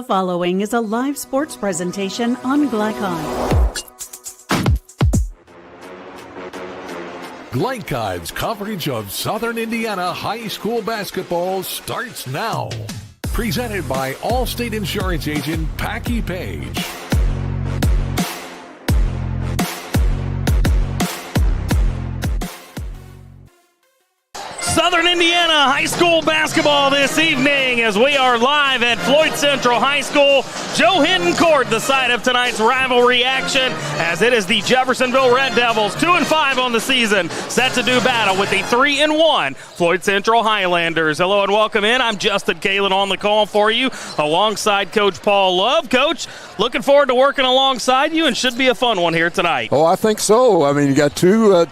The following is a live sports presentation on Glycon. Glycon's coverage of Southern Indiana high school basketball starts now. Presented by Allstate Insurance Agent Packy Page. Southern Indiana high school basketball this evening as we are live at Floyd Central High School. Joe Hinton Court, the site of tonight's rivalry action, as it is the Jeffersonville Red Devils, 2-5 on the season, set to do battle with the 3-1 Floyd Central Highlanders. Hello and welcome in. I'm Justin Kalen on the call for you, alongside Coach Paul Love. Coach, looking forward to working alongside you, and should be a fun one here tonight. Oh, I think so. I mean, you got two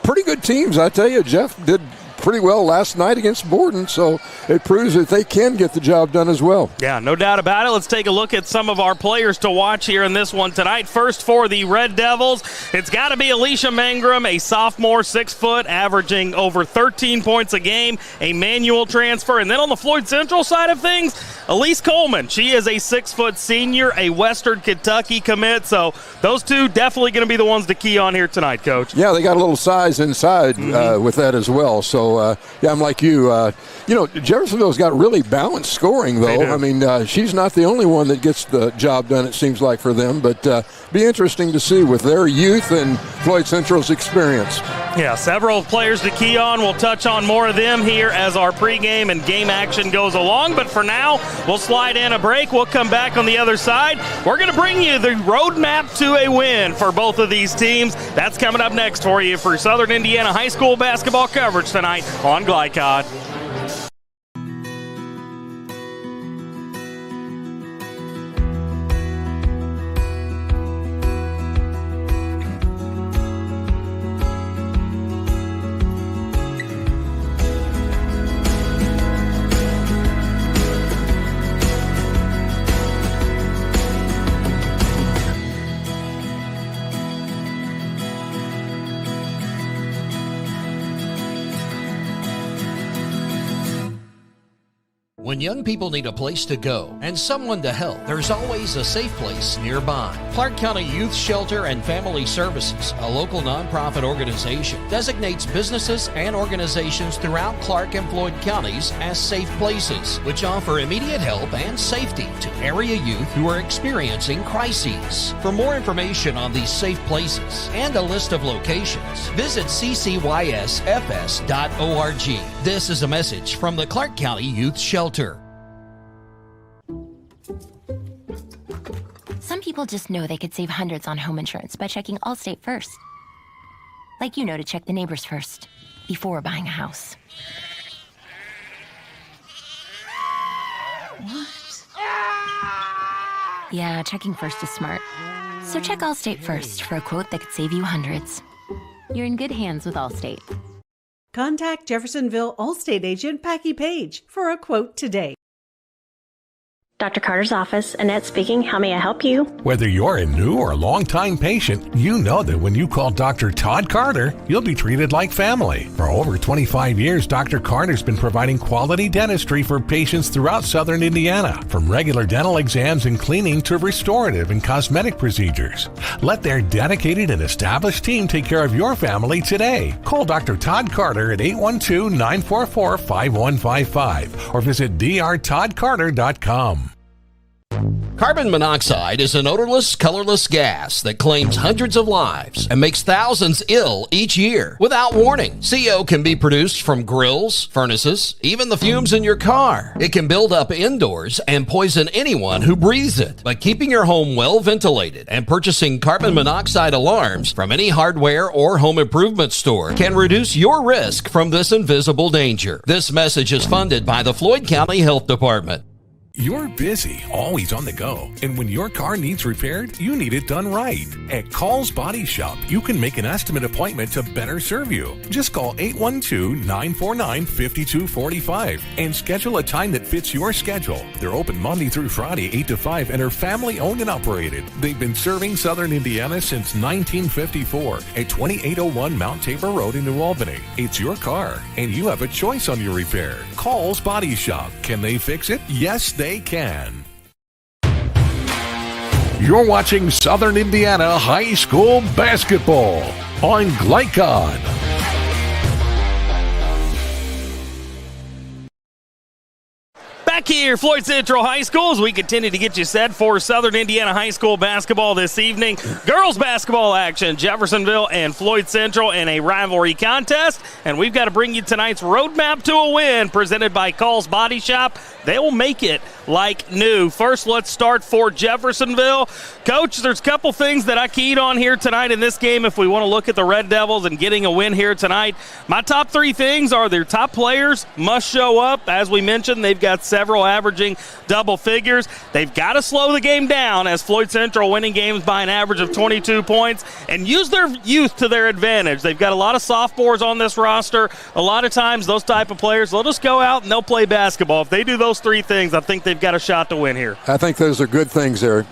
pretty good teams. I tell you, Jeff did pretty well last night against Borden, so it proves that they can get the job done as well. Yeah, no doubt about it. Let's take a look at some of our players to watch here in this one tonight. First for the Red Devils, it's got to be Alicia Mangrum, a sophomore, 6 foot, averaging over 13 points a game, a manual transfer. And then on the Floyd Central side of things, Elise Coleman. She is a 6 foot senior, a Western Kentucky commit. So those two definitely going to be the ones to key on here tonight, Coach. Yeah, they got a little size inside with that as well. So, yeah, I'm like you. Jeffersonville's got really balanced scoring, though. I mean, she's not the only one that gets the job done, it seems like, for them. But be interesting to see with their youth and Floyd Central's experience. Yeah, several players to key on. We'll touch on more of them here as our pregame and game action goes along. But for now, we'll slide in a break. We'll come back on the other side. We're going to bring you the roadmap to a win for both of these teams. That's coming up next for you for Southern Indiana high school basketball coverage tonight on Glycon. When young people need a place to go and someone to help, there's always a safe place nearby. Clark County Youth Shelter and Family Services, a local nonprofit organization, designates businesses and organizations throughout Clark and Floyd counties as safe places, which offer immediate help and safety to area youth who are experiencing crises. For more information on these safe places and a list of locations, visit ccysfs.org. This is a message from the Clark County Youth Shelter. Some people just know they could save hundreds on home insurance by checking Allstate first. Like you know to check the neighbors first before buying a house. What? Yeah, checking first is smart. So check Allstate first for a quote that could save you hundreds. You're in good hands with Allstate. Contact Jeffersonville Allstate agent Packy Page for a quote today. Dr. Carter's office, Annette speaking. How may I help you? Whether you're a new or long-time patient, you know that when you call Dr. Todd Carter, you'll be treated like family. For over 25 years, Dr. Carter's been providing quality dentistry for patients throughout Southern Indiana, from regular dental exams and cleaning to restorative and cosmetic procedures. Let their dedicated and established team take care of your family today. Call Dr. Todd Carter at 812-944-5155 or visit drtoddcarter.com. Carbon monoxide is an odorless, colorless gas that claims hundreds of lives and makes thousands ill each year without warning. CO can be produced from grills, furnaces, even the fumes in your car. It can build up indoors and poison anyone who breathes it. But keeping your home well ventilated and purchasing carbon monoxide alarms from any hardware or home improvement store can reduce your risk from this invisible danger. This message is funded by the Floyd County Health Department. You're busy, always on the go, and when your car needs repaired, you need it done right. At Call's Body Shop, you can make an estimate appointment to better serve you. Just call 812-949-5245 and schedule a time that fits your schedule. They're open Monday through Friday, 8 to 5, and are family-owned and operated. They've been serving Southern Indiana since 1954 at 2801 Mount Tabor Road in New Albany. It's your car, and you have a choice on your repair. Call's Body Shop. Can they fix it? Yes, they can. You're watching Southern Indiana High School Basketball on Glycod. Back here, Floyd Central High School, as we continue to get you set for Southern Indiana High School basketball this evening. Girls basketball action, Jeffersonville and Floyd Central in a rivalry contest. And we've got to bring you tonight's roadmap to a win presented by Call's Body Shop. They will make it like new. First, let's start for Jeffersonville. Coach, there's a couple things that I keyed on here tonight in this game if we want to look at the Red Devils and getting a win here tonight. My top three things are their top players must show up. As we mentioned, they've got several averaging double figures. They've got to slow the game down as Floyd Central winning games by an average of 22 points and use their youth to their advantage. They've got a lot of sophomores on this roster. A lot of times those type of players, they'll just go out and they'll play basketball. If they do those three things, I think they've got a shot to win here. I think those are good things there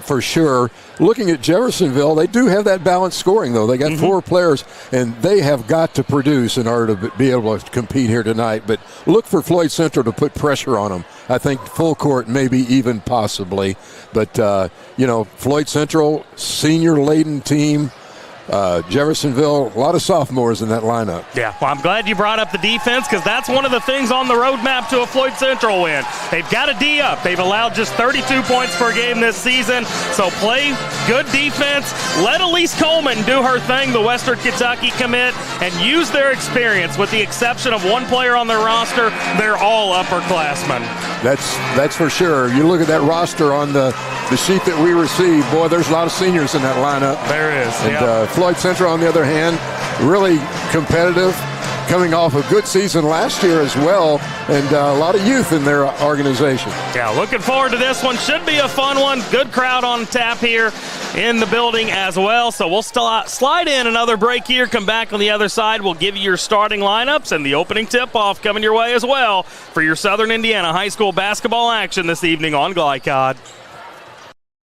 for sure. Looking at Jeffersonville, they do have that balanced scoring, though. They got four players, and they have got to produce in order to be able to compete here tonight. But look for Floyd Central to put pressure on them. I think full court, maybe even possibly. But, Floyd Central, senior-laden team. Jeffersonville, a lot of sophomores in that lineup. Yeah, well, I'm glad you brought up the defense because that's one of the things on the roadmap to a Floyd Central win. They've got a D up. They've allowed just 32 points per game this season, so play good defense. Let Elise Coleman do her thing, the Western Kentucky commit, and use their experience. With the exception of one player on their roster, they're all upperclassmen. That's for sure. You look at that roster on the sheet that we received, boy, there's a lot of seniors in that lineup. There is, and, Floyd Central, on the other hand, really competitive, coming off a good season last year as well, and a lot of youth in their organization. Yeah, looking forward to this one. Should be a fun one. Good crowd on tap here in the building as well. So we'll slide in another break here, come back on the other side. We'll give you your starting lineups and the opening tip-off coming your way as well for your Southern Indiana High School basketball action this evening on Glycod.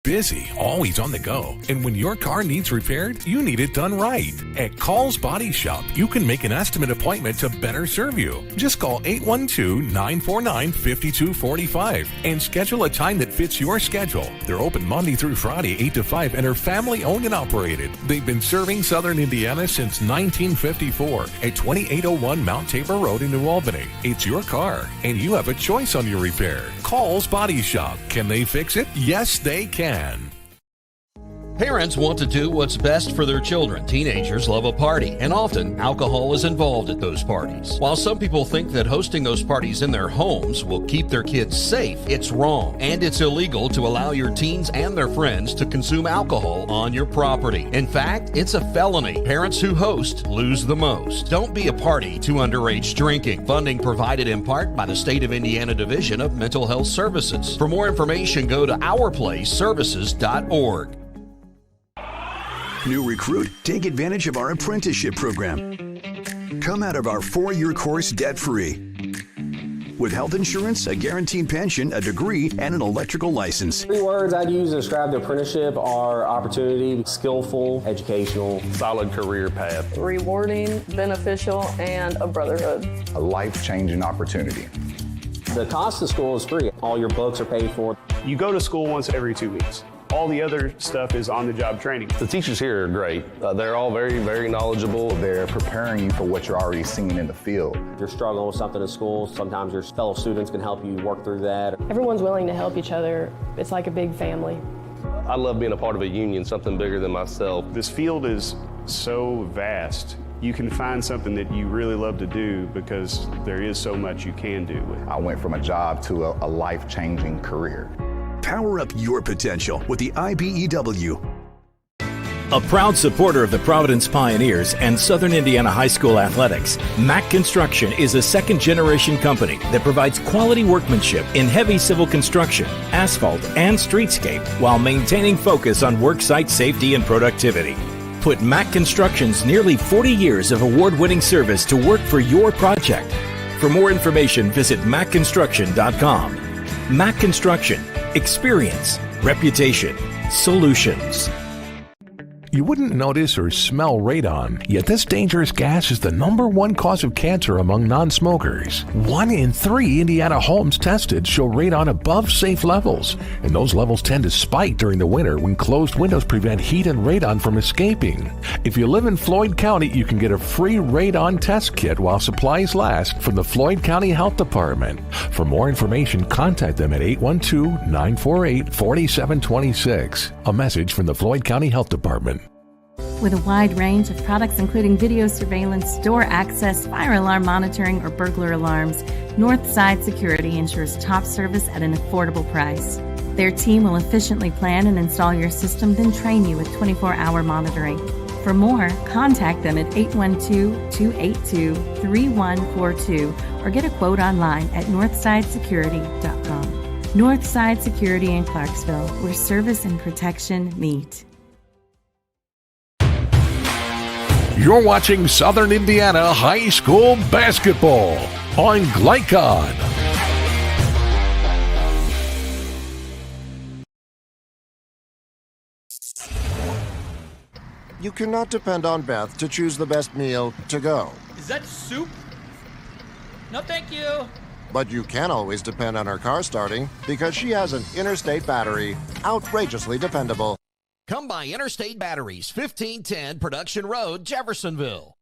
Busy, always on the go. And when your car needs repaired, you need it done right. At Call's Body Shop, you can make an estimate appointment to better serve you. Just call 812-949-5245 and schedule a time that fits your schedule. They're open Monday through Friday, 8 to 5, and are family-owned and operated. They've been serving Southern Indiana since 1954 at 2801 Mount Tabor Road in New Albany. It's your car, and you have a choice on your repair. Call's Body Shop. Can they fix it? Yes, they can. Parents want to do what's best for their children. Teenagers love a party, and often alcohol is involved at those parties. While some people think that hosting those parties in their homes will keep their kids safe, it's wrong. And it's illegal to allow your teens and their friends to consume alcohol on your property. In fact, it's a felony. Parents who host lose the most. Don't be a party to underage drinking. Funding provided in part by the State of Indiana Division of Mental Health Services. For more information, go to ourplaceservices.org. New recruit, take advantage of our apprenticeship program. Come out of our 4-year course debt-free. With health insurance, a guaranteed pension, a degree, and an electrical license. 3 words I'd use to describe the apprenticeship are opportunity, skillful, educational, solid career path, rewarding, beneficial, and a brotherhood. A life-changing opportunity. The cost of school is free. All your books are paid for. You go to school once every 2 weeks. All the other stuff is on-the-job training. The teachers here are great. They're all very, very knowledgeable. They're preparing you for what you're already seeing in the field. If you're struggling with something in school, sometimes your fellow students can help you work through that. Everyone's willing to help each other. It's like a big family. I love being a part of a union, something bigger than myself. This field is so vast. You can find something that you really love to do because there is so much you can do. I went from a job to a life-changing career. Power up your potential with the IBEW. A proud supporter of the Providence Pioneers and Southern Indiana High School athletics, Mack Construction is a second-generation company that provides quality workmanship in heavy civil construction, asphalt, and streetscape while maintaining focus on worksite safety and productivity. Put Mack Construction's nearly 40 years of award-winning service to work for your project. For more information, visit mackconstruction.com. Mack Construction. Experience, reputation, solutions. You wouldn't notice or smell radon, yet this dangerous gas is the #1 cause of cancer among non-smokers. 1 in 3 Indiana homes tested show radon above safe levels, and those levels tend to spike during the winter when closed windows prevent heat and radon from escaping. If you live in Floyd County, you can get a free radon test kit while supplies last from the Floyd County Health Department. For more information, contact them at 812-948-4726. A message from the Floyd County Health Department. With a wide range of products including video surveillance, door access, fire alarm monitoring, or burglar alarms, Northside Security ensures top service at an affordable price. Their team will efficiently plan and install your system, then train you with 24-hour monitoring. For more, contact them at 812-282-3142 or get a quote online at northsidesecurity.com. Northside Security in Clarksville, where service and protection meet. You're watching Southern Indiana High School Basketball on Glycod. You cannot depend on Beth to choose the best meal to go. Is that soup? No, thank you. But you can always depend on her car starting because she has an Interstate battery, outrageously dependable. Come by Interstate Batteries, 1510 Production Road, Jeffersonville.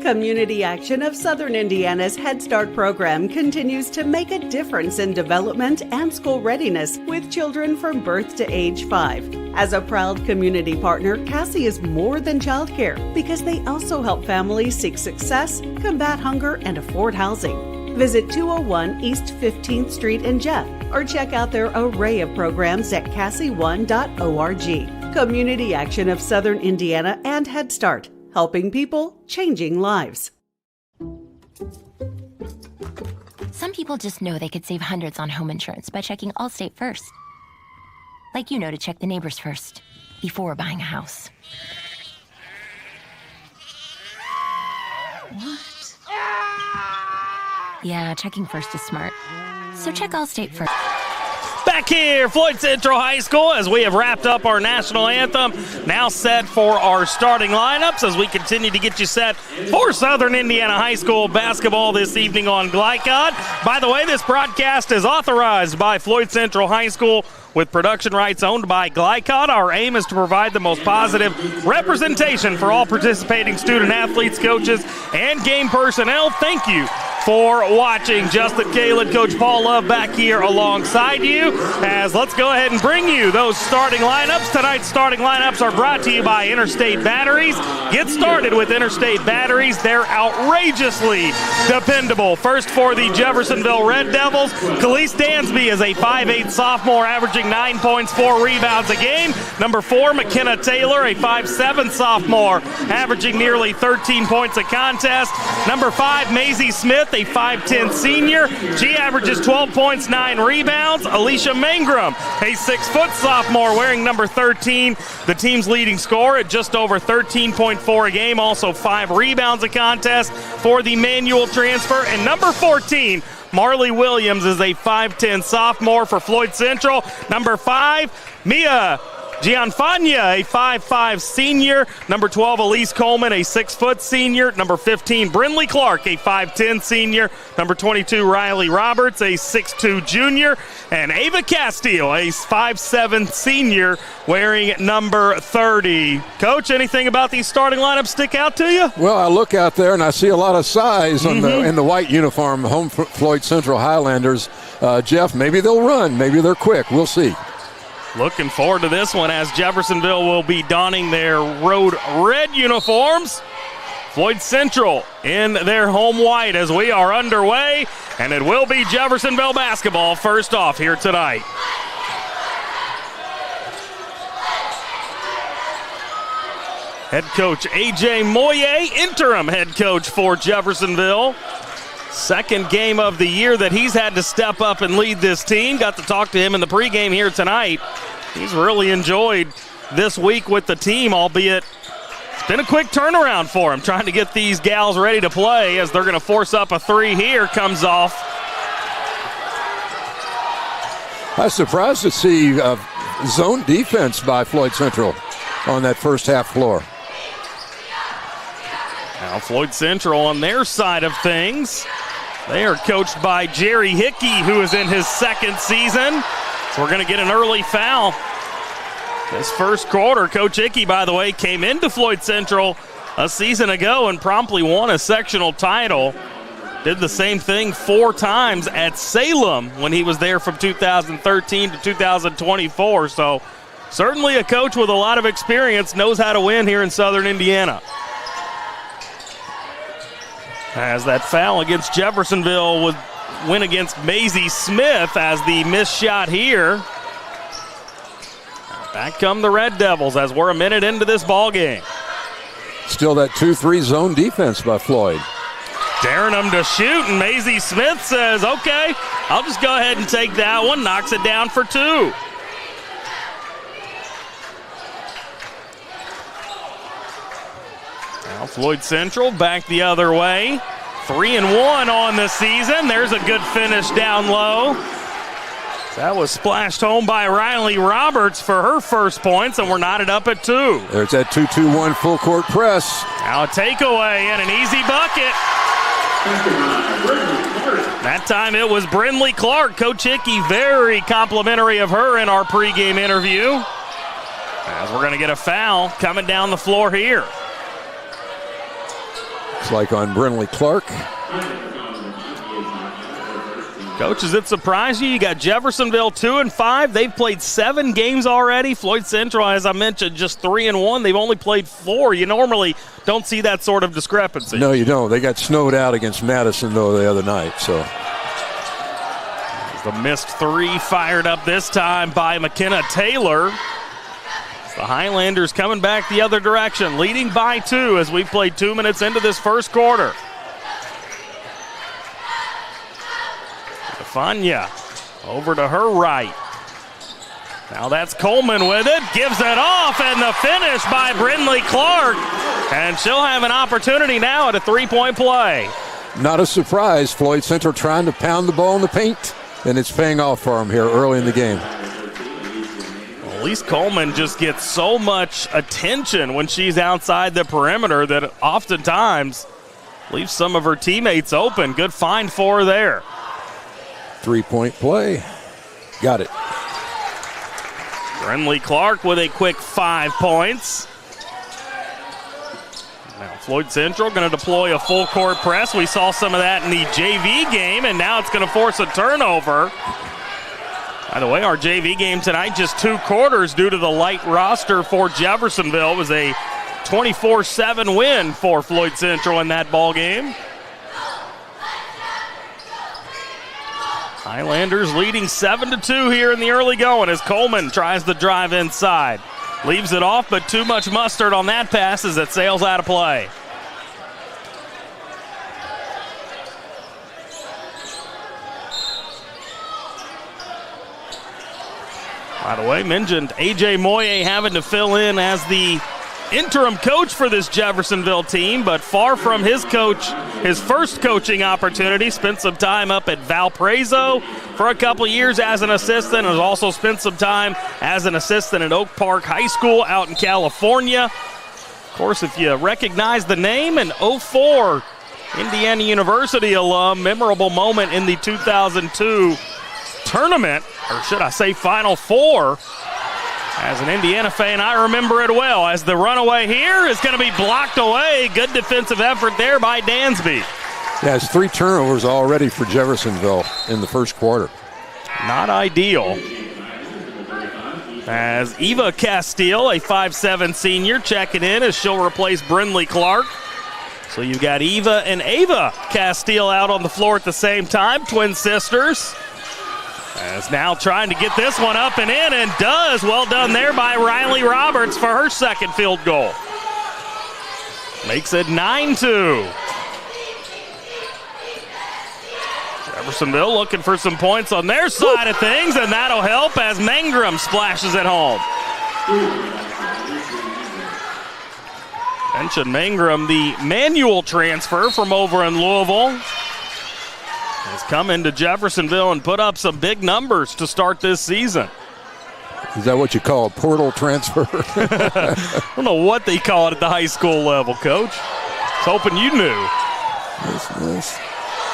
Community Action of Southern Indiana's Head Start program continues to make a difference in development and school readiness with children from birth to age 5. As a proud community partner, Cassie is more than childcare because they also help families seek success, combat hunger, and afford housing. Visit 201 East 15th Street in Jeff or check out their array of programs at cassie1.org. Community Action of Southern Indiana and Head Start. Helping people, changing lives. Some people just know they could save hundreds on home insurance by checking Allstate first. Like you know to check the neighbors first before buying a house. What? Yeah, checking first is smart. So check Allstate first. Back here, Floyd Central High School, as we have wrapped up our national anthem. Now set for our starting lineups as we continue to get you set for Southern Indiana High School basketball this evening on Glycod. By the way, this broadcast is authorized by Floyd Central High School with production rights owned by Glycod. Our aim is to provide the most positive representation for all participating student athletes, coaches, and game personnel. Thank you for watching. Justin Kalin, Coach Paul Love back here alongside you as let's go ahead and bring you those starting lineups. Tonight's starting lineups are brought to you by Interstate Batteries. Get started with Interstate Batteries. They're outrageously dependable. First for the Jeffersonville Red Devils, Khalees Dansby is a 5'8 sophomore averaging 9 points, 4 rebounds a game. Number 4, McKenna Taylor, a 5'7 sophomore averaging nearly 13 points a contest. Number 5, Maisie Smith, a 5'10 senior. She averages 12 points, 9 rebounds. Alicia Mangrum, a 6-foot sophomore, wearing number 13, the team's leading scorer at just over 13.4 a game. Also 5 rebounds a contest for the manual transfer. And number 14, Marley Williams, is a 5'10 sophomore for Floyd Central. Number 5, Mia Gianfagna, a 5'5 senior. Number 12, Elise Coleman, a 6-foot senior. Number 15, Brinley Clark, a 5'10 senior. Number 22, Riley Roberts, a 6'2 junior. And Ava Castile, a 5'7 senior, wearing number 30. Coach, anything about these starting lineups stick out to you? Well, I look out there and I see a lot of size in the white uniform, home Floyd Central Highlanders. Jeff, maybe they'll run. Maybe they're quick. We'll see. Looking forward to this one as Jeffersonville will be donning their road red uniforms. Floyd Central in their home white as we are underway, and it will be Jeffersonville basketball first off here tonight. Head coach A.J. Moye, interim head coach for Jeffersonville. Second game of the year that he's had to step up and lead this team. Got to talk to him in the pregame here tonight. He's really enjoyed this week with the team, albeit it's been a quick turnaround for him, trying to get these gals ready to play as they're going to force up a 3 here. Comes off. I was surprised to see zone defense by Floyd Central. on that first half floor. Now Floyd Central on their side of things. They are coached by Jerry Hickey, who is in his second season. So we're going to get an early foul. This first quarter, Coach Hickey, by the way, came into Floyd Central a season ago and promptly won a sectional title. Did the same thing 4 times at Salem when he was there from 2013 to 2024. So certainly a coach with a lot of experience, knows how to win here in Southern Indiana. As that foul against Jeffersonville would win against Maisie Smith as the missed shot here. Back come the Red Devils as we're a minute into this ball game. Still that 2-3 zone defense by Floyd. Daring them to shoot, and Maisie Smith says, okay, I'll just go ahead and take that one. Knocks it down for 2. Now Floyd Central back the other way. 3-1 on the season. There's a good finish down low. That was splashed home by Riley Roberts for her first points, and we're knotted up at 2. There's that 2-2-1 full court press. Now a takeaway and an easy bucket. That time it was Brindley Clark. Coach Hickey very complimentary of her in our pregame interview. As we're going to get a foul coming down the floor here. It's like on Brindley Clark. Coach, does it surprise you? You got Jeffersonville 2-5. They've played 7 games already. Floyd Central, as I mentioned, just 3-1. They've only played 4. You normally don't see that sort of discrepancy. No, you don't. They got snowed out against Madison, though, the other night. So the missed 3 fired up this time by McKenna Taylor. The Highlanders coming back the other direction, leading by 2 as we played 2 minutes into this first quarter. Stefania over to her right. Now that's Coleman with it, gives it off, and the finish by Brindley Clark. And she'll have an opportunity now at a 3-point play. Not a surprise, Floyd Central trying to pound the ball in the paint, and it's paying off for them here early in the game. Well, Elise Coleman just gets so much attention when she's outside the perimeter that oftentimes leaves some of her teammates open. Good find for her there. 3-point play. Got it. Brindley Clark with a quick 5 points. Now Floyd Central going to deploy a full court press. We saw some of that in the JV game, and now it's going to force a turnover. By the way, our JV game tonight, just 2 quarters due to the light roster for Jeffersonville. It was a 24-7 win for Floyd Central in that ball game. Highlanders leading 7-2 here in the early going as Coleman tries to drive inside. Leaves it off, but too much mustard on that pass as it sails out of play. By the way, mentioned A.J. Moye having to fill in as the interim coach for this Jeffersonville team, but far from his first coaching opportunity. Spent some time up at Valparaiso for a couple of years as an assistant. Has also spent some time as an assistant at Oak Park High School out in California. Of course, if you recognize the name, an 04 Indiana University alum, memorable moment in the 2002 tournament, or should I say Final Four. As an Indiana fan, I remember it well, as the runaway here is going to be blocked away. Good defensive effort there by Dansby. Yeah, it's 3 turnovers already for Jeffersonville in the first quarter. Not ideal. As Eva Castile, a 5'7" senior, checking in as she'll replace Brindley Clark. So you've got Eva and Ava Castile out on the floor at the same time, twin sisters. As now trying to get this one up and in, and does. Well done there by Riley Roberts for her second field goal. Makes it 9-2. Jeffersonville looking for some points on their side of things, and that'll help as Mangrum splashes it home. Mention Mangrum, the manual transfer from over in Louisville, has come into Jeffersonville and put up some big numbers to start this season. Is that what you call a portal transfer? I don't know what they call it at the high school level, Coach. I was hoping you knew. That's nice.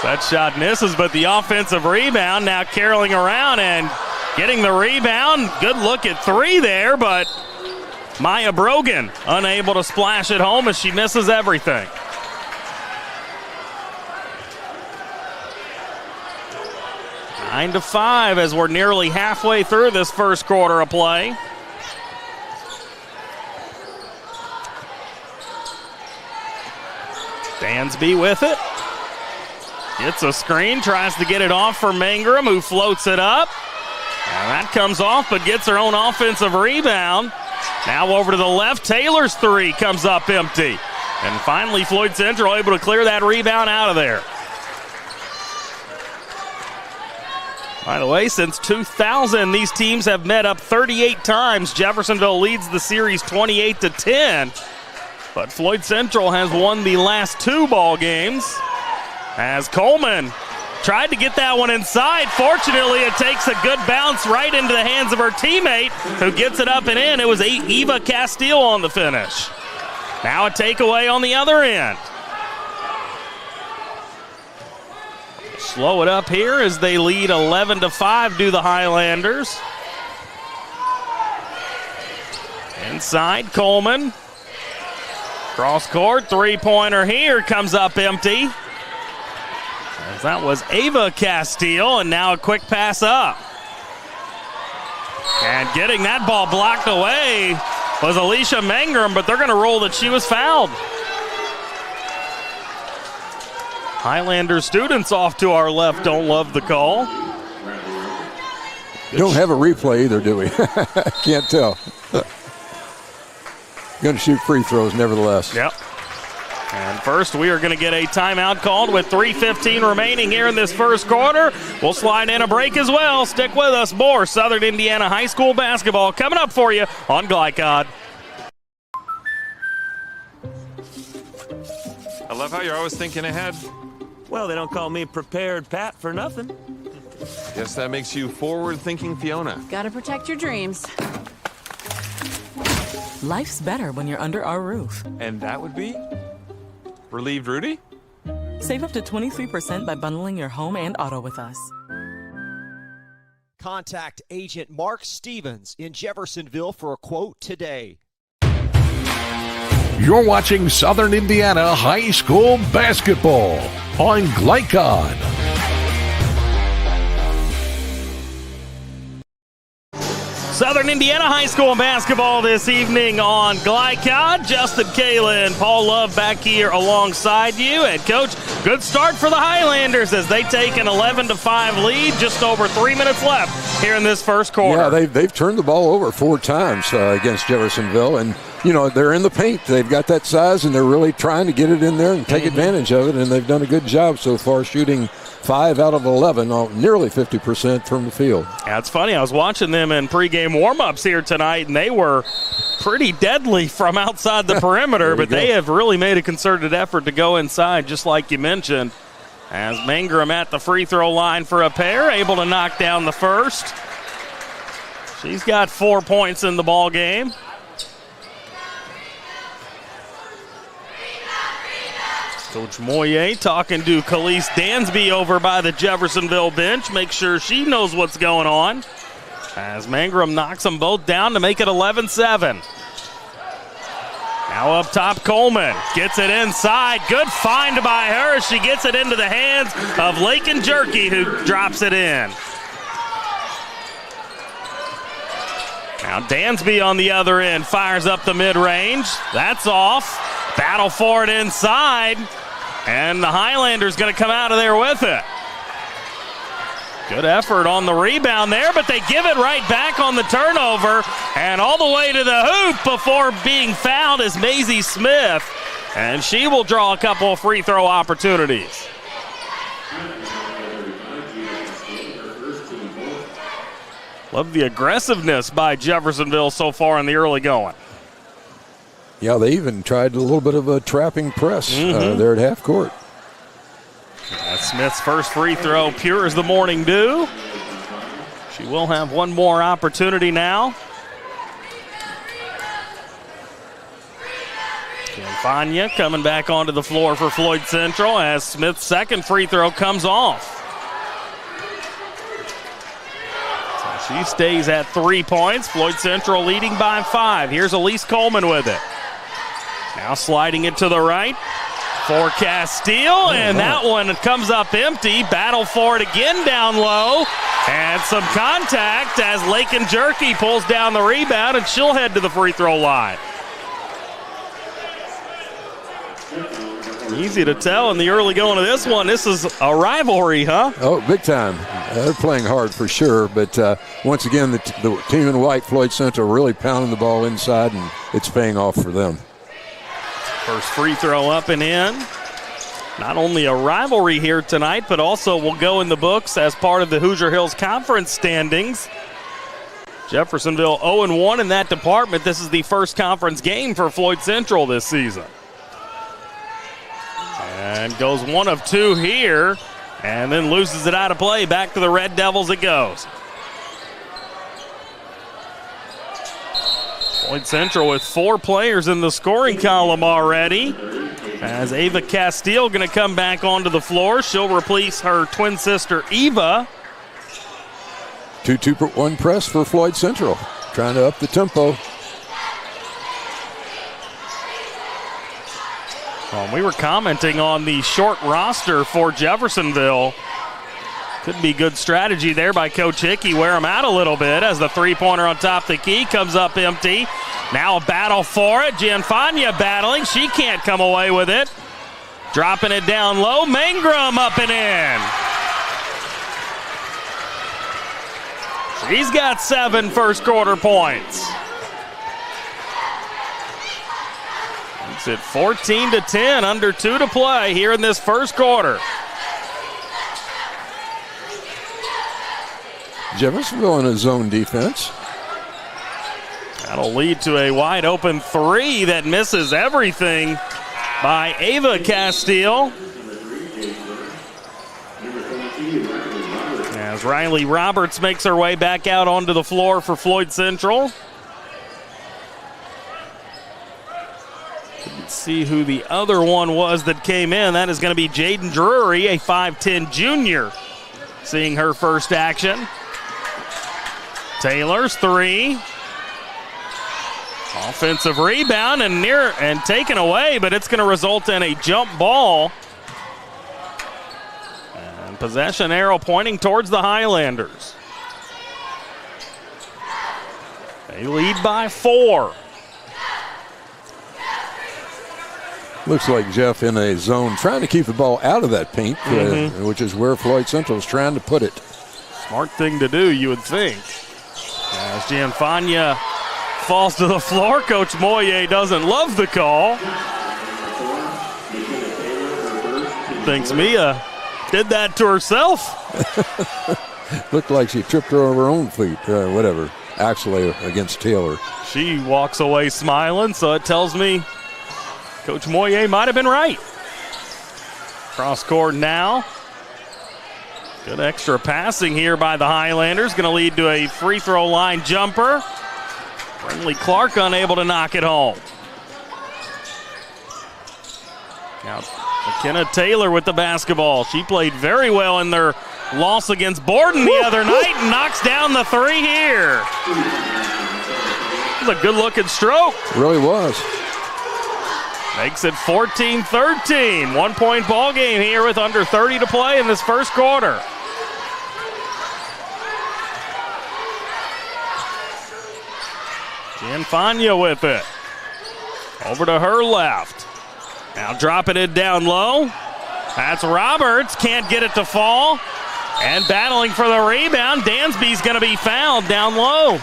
That shot misses, but the offensive rebound now caroling around and getting the rebound. Good look at three there, but Maya Brogan unable to splash it home as she misses everything. Nine to 5 as we're nearly halfway through this first quarter of play. Dansby with it. Gets a screen, tries to get it off for Mangrum, who floats it up. And that comes off, but gets her own offensive rebound. Now over to the left, Taylor's three comes up empty. And finally, Floyd Central able to clear that rebound out of there. By the way, since 2000, these teams have met up 38 times. Jeffersonville leads the series 28-10. But Floyd Central has won the last two ball games. As Coleman tried to get that one inside. Fortunately, it takes a good bounce right into the hands of her teammate, who gets it up and in. It was Eva Castile on the finish. Now a takeaway on the other end. Slow it up here as they lead 11-5 do the Highlanders. Inside, Coleman. Cross court, three-pointer here, comes up empty. As that was Ava Castile, and now a quick pass up. And getting that ball blocked away was Alicia Mangrum, but they're going to rule that she was fouled. Highlander students off to our left don't love the call. Don't have a replay either, do we? Can't tell. Going to shoot free throws nevertheless. Yep. And first, we are going to get a timeout called with 3:15 remaining here in this first quarter. We'll slide in a break as well. Stick with us. More Southern Indiana High School basketball coming up for you on Glycod. I love how you're always thinking ahead. Well, they don't call me Prepared Pat for nothing. Guess that makes you forward-thinking Fiona. Gotta protect your dreams. Life's better when you're under our roof. And that would be? Relieved Rudy? Save up to 23% by bundling your home and auto with us. Contact Agent Mark Stevens in Jeffersonville for a quote today. You're watching Southern Indiana High School basketball on Glycod. Southern Indiana High School basketball this evening on Glycod. Justin Kalen, Paul Love back here alongside you. And Coach, good start for the Highlanders as they take an 11-5 lead. Just over 3 minutes left here in this first quarter. Yeah, they've turned the ball over 4 times against Jeffersonville. And, you know, they're in the paint. They've got that size, and they're really trying to get it in there and take advantage of it. And they've done a good job so far shooting 5 out of 11, nearly 50% from the field. Yeah, it's funny. I was watching them in pregame warm-ups here tonight, and they were pretty deadly from outside the perimeter, but they have really made a concerted effort to go inside, just like you mentioned. As Mangrum at the free throw line for a pair, able to knock down the first. She's got 4 points in the ball game. Coach Moyer talking to Khalees Dansby over by the Jeffersonville bench. Make sure she knows what's going on. As Mangrum knocks them both down to make it 11-7. Now up top, Coleman gets it inside. Good find by her. She gets it into the hands of Lakin Jerky, who drops it in. Now Dansby on the other end fires up the mid-range. That's off. Battle for it inside. And the Highlanders going to come out of there with it. Good effort on the rebound there, but they give it right back on the turnover. And all the way to the hoop before being fouled is Maisie Smith. And she will draw a couple of free throw opportunities. Love the aggressiveness by Jeffersonville so far in the early going. Yeah, they even tried a little bit of a trapping press there at half court. That's Smith's first free throw, pure as the morning dew. She will have one more opportunity now. Fania coming back onto the floor for Floyd Central as Smith's second free throw comes off. So she stays at 3 points. Floyd Central leading by 5. Here's Elise Coleman with it. Now sliding it to the right for Castile, and that one comes up empty. Battle for it again down low, and some contact as Lakin Jerky pulls down the rebound, and she'll head to the free throw line. Easy to tell in the early going of this one. This is a rivalry, huh? Oh, big time. They're playing hard for sure, but once again, the team in white, Floyd Central, really pounding the ball inside, and it's paying off for them. First free throw up and in. Not only a rivalry here tonight, but also will go in the books as part of the Hoosier Hills Conference standings. Jeffersonville 0-1 in that department. This is the first conference game for Floyd Central this season. And goes 1 of 2 here, and then loses it out of play. Back to the Red Devils it goes. Floyd Central with 4 players in the scoring column already. As Ava Castile going to come back onto the floor. She'll replace her twin sister Eva. 2-2-1 press for Floyd Central, trying to up the tempo. Well, we were commenting on the short roster for Jeffersonville. Could be good strategy there by Coach Hickey. Wear them out a little bit as the three-pointer on top of the key comes up empty. Now a battle for it. Gianfania battling. She can't come away with it. Dropping it down low. Mangrum up and in. She's got 7 first quarter points. It's at 14-10, under 2 to play here in this first quarter. Jeffersonville in a zone defense. That'll lead to a wide open 3 that misses everything by Ava Castile. As Riley Roberts makes her way back out onto the floor for Floyd Central. Let's see who the other one was that came in. That is going to be Jaden Drury, a 5'10 junior, seeing her first action. Taylor's 3. Offensive rebound and taken away, but it's going to result in a jump ball. And possession arrow pointing towards the Highlanders. They lead by 4. Looks like Jeff in a zone, trying to keep the ball out of that paint, which is where Floyd Central is trying to put it. Smart thing to do, you would think. As Gianfania falls to the floor, Coach Moyer doesn't love the call. Thinks Mia did that to herself. Looked like she tripped her over her own feet, whatever, actually against Taylor. She walks away smiling, so it tells me Coach Moyer might have been right. Cross court now. Good extra passing here by the Highlanders. Going to lead to a free throw line jumper. Brinley Clark unable to knock it home. Now McKenna Taylor with the basketball. She played very well in their loss against Borden the other night and knocks down the 3 here. It was a good looking stroke. Really was. Makes it 14-13. 1 point ball game here with under 30 to play in this first quarter. Gianfania with it. Over to her left. Now dropping it down low. That's Roberts. Can't get it to fall. And battling for the rebound. Dansby's going to be fouled down low.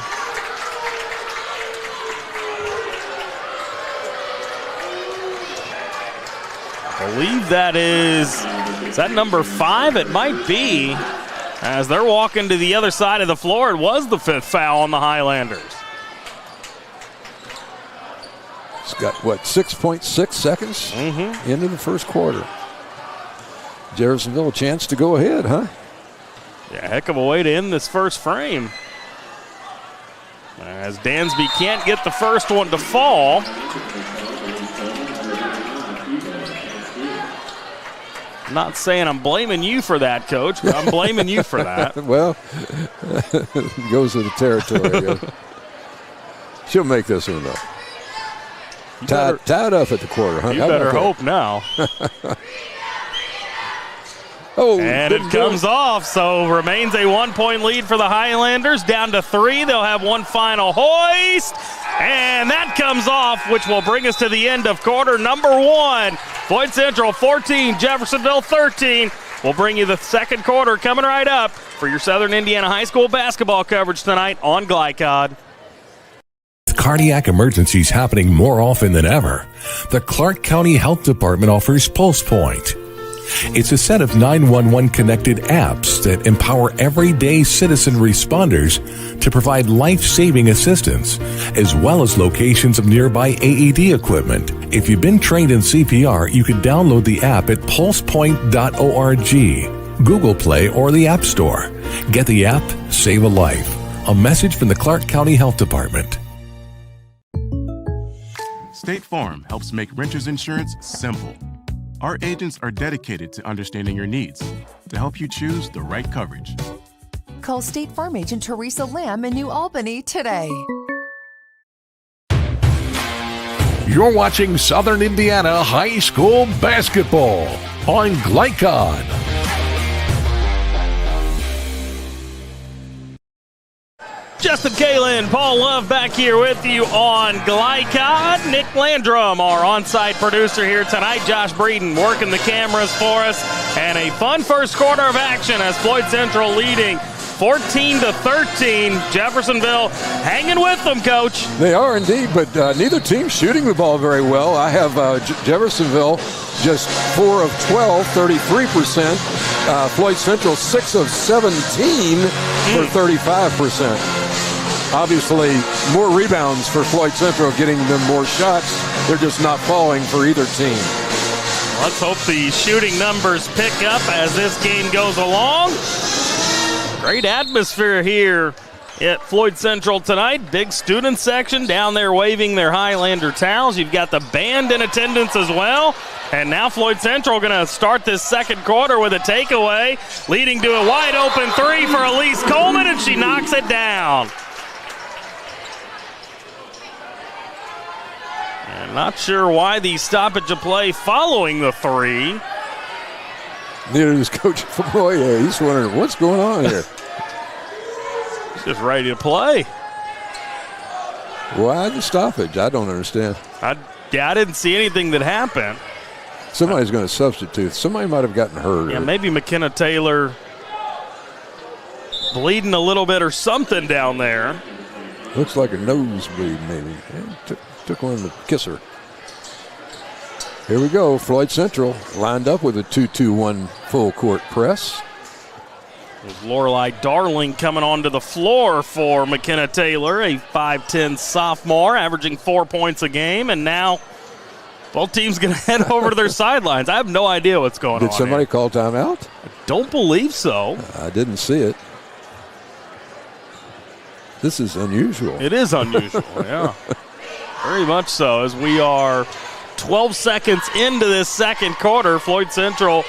I believe that is that number 5? It might be. As they're walking to the other side of the floor, it was the 5th foul on the Highlanders. It's got, 6.6 seconds into the first quarter. Jeffersonville a chance to go ahead, huh? Yeah, heck of a way to end this first frame. As Dansby can't get the first one to fall. I'm not saying I'm blaming you for that, Coach, but I'm blaming you for that. Well, it goes with the territory. She'll make this one, though. Tied up at the quarter, huh? You better hope now. And it comes off, so remains a 1-point lead for the Highlanders. Down to 3. They'll have one final hoist. And that comes off, which will bring us to the end of quarter number 1. Floyd Central 14, Jeffersonville 13. We'll bring you the second quarter coming right up for your Southern Indiana High School basketball coverage tonight on Glycod. With cardiac emergencies happening more often than ever, the Clark County Health Department offers Pulse Point. It's a set of 911 connected apps that empower everyday citizen responders to provide life-saving assistance, as well as locations of nearby AED equipment. If you've been trained in CPR, you can download the app at pulsepoint.org, Google Play, or the App Store. Get the app, save a life. A message from the Clark County Health Department. State Farm helps make renters insurance simple. Our agents are dedicated to understanding your needs to help you choose the right coverage. Call State Farm agent Teresa Lamb in New Albany today. You're watching Southern Indiana High School basketball on Glycod. Justin Kalin, Paul Love back here with you on Glycod. Nick Landrum, our on-site producer here tonight. Josh Breeden working the cameras for us. And a fun first quarter of action as Floyd Central leading 14-13. Jeffersonville hanging with them, Coach. They are indeed, but neither team shooting the ball very well. I have Jeffersonville just 4 of 12, 33%. Floyd Central 6 of 17 for 35%. Obviously, more rebounds for Floyd Central, getting them more shots. They're just not falling for either team. Let's hope the shooting numbers pick up as this game goes along. Great atmosphere here at Floyd Central tonight. Big student section down there waving their Highlander towels. You've got the band in attendance as well. And now Floyd Central going to start this second quarter with a takeaway, leading to a wide open 3 for Elise Coleman, and she knocks it down. And not sure why the stoppage of play following the 3. Neither is Coach Fomoye. He's wondering what's going on here. He's just ready to play. Why the stoppage? I don't understand. I didn't see anything that happened. Somebody's going to substitute. Somebody might have gotten hurt. Yeah, maybe McKenna Taylor bleeding a little bit or something down there. Looks like a nosebleed, maybe. Took one to kiss her. Here we go. Floyd Central lined up with a 2-2-1 full court press. There's Lorelei Darling coming onto the floor for McKenna Taylor, a 5'10 sophomore, averaging 4 points a game, and now both teams going to head over to their sidelines. I have no idea what's going on. Did somebody here. call timeout? I don't believe so. I didn't see it. This is unusual. It is unusual, yeah. Very much so, as we are 12 seconds into this second quarter. Floyd Central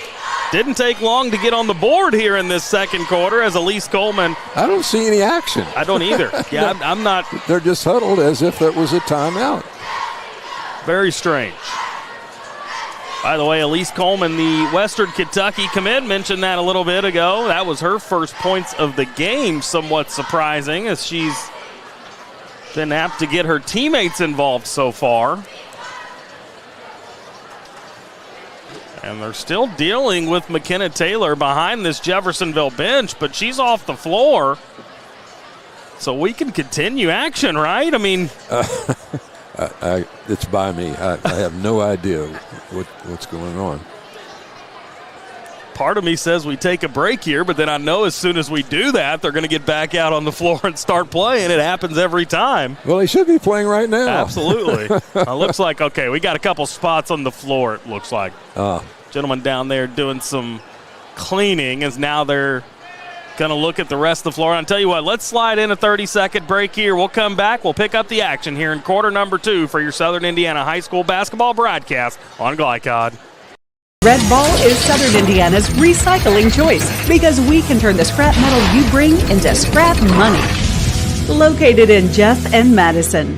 didn't take long to get on the board here in this second quarter as Elise Coleman. I don't see any action. I don't either. Yeah, I'm not. They're just huddled as if it was a timeout. Very strange. By the way, Elise Coleman, the Western Kentucky commit, mentioned that a little bit ago. That was her first points of the game, somewhat surprising, as she's been apt to get her teammates involved so far. And they're still dealing with McKenna Taylor behind this Jeffersonville bench, but she's off the floor. So we can continue action, right? I mean... it's by me. I have no idea what's going on. Part of me says we take a break here, but then I know as soon as we do that, they're going to get back out on the floor and start playing. It happens every time. Well, they should be playing right now. Absolutely. Looks like, okay, we got a couple spots on the floor, it looks like. Gentleman down there doing some cleaning as now they're going to look at the rest of the floor. And I'll tell you what, let's slide in a 30-second break here. We'll come back. We'll pick up the action here in quarter number 2 for your Southern Indiana High School basketball broadcast on Glycod. Red Ball is Southern Indiana's recycling choice because we can turn the scrap metal you bring into scrap money. Located in Jeff and Madison.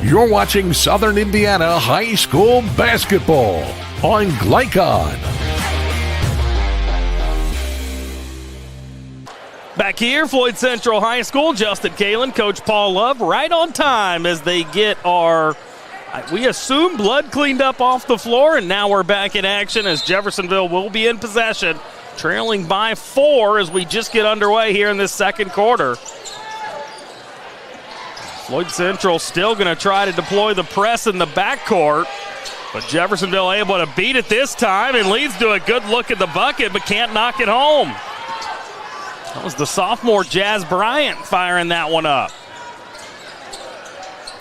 You're watching Southern Indiana High School basketball on Glycod. Back here, Floyd Central High School, Justin Kalen, Coach Paul Love, right on time as they get our, we assume, blood cleaned up off the floor, and now we're back in action as Jeffersonville will be in possession, trailing by 4 as we just get underway here in this second quarter. Floyd Central still going to try to deploy the press in the backcourt, but Jeffersonville able to beat it this time and leads to a good look at the bucket, but can't knock it home. That was the sophomore Jazz Bryant firing that one up.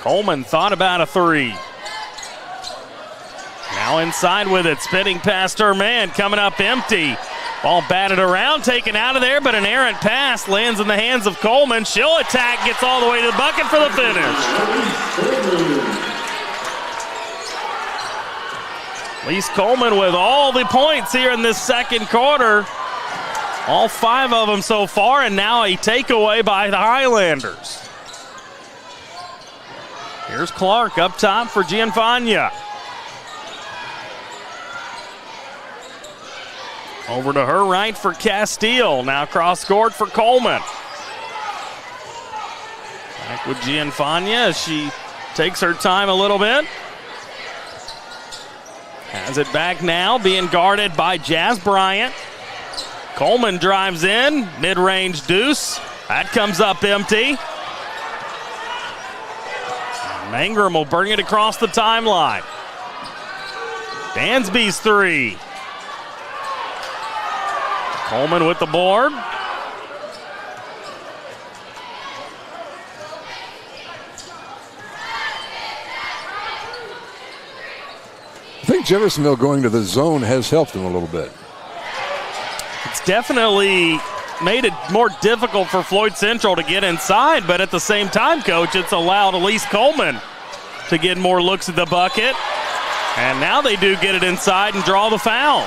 Coleman thought about a 3. Now inside with it, spinning past her man, coming up empty. Ball batted around, taken out of there, but an errant pass lands in the hands of Coleman. She'll attack, gets all the way to the bucket for the finish. Lise Coleman with all the points here in this second quarter. All 5 of them so far, and now a takeaway by the Highlanders. Here's Clark up top for Gianfagna. Over to her right for Castile. Now cross-court for Coleman. Back with Gianfagna as she takes her time a little bit. Has it back now, being guarded by Jazz Bryant. Coleman drives in, mid-range deuce. That comes up empty. Mangrum will bring it across the timeline. Dansby's 3. Coleman with the board. I think Jeffersonville going to the zone has helped them a little bit. It's definitely made it more difficult for Floyd Central to get inside, but at the same time, Coach, it's allowed Elise Coleman to get more looks at the bucket. And now they do get it inside and draw the foul.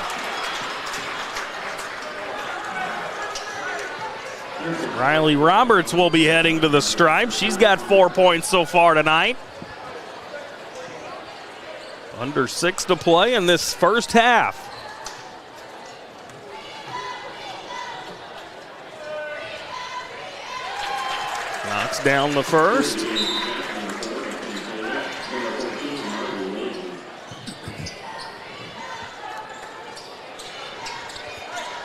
Riley Roberts will be heading to the stripe. She's got 4 points so far tonight. Under 6 to play in this first half. Knocks down the first.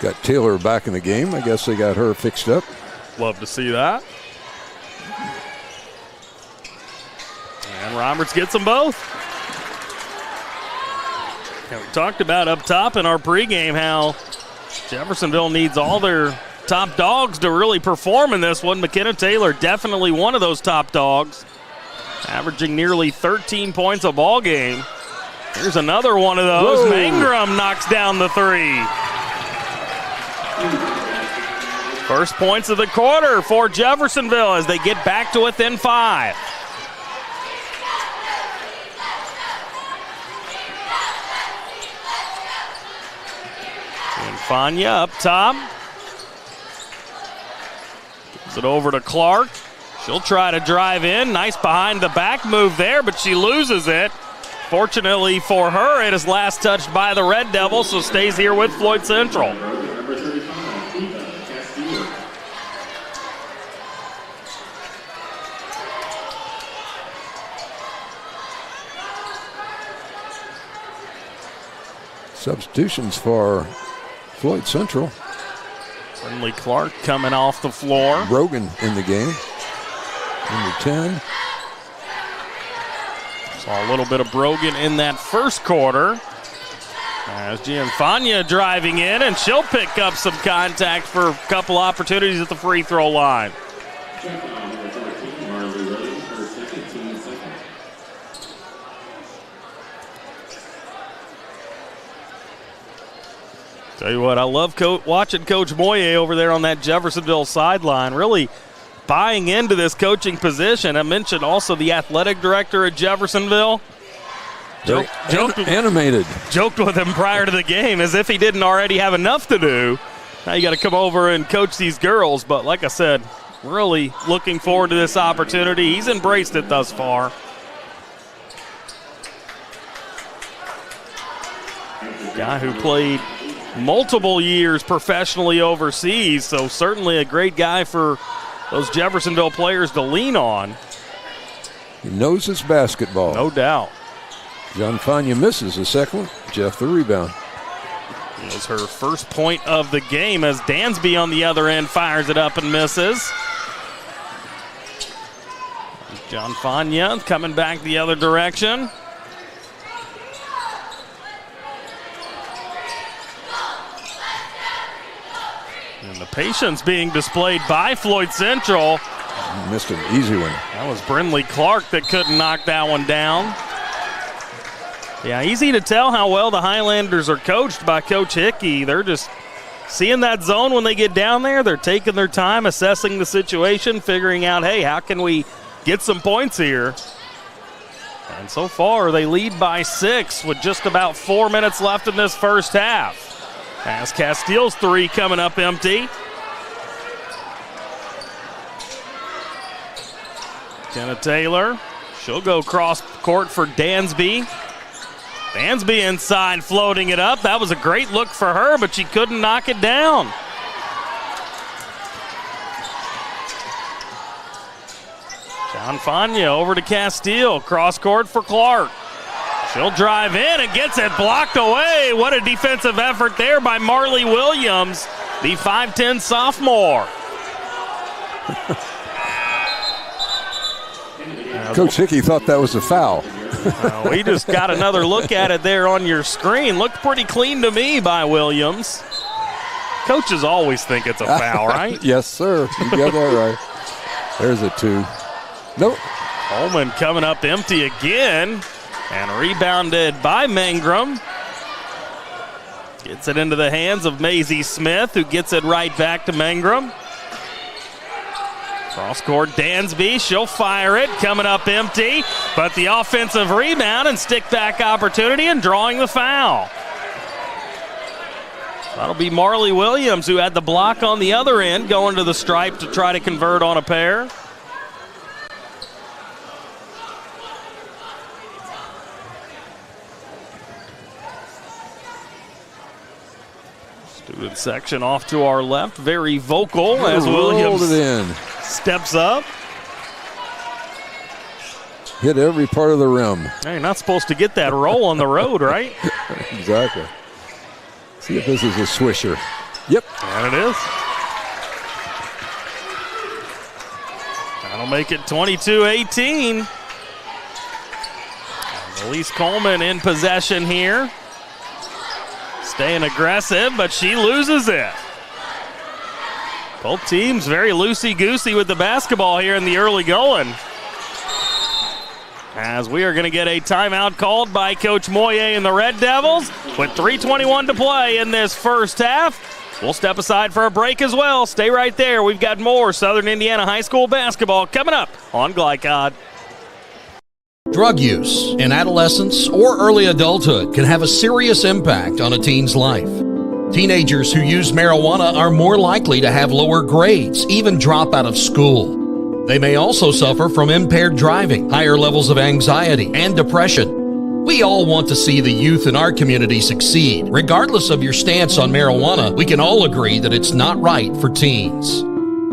Got Taylor back in the game. I guess they got her fixed up. Love to see that. And Roberts gets them both. And we talked about up top in our pregame how Jeffersonville needs all their top dogs to really perform in this one. McKenna Taylor definitely one of those top dogs, averaging nearly 13 points a ball game. Here's another one of those. Whoa. Mangrum knocks down the 3. First points of the quarter for Jeffersonville as they get back to within 5. And Fania up top. Gives it over to Clark. She'll try to drive in. Nice behind the back move there, but she loses it. Fortunately for her, it is last touched by the Red Devils, so stays here with Floyd Central. Substitutions for Floyd Central. Brinley Clark coming off the floor. Brogan in the game. Number 10. Saw a little bit of Brogan in that first quarter. As Gianfagna driving in, and she'll pick up some contact for a couple opportunities at the free throw line. Tell you what, I love watching Coach Moye over there on that Jeffersonville sideline, really buying into this coaching position. I mentioned also the athletic director at Jeffersonville. Animated. Joked with him prior to the game as if he didn't already have enough to do. Now you got to come over and coach these girls. But like I said, really looking forward to this opportunity. He's embraced it thus far. Guy who played multiple years professionally overseas, so certainly a great guy for those Jeffersonville players to lean on. He knows his basketball. No doubt. John Fania misses the second one. Jeff the rebound. It was her first point of the game as Dansby on the other end fires it up and misses. John Fania coming back the other direction. And the patience being displayed by Floyd Central. Missed an easy one. That was Brindley Clark that couldn't knock that one down. Yeah, easy to tell how well the Highlanders are coached by Coach Hickey. They're just seeing that zone when they get down there. They're taking their time, assessing the situation, figuring out, hey, how can we get some points here? And so far, they lead by 6 with just about 4 minutes left in this first half. As Castile's three coming up empty. Jenna Taylor, she'll go cross court for Dansby. Dansby inside floating it up. That was a great look for her, but she couldn't knock it down. John Fania over to Castile. Cross court for Clark. She'll drive in and gets it blocked away. What a defensive effort there by Marley Williams, the 5'10 sophomore. Coach Hickey thought that was a foul. We just got another look at it there on your screen. Looked pretty clean to me by Williams. Coaches always think it's a foul, right? Yes, sir. You got that right. There's a 2. Nope. Holman coming up empty again. And rebounded by Mangrum. Gets it into the hands of Maisie Smith, who gets it right back to Mangrum. Cross court Dansby, she'll fire it, coming up empty, but the offensive rebound and stick back opportunity and drawing the foul. That'll be Marley Williams, who had the block on the other end, going to the stripe to try to convert on a pair. Student section off to our left, very vocal as Williams steps up. Hit every part of the rim. Hey, you're not supposed to get that roll on the road, right? Exactly. See if this is a swisher. Yep. And it is. That'll make it 22-18. Elise Coleman in possession here. Staying aggressive, but she loses it. Both teams very loosey-goosey with the basketball here in the early going. As we are going to get a timeout called by Coach Moye and the Red Devils with 3:21 to play in this first half. We'll step aside for a break as well. Stay right there. We've got more Southern Indiana High School basketball coming up on Glycod. Drug use in adolescence or early adulthood can have a serious impact on a teen's life. Teenagers who use marijuana are more likely to have lower grades, even drop out of school. They may also suffer from impaired driving, higher levels of anxiety, and depression. We all want to see the youth in our community succeed. Regardless of your stance on marijuana, we can all agree that it's not right for teens.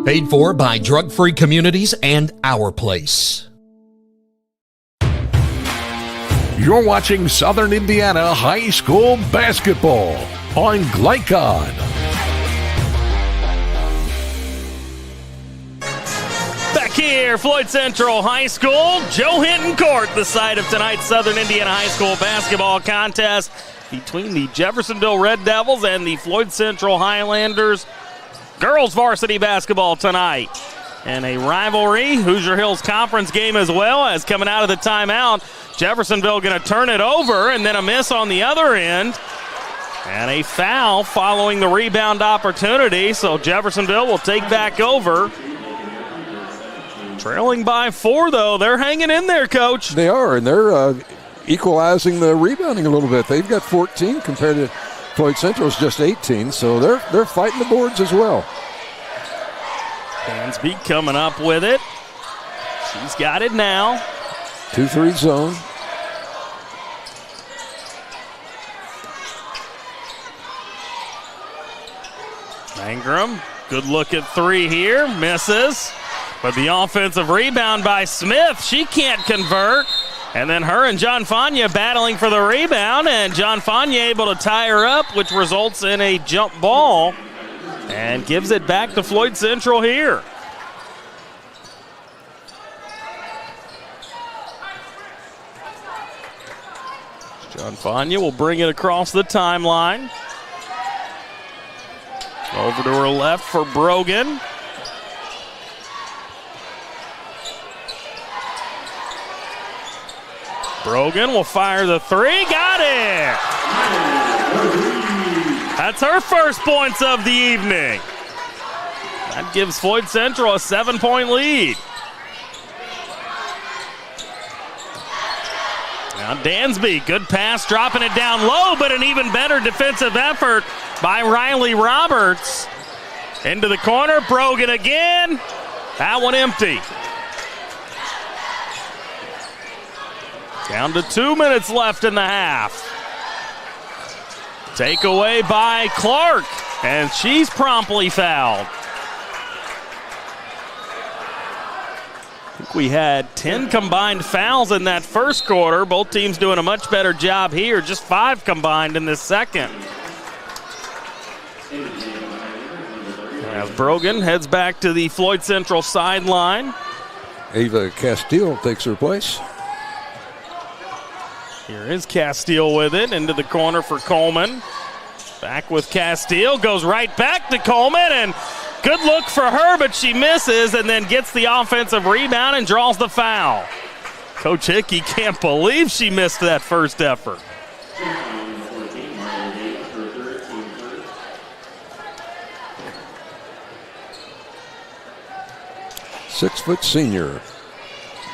Paid for by Drug Free Communities and Our Place. You're watching Southern Indiana High School basketball on Glycod. Back here, Floyd Central High School, Joe Hinton Court, the site of tonight's Southern Indiana High School basketball contest between the Jeffersonville Red Devils and the Floyd Central Highlanders. Girls varsity basketball tonight. And a rivalry, Hoosier Hills Conference game as well, as coming out of the timeout, Jeffersonville going to turn it over, and then a miss on the other end. And a foul following the rebound opportunity, so Jeffersonville will take back over. Trailing by 4, though. They're hanging in there, Coach. They are, and they're equalizing the rebounding a little bit. They've got 14 compared to Floyd Central's just 18, so they're fighting the boards as well. Dansby coming up with it. She's got it now. 2-3 zone. Mangrum, good look at 3 here, misses. But the offensive rebound by Smith, she can't convert. And then her and John Fania battling for the rebound, and John Fania able to tie her up, which results in a jump ball and gives it back to Floyd Central here. John Fania will bring it across the timeline. Over to her left for Brogan. Brogan will fire the 3. Got it! That's her first points of the evening. That gives Floyd Central a 7-point lead. Now Dansby, good pass, dropping it down low, but an even better defensive effort by Riley Roberts. Into the corner, Brogan again. That one empty. Down to 2 minutes left in the half. Takeaway by Clark, and she's promptly fouled. I think we had 10 combined fouls in that first quarter. Both teams doing a much better job here. Just 5 combined in this second. As Brogan heads back to the Floyd Central sideline. Ava Castile takes her place. Here is Castile with it into the corner for Coleman. Back with Castile, goes right back to Coleman, and good look for her, but she misses and then gets the offensive rebound and draws the foul. Coach Hickey can't believe she missed that first effort. Six-foot senior,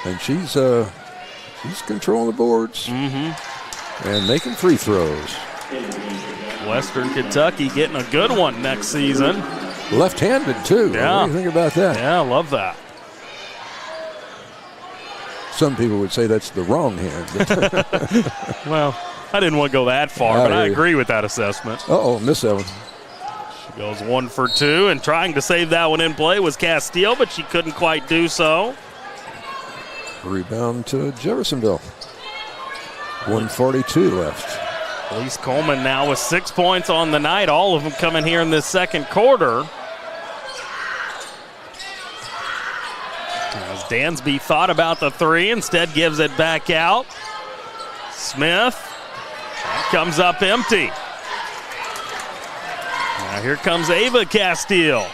and she's controlling the boards and making free throws. Western Kentucky getting a good one next season. Left-handed, too. Yeah. What do you think about that? Yeah, I love that. Some people would say that's the wrong hand. Well, I didn't want to go that far, but I agree with that assessment. Uh-oh, miss that one. She goes 1 for 2, and trying to save that one in play was Castile, but she couldn't quite do so. Rebound to Jeffersonville. 1:42 left. Elise Coleman now with 6 points on the night, all of them coming here in this second quarter. As Dansby thought about the 3, instead gives it back out. Smith comes up empty. Now here comes Ava Castile.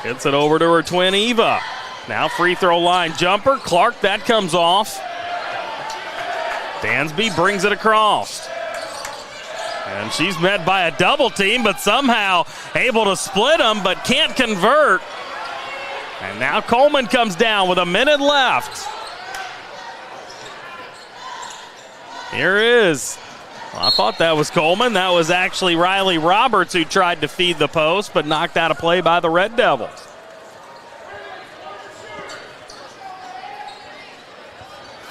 Gets it over to her twin Eva. Now free throw line jumper. Clark, that comes off. Dansby brings it across. And she's met by a double team, but somehow able to split them, but can't convert. And now Coleman comes down with a minute left. Here is. Well, I thought that was Coleman. That was actually Riley Roberts who tried to feed the post, but knocked out a play by the Red Devils.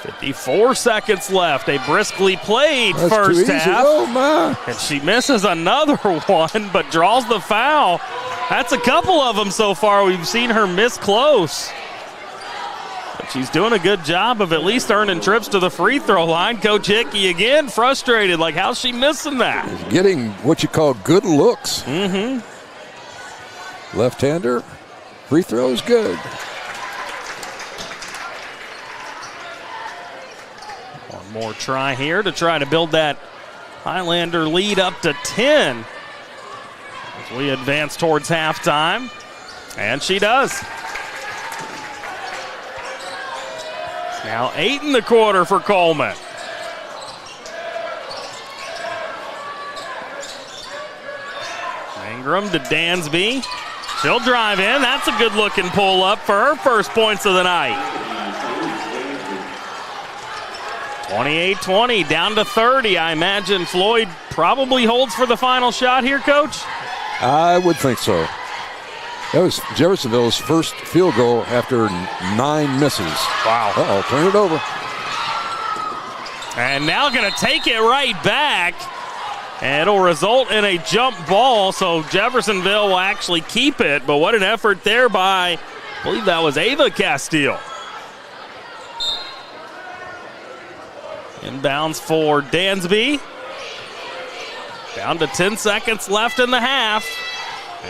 54 seconds left. A briskly played first half. Oh, my. And she misses another one, but draws the foul. That's a couple of them so far. We've seen her miss close. But she's doing a good job of at least earning trips to the free throw line. Coach Hickey again frustrated. Like, how's she missing that? She's getting what you call good looks. Left-hander. Free throw is good. More try here to try to build that Highlander lead up to 10 as we advance towards halftime. And she does. It's now 8 in the quarter for Coleman. Ingram to Dansby. She'll drive in. That's a good-looking pull-up for her first points of the night. 28-20, down to 30. I imagine Floyd probably holds for the final shot here, Coach? I would think so. That was Jeffersonville's first field goal after 9 misses. Wow. Uh-oh, turn it over. And now going to take it right back. And it'll result in a jump ball, so Jeffersonville will actually keep it. But what an effort there by, I believe that was Ava Castile. Inbounds for Dansby. Down to 10 seconds left in the half.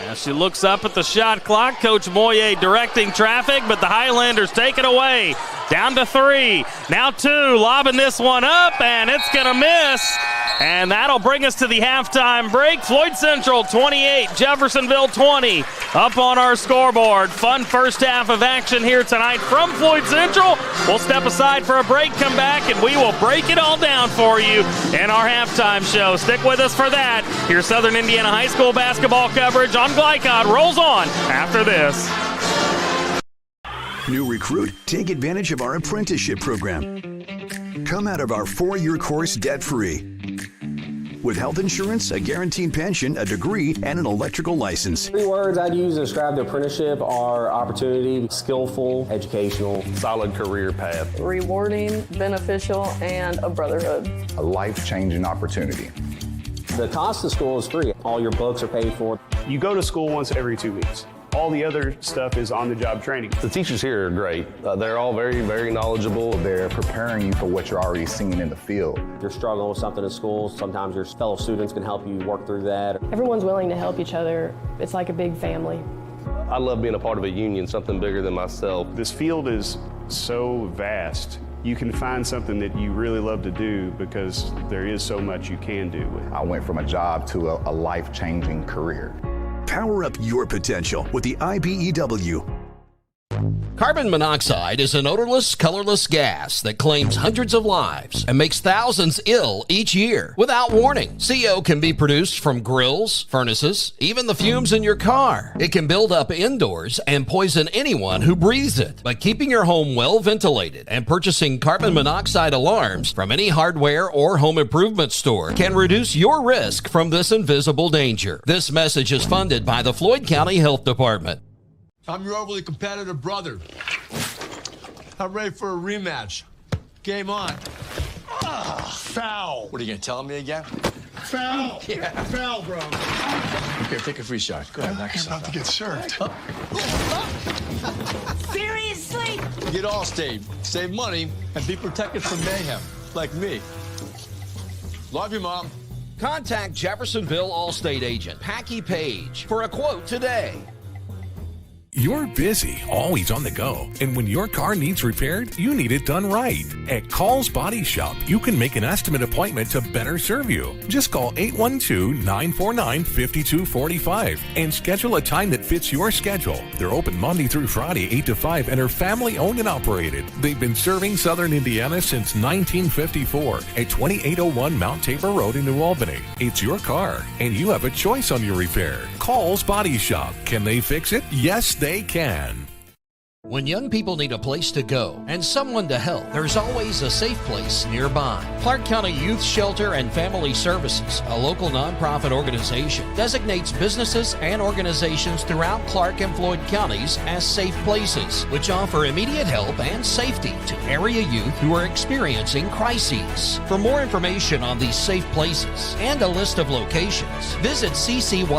As she looks up at the shot clock, Coach Moyer directing traffic, but the Highlanders take it away. Down to 3, now 2, lobbing this one up, and it's going to miss. And that'll bring us to the halftime break. Floyd Central 28, Jeffersonville 20 up on our scoreboard. Fun first half of action here tonight from Floyd Central. We'll step aside for a break, come back, and we will break it all down for you in our halftime show. Stick with us for that. Your Southern Indiana High School basketball coverage on Glycod rolls on after this. New recruit, take advantage of our apprenticeship program. Come out of our 4-year course debt-free. With health insurance, a guaranteed pension, a degree, and an electrical license. 3 words I'd use to describe the apprenticeship are opportunity, skillful, educational, solid career path. Rewarding, beneficial, and a brotherhood. A life-changing opportunity. The cost of school is free. All your books are paid for. You go to school once every 2 weeks. All the other stuff is on-the-job training. The teachers here are great. They're all very, very knowledgeable. They're preparing you for what you're already seeing in the field. If you're struggling with something at school, sometimes your fellow students can help you work through that. Everyone's willing to help each other. It's like a big family. I love being a part of a union, something bigger than myself. This field is so vast. You can find something that you really love to do because there is so much you can do with it. I went from a job to a life-changing career. Power up your potential with the IBEW. Carbon monoxide is an odorless, colorless gas that claims hundreds of lives and makes thousands ill each year without warning. CO can be produced from grills, furnaces, even the fumes in your car. It can build up indoors and poison anyone who breathes it. But keeping your home well ventilated and purchasing carbon monoxide alarms from any hardware or home improvement store can reduce your risk from this invisible danger. This message is funded by the Floyd County Health Department. I'm your overly competitive brother. I'm ready for a rematch. Game on. Foul. What are you going to tell me again? Foul. Yeah. Foul, bro. Okay, take a free shot. Go ahead, knock yourself out. You're about to get served. Seriously? Get Allstate, save money, and be protected from mayhem, like me. Love you, Mom. Contact Jeffersonville Allstate agent Packy Page for a quote today. You're busy, always on the go, and when your car needs repaired, you need it done right. At Call's Body Shop, you can make an estimate appointment to better serve you. Just call 812-949-5245 and schedule a time that fits your schedule. They're open Monday through Friday, 8 to 5, and are family-owned and operated. They've been serving Southern Indiana since 1954 at 2801 Mount Tabor Road in New Albany. It's your car, and you have a choice on your repair. Call's Body Shop. Can they fix it? Yes, they can. When young people need a place to go and someone to help, there's always a safe place nearby. Clark County Youth Shelter and Family Services, a local nonprofit organization, designates businesses and organizations throughout Clark and Floyd counties as safe places, which offer immediate help and safety to area youth who are experiencing crises. For more information on these safe places and a list of locations, visit ccysfs.org.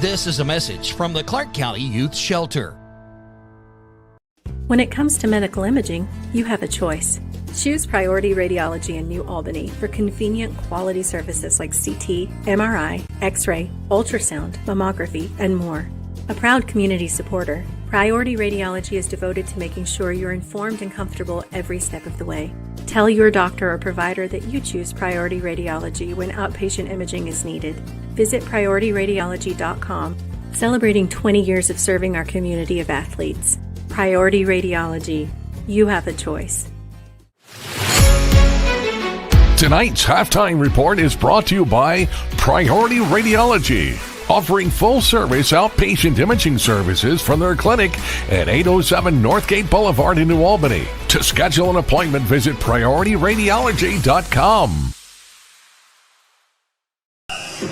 This is a message from the Clark County Youth Shelter. When it comes to medical imaging, you have a choice. Choose Priority Radiology in New Albany for convenient quality services like CT, MRI, X-ray, ultrasound, mammography, and more. A proud community supporter, Priority Radiology is devoted to making sure you're informed and comfortable every step of the way. Tell your doctor or provider that you choose Priority Radiology when outpatient imaging is needed. Visit PriorityRadiology.com, celebrating 20 years of serving our community of athletes. Priority Radiology. You have a choice. Tonight's halftime report is brought to you by Priority Radiology, offering full-service outpatient imaging services from their clinic at 807 Northgate Boulevard in New Albany. To schedule an appointment, visit PriorityRadiology.com.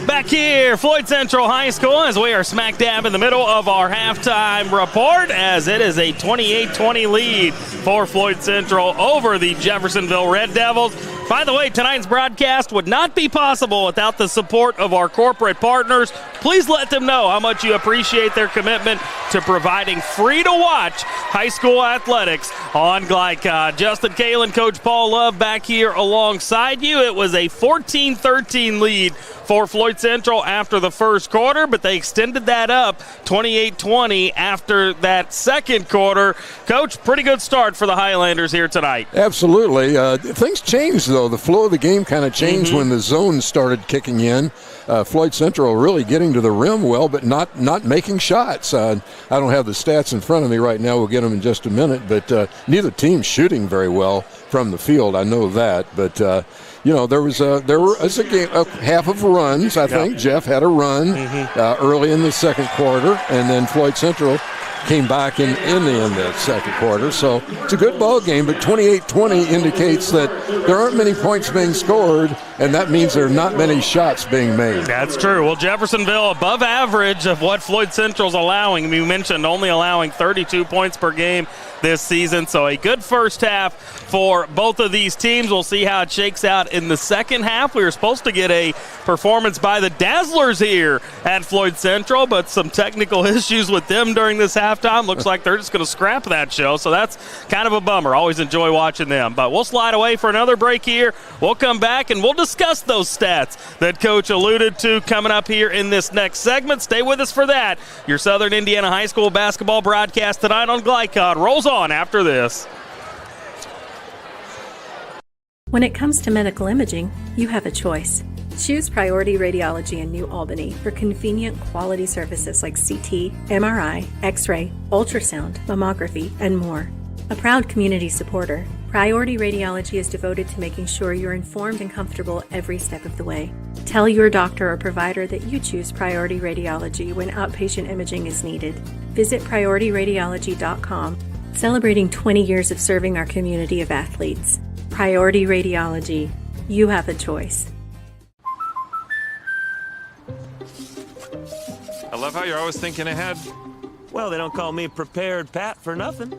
Back here, Floyd Central High School, as we are smack dab in the middle of our halftime report, as it is a 28-20 lead for Floyd Central over the Jeffersonville Red Devils. By the way, tonight's broadcast would not be possible without the support of our corporate partners. Please let them know how much you appreciate their commitment to providing free-to-watch high school athletics on Glycod. Justin Kalen, Coach Paul Love back here alongside you. It was a 14-13 lead for Floyd Central after the first quarter, but they extended that up 28-20 after that second quarter. Coach, pretty good start for the Highlanders here tonight. Absolutely. Things changed, though. The flow of the game kind of changed when the zones started kicking in. Floyd Central really getting to the rim well, but not making shots. I don't have the stats in front of me right now. We'll get them in just a minute, but neither team shooting very well from the field. I know that, but there was a half of runs. I think Jeff had a run early in the second quarter, and then Floyd Central came back in the end of that second quarter. So it's a good ball game, but 28-20 indicates that there aren't many points being scored, and that means there are not many shots being made. That's true. Well, Jeffersonville above average of what Floyd Central's allowing. You mentioned only allowing 32 points per game this season, so a good first half for both of these teams. We'll see how it shakes out in the second half. We were supposed to get a performance by the Dazzlers here at Floyd Central, but some technical issues with them during this halftime. Looks like they're just going to scrap that show, so that's kind of a bummer. Always enjoy watching them. But we'll slide away for another break here. We'll come back and we'll discuss those stats that Coach alluded to coming up here in this next segment. Stay with us for that. Your Southern Indiana High School basketball broadcast tonight on Glycod rolls on after this. When it comes to medical imaging, you have a choice. Choose Priority Radiology in New Albany for convenient quality services like CT, MRI, X-ray, ultrasound, mammography, and more. A proud community supporter, Priority Radiology is devoted to making sure you're informed and comfortable every step of the way. Tell your doctor or provider that you choose Priority Radiology when outpatient imaging is needed. Visit PriorityRadiology.com, celebrating 20 years of serving our community of athletes. Priority Radiology. You have a choice. I love how you're always thinking ahead. Well, they don't call me Prepared Pat for nothing.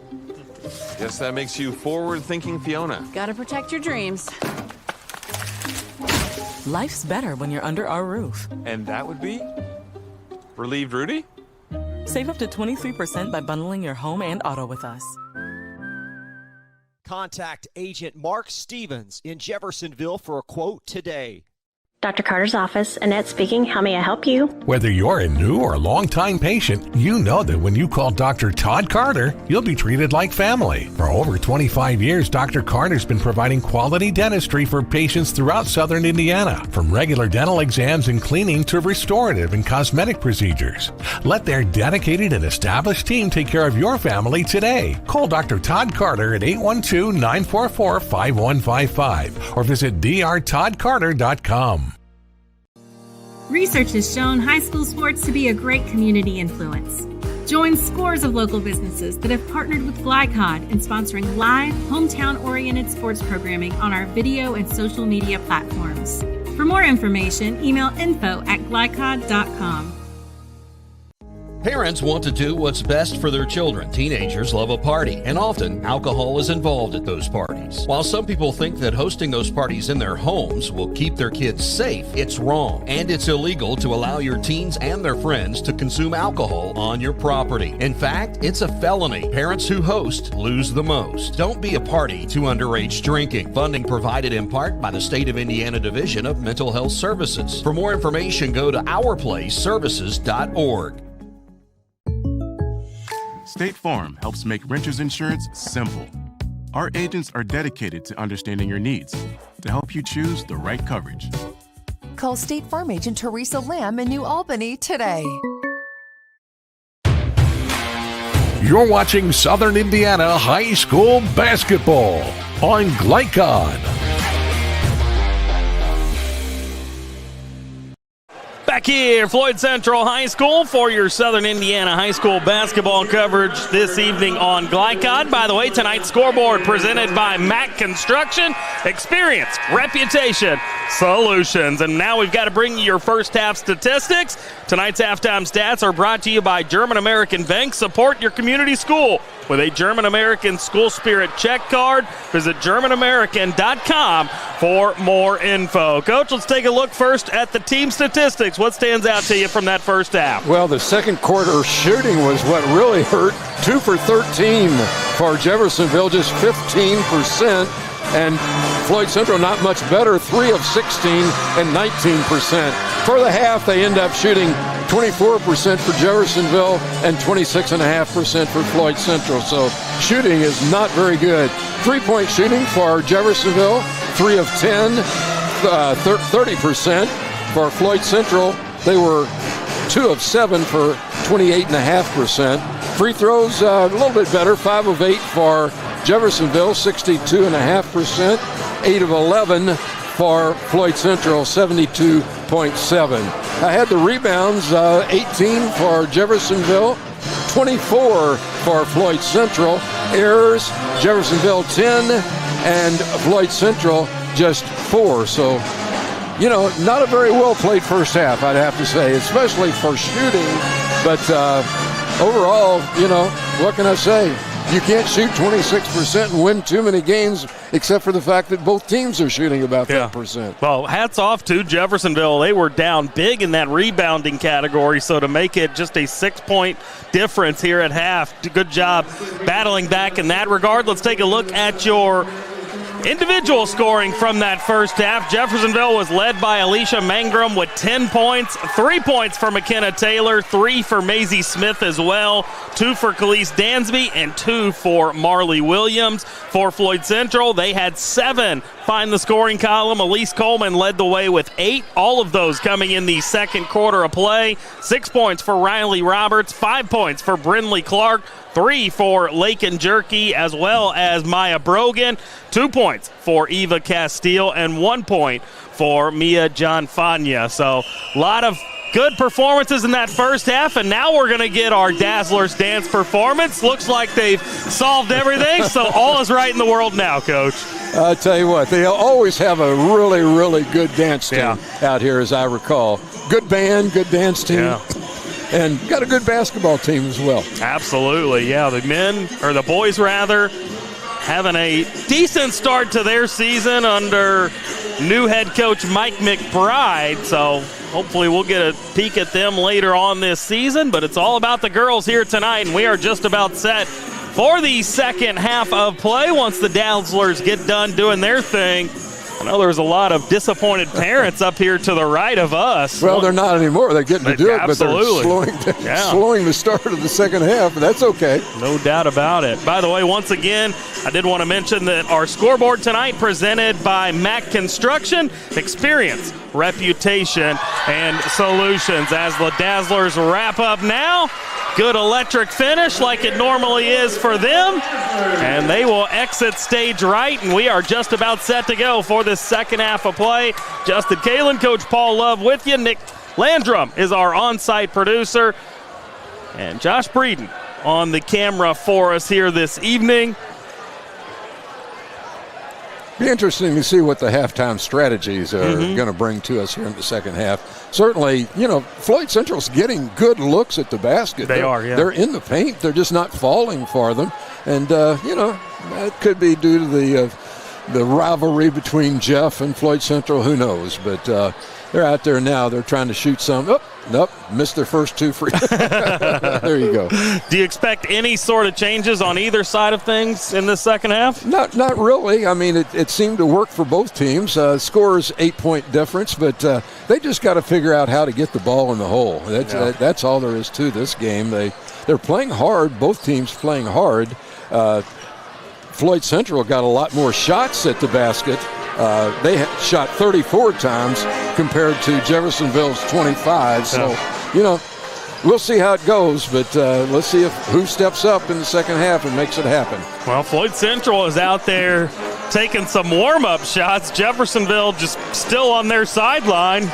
Guess that makes you forward-thinking Fiona. Gotta protect your dreams. Life's better when you're under our roof. And that would be? Relieved Rudy? Save up to 23% by bundling your home and auto with us. Contact Agent Mark Stevens in Jeffersonville for a quote today. Dr. Carter's office, Annette speaking. How may I help you? Whether you're a new or long-time patient, you know that when you call Dr. Todd Carter, you'll be treated like family. For over 25 years, Dr. Carter's been providing quality dentistry for patients throughout Southern Indiana, from regular dental exams and cleaning to restorative and cosmetic procedures. Let their dedicated and established team take care of your family today. Call Dr. Todd Carter at 812-944-5155 or visit drtoddcarter.com. Research has shown high school sports to be a great community influence. Join scores of local businesses that have partnered with Glycod in sponsoring live, hometown-oriented sports programming on our video and social media platforms. For more information, email info@glycod.com. Parents want to do what's best for their children. Teenagers love a party, and often alcohol is involved at those parties. While some people think that hosting those parties in their homes will keep their kids safe, it's wrong, and it's illegal to allow your teens and their friends to consume alcohol on your property. In fact, it's a felony. Parents who host lose the most. Don't be a party to underage drinking. Funding provided in part by the State of Indiana Division of Mental Health Services. For more information, go to ourplaceservices.org. State Farm helps make renters insurance simple. Our agents are dedicated to understanding your needs to help you choose the right coverage. Call State Farm agent Teresa Lamb in New Albany today. You're watching Southern Indiana High School basketball on Glycod. back here, Floyd Central High School, for your Southern Indiana High School basketball coverage this evening on Glycod. By the way, tonight's scoreboard presented by Mack Construction. Experience, reputation, solutions. And now we've got to bring you your first half statistics. Tonight's halftime stats are brought to you by German American Bank. Support your community school with a German American School Spirit check card. Visit GermanAmerican.com for more info. Coach, let's take a look first at the team statistics. What stands out to you from that first half? Well, the second quarter shooting was what really hurt. 2 for 13 for Jeffersonville, just 15%. And Floyd Central not much better, 3 of 16 and 19%. For the half, they end up shooting 24% for Jeffersonville and 26.5% for Floyd Central. So shooting is not very good. 3-point shooting for Jeffersonville, 3 of 10, 30%. For Floyd Central, they were 2 of 7 for 28.5%. Free throws a little bit better, 5 of 8 for Jeffersonville, 62.5%. 8 of 11 for Floyd Central, 72.7. I had the rebounds, 18 for Jeffersonville, 24 for Floyd Central. Errors, Jeffersonville 10 and Floyd Central just 4. So, you know, not a very well played first half, I'd have to say, especially for shooting. But overall, you know, what can I say? You can't shoot 26% and win too many games, except for the fact that both teams are shooting about that percent. Well, hats off to Jeffersonville. They were down big in that rebounding category, so to make it just a 6-point difference here at half, good job battling back in that regard. Let's take a look at your individual scoring from that first half. Jeffersonville was led by Alicia Mangrum with 10 points, 3 points for McKenna Taylor, 3 for Maisie Smith as well, 2 for Khalees Dansby, and 2 for Marley Williams. For Floyd Central, they had 7 find the scoring column. Elise Coleman led the way with 8, all of those coming in the second quarter of play. 6 points for Riley Roberts, 5 points for Brinley Clark, 3 for Lakin Jerky, as well as Maya Brogan, 2 points for Eva Castile, and 1 point for Mia Johnfania. So a lot of good performances in that first half, and now we're going to get our Dazzlers dance performance. Looks like they've solved everything, so all is right in the world now, Coach. I tell you what, they always have a really, really good dance team out here, as I recall. Good band, good dance team. Yeah. And got a good basketball team as well. Absolutely, yeah. The boys rather, having a decent start to their season under new head coach Mike McBride. So hopefully we'll get a peek at them later on this season. But it's all about the girls here tonight, and we are just about set for the second half of play once the Dazzlers get done doing their thing. I know there's a lot of disappointed parents up here to the right of us. Well, they're not anymore. They're getting to do it, but they're slowing the start of the second half. But that's okay. No doubt about it. By the way, once again, I did want to mention that our scoreboard tonight presented by Mack Construction. Experience, reputation, and solutions. As the Dazzlers wrap up now, good electric finish like it normally is for them. And they will exit stage right, and we are just about set to go for this second half of play. Justin Kalen, Coach Paul Love with you. Nick Landrum is our on-site producer. And Josh Breeden on the camera for us here this evening. Be interesting to see what the halftime strategies are going to bring to us here in the second half. Certainly, you know, Floyd Central's getting good looks at the basket. They're in the paint. They're just not falling for them. And, you know, that could be due to the rivalry between Jeff and Floyd Central. Who knows? But they're out there now. They're trying to shoot some. Oh, nope, missed their first 2 free. There you go. Do you expect any sort of changes on either side of things in the second half? Not really. I mean, it seemed to work for both teams. Scores 8-point difference, but they just got to figure out how to get the ball in the hole. That's all there is to this game. They're playing hard. Both teams playing hard. Floyd Central got a lot more shots at the basket. They shot 34 times compared to Jeffersonville's 25. So, you know, we'll see how it goes, but let's see who steps up in the second half and makes it happen. Well, Floyd Central is out there taking some warm-up shots. Jeffersonville just still on their sideline.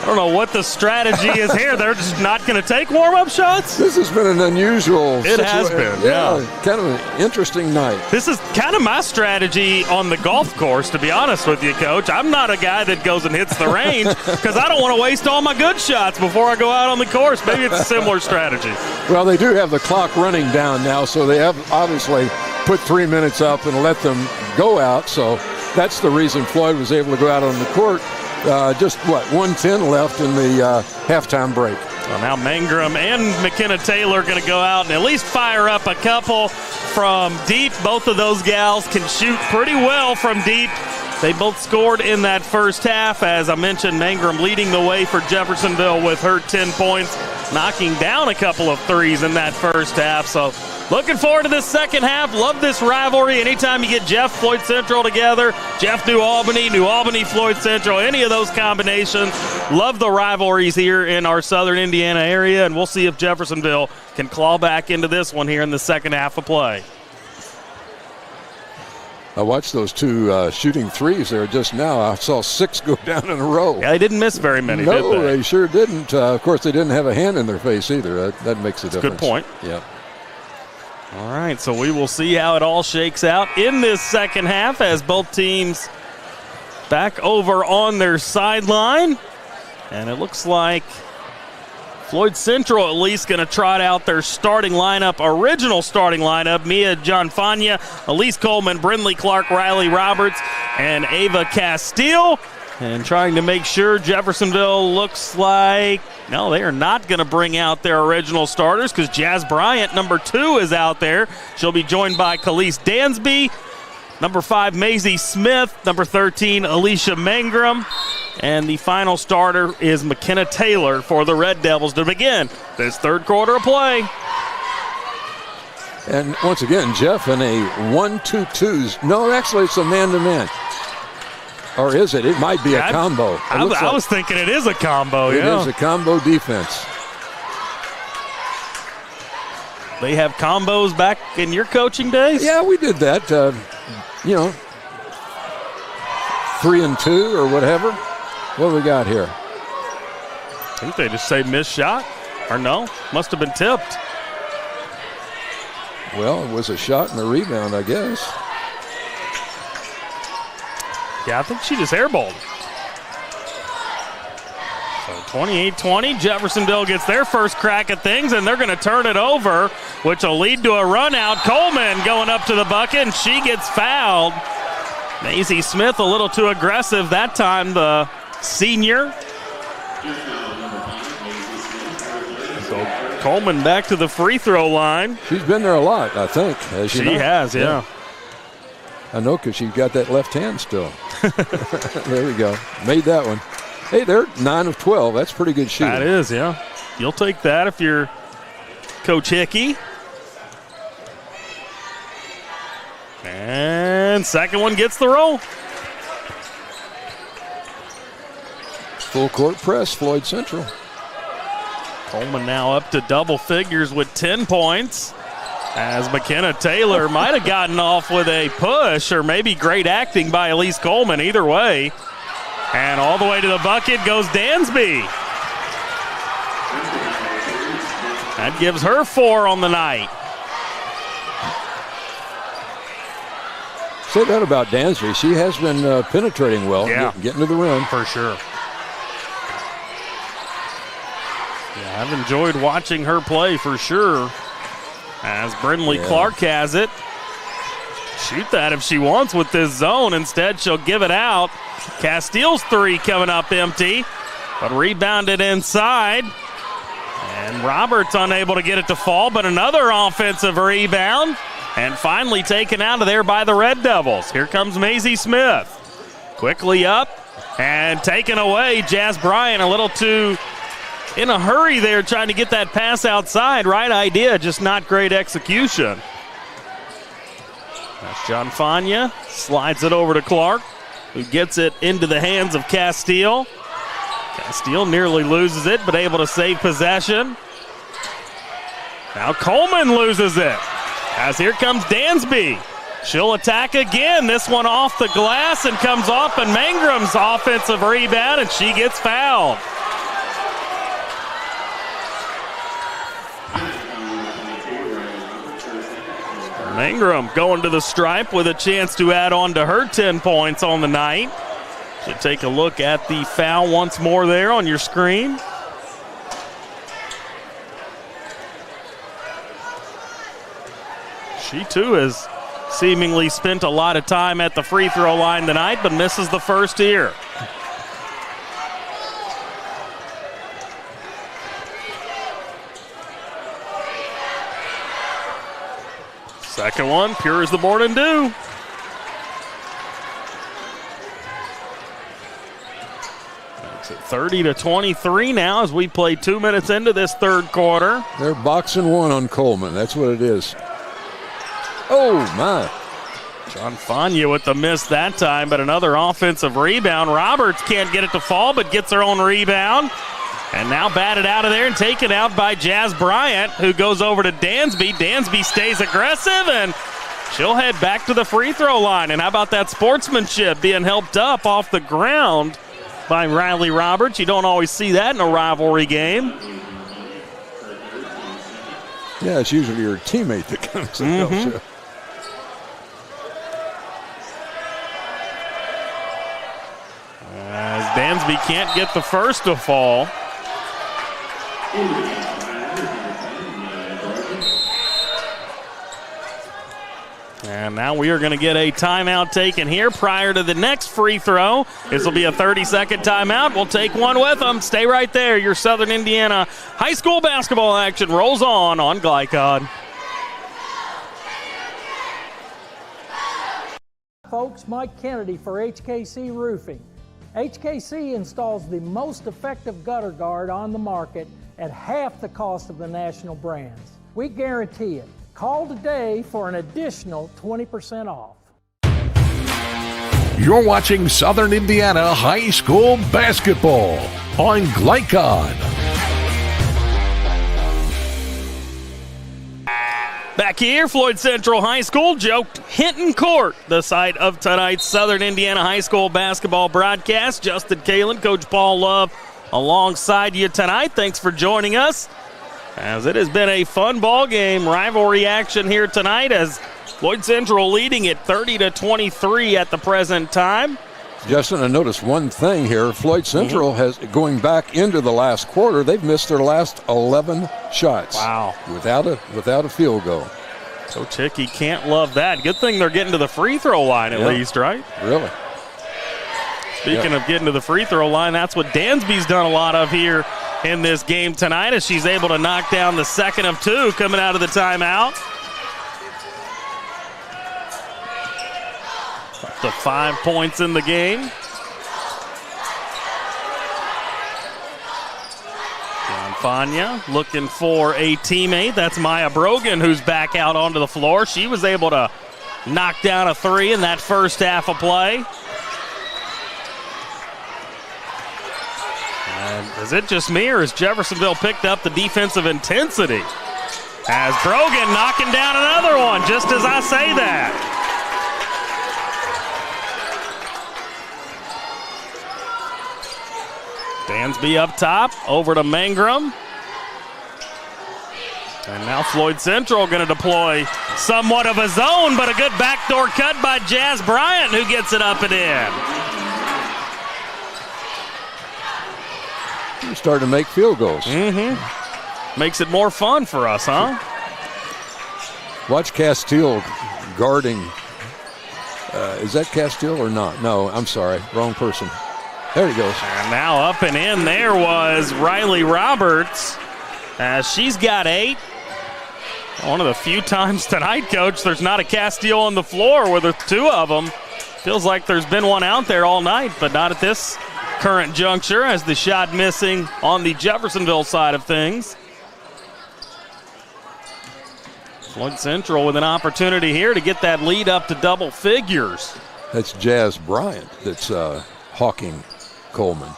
don't know what the strategy is here. They're just not going to take warm-up shots? This has been an unusual situation. It has been, yeah. Kind of an interesting night. This is kind of my strategy on the golf course, to be honest with you, Coach. I'm not a guy that goes and hits the range because I don't want to waste all my good shots before I go out on the course. Maybe it's a similar strategy. Well, they do have the clock running down now, so they have obviously put 3 minutes up and let them go out. So that's the reason Floyd was able to go out on the court. Just, 1:10 left in the halftime break. Well, now Mangrum and McKenna Taylor are going to go out and at least fire up a couple from deep. Both of those gals can shoot pretty well from deep. They both scored in that first half. As I mentioned, Mangrum leading the way for Jeffersonville with her 10 points, knocking down a couple of threes in that first half. So looking forward to this second half. Love this rivalry. Anytime you get Jeff, Floyd Central together, Jeff, New Albany, Floyd Central, any of those combinations. Love the rivalries here in our southern Indiana area, and we'll see if Jeffersonville can claw back into this one here in the second half of play. I watched those two shooting threes there just now. I saw 6 go down in a row. Yeah, they didn't miss very many, did they? No, they sure didn't. Of course, they didn't have a hand in their face either. That makes a difference. Good point. Yeah. All right, so we will see how it all shakes out in this second half as both teams back over on their sideline. And it looks like Floyd Central at least going to trot out their starting lineup, original starting lineup. Mia Johnfania, Elise Coleman, Brindley Clark, Riley Roberts, and Ava Castile. And trying to make sure Jeffersonville looks like, no, they are not going to bring out their original starters because Jazz Bryant, number 2, is out there. She'll be joined by Khalees Dansby, number 5, Maisie Smith, number 13, Alicia Mangrum. And the final starter is McKenna Taylor for the Red Devils to begin this third quarter of play. And once again, Jeff in a 1-2-2s. No, actually, it's a man-to-man. Or is it? It might be a combo. I was thinking it is a combo, It is a combo defense. They have combos back in your coaching days? Yeah, we did that. 3 and 2 or whatever. What do we got here? I think they just say missed shot. Or no, must have been tipped. Well, it was a shot and a rebound, I guess. Yeah, I think she just airballed. So 28-20, Jeffersonville gets their first crack at things, and they're going to turn it over, which will lead to a run out. Coleman going up to the bucket, and she gets fouled. Maisie Smith a little too aggressive that time, the senior. So Coleman back to the free throw line. She's been there a lot, I think. She has, yeah. I know because she's got that left hand still. There we go. Made that one. Hey, they're 9 of 12. That's pretty good shooting. That is, yeah. You'll take that if you're Coach Hickey. And second one gets the roll. Full court press, Floyd Central. Coleman now up to double figures with 10 points. As McKenna Taylor might have gotten off with a push or maybe great acting by Elise Coleman, either way. And all the way to the bucket goes Dansby. That gives her 4 on the night. Say that about Dansby. She has been penetrating well, getting to the rim. For sure. Yeah, I've enjoyed watching her play for sure. As Brindley Clark has it. Shoot that if she wants with this zone. Instead, she'll give it out. Castile's 3 coming up empty, but rebounded inside. And Roberts unable to get it to fall, but another offensive rebound. And finally taken out of there by the Red Devils. Here comes Maisie Smith. Quickly up and taken away. Jazz Bryant a little too in a hurry there trying to get that pass outside. Right idea, just not great execution. That's Johnfania. Slides it over to Clark, who gets it into the hands of Castile. Castile nearly loses it, but able to save possession. Now Coleman loses it. As here comes Dansby. She'll attack again. This one off the glass and comes off, and Mangrum's offensive rebound, and she gets fouled. Mangrum going to the stripe with a chance to add on to her 10 points on the night. Should take a look at the foul once more there on your screen. She too has seemingly spent a lot of time at the free throw line tonight, but misses the first here. Second one, pure as the board and dew. It's at 30-23 now as we play 2 minutes into this third quarter. They're boxing one on Coleman. That's what it is. Oh, my. John Fania with the miss that time, but another offensive rebound. Roberts can't get it to fall, but gets her own rebound. And now batted out of there and taken out by Jazz Bryant, who goes over to Dansby. Dansby stays aggressive, and she'll head back to the free throw line. And how about that sportsmanship being helped up off the ground by Riley Roberts? You don't always see that in a rivalry game. Yeah, it's usually your teammate that comes and helps you. As Dansby can't get the first to fall. And now we are going to get a timeout taken here prior to the next free throw. This will be a 30-second timeout. We'll take one with them. Stay right there. Your Southern Indiana high school basketball action rolls on Glycod. Folks, Mike Kennedy for HKC Roofing. HKC installs the most effective gutter guard on the market at half the cost of the national brands. We guarantee it. Call today for an additional 20% off. You're watching Southern Indiana High School Basketball on Glycod. Back here, Floyd Central High School, Joe Hinton Court, the site of tonight's Southern Indiana High School basketball broadcast. Justin Kalen, Coach Paul Love alongside you tonight. Thanks for joining us, as it has been a fun ball game. Rivalry action here tonight as Floyd Central leading at 30-23 at the present time. Justin, I noticed one thing here. Floyd Central has, going back into the last quarter, they've missed their last 11 shots. Wow. Without a field goal. Coach Hickey can't love that. Good thing they're getting to the free throw line at least, right? Really? Speaking of getting to the free throw line, that's what Dansby's done a lot of here in this game tonight, as she's able to knock down the second of two coming out of the timeout. Up to 5 points in the game. John Fania looking for a teammate. That's Maya Brogan, who's back out onto the floor. She was able to knock down a three in that first half of play. And is it just me, or has Jeffersonville picked up the defensive intensity? As Brogan knocking down another one, just as I say that. Dansby up top, over to Mangrum. And now Floyd Central going to deploy somewhat of a zone, but a good backdoor cut by Jazz Bryant, who gets it up and in. You're starting to make field goals. Makes it more fun for us, huh? Watch Castile guarding. Is that Castile or not? No, I'm sorry. Wrong person. There he goes. And now up and in there was Riley Roberts. She's got 8. One of the few times tonight, Coach, there's not a Castile on the floor with 2 of them. Feels like there's been one out there all night, but not at this current juncture, as the shot missing on the Jeffersonville side of things. Floyd Central with an opportunity here to get that lead up to double figures. That's Jazz Bryant that's hawking Coleman.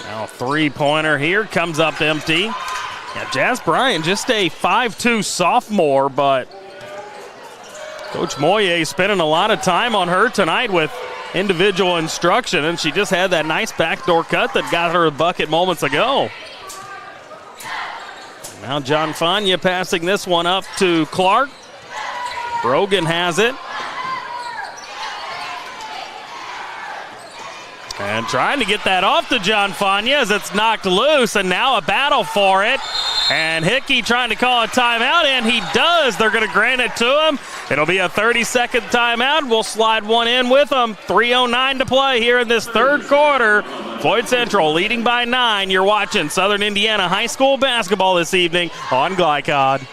Now three-pointer here comes up empty. Yeah, Jazz Bryant, just a 5'2" sophomore, but Coach Moyer spending a lot of time on her tonight with individual instruction, and she just had that nice backdoor cut that got her a bucket moments ago. Now John Fania passing this one up to Clark. Brogan has it. And trying to get that off to John Fania as it's knocked loose, and now a battle for it. And Hickey trying to call a timeout, and he does. They're going to grant it to him. It'll be a 30-second timeout. We'll slide one in with them. 3:09 to play here in this third quarter. Floyd Central leading by 9. You're watching Southern Indiana High School basketball this evening on Glycod.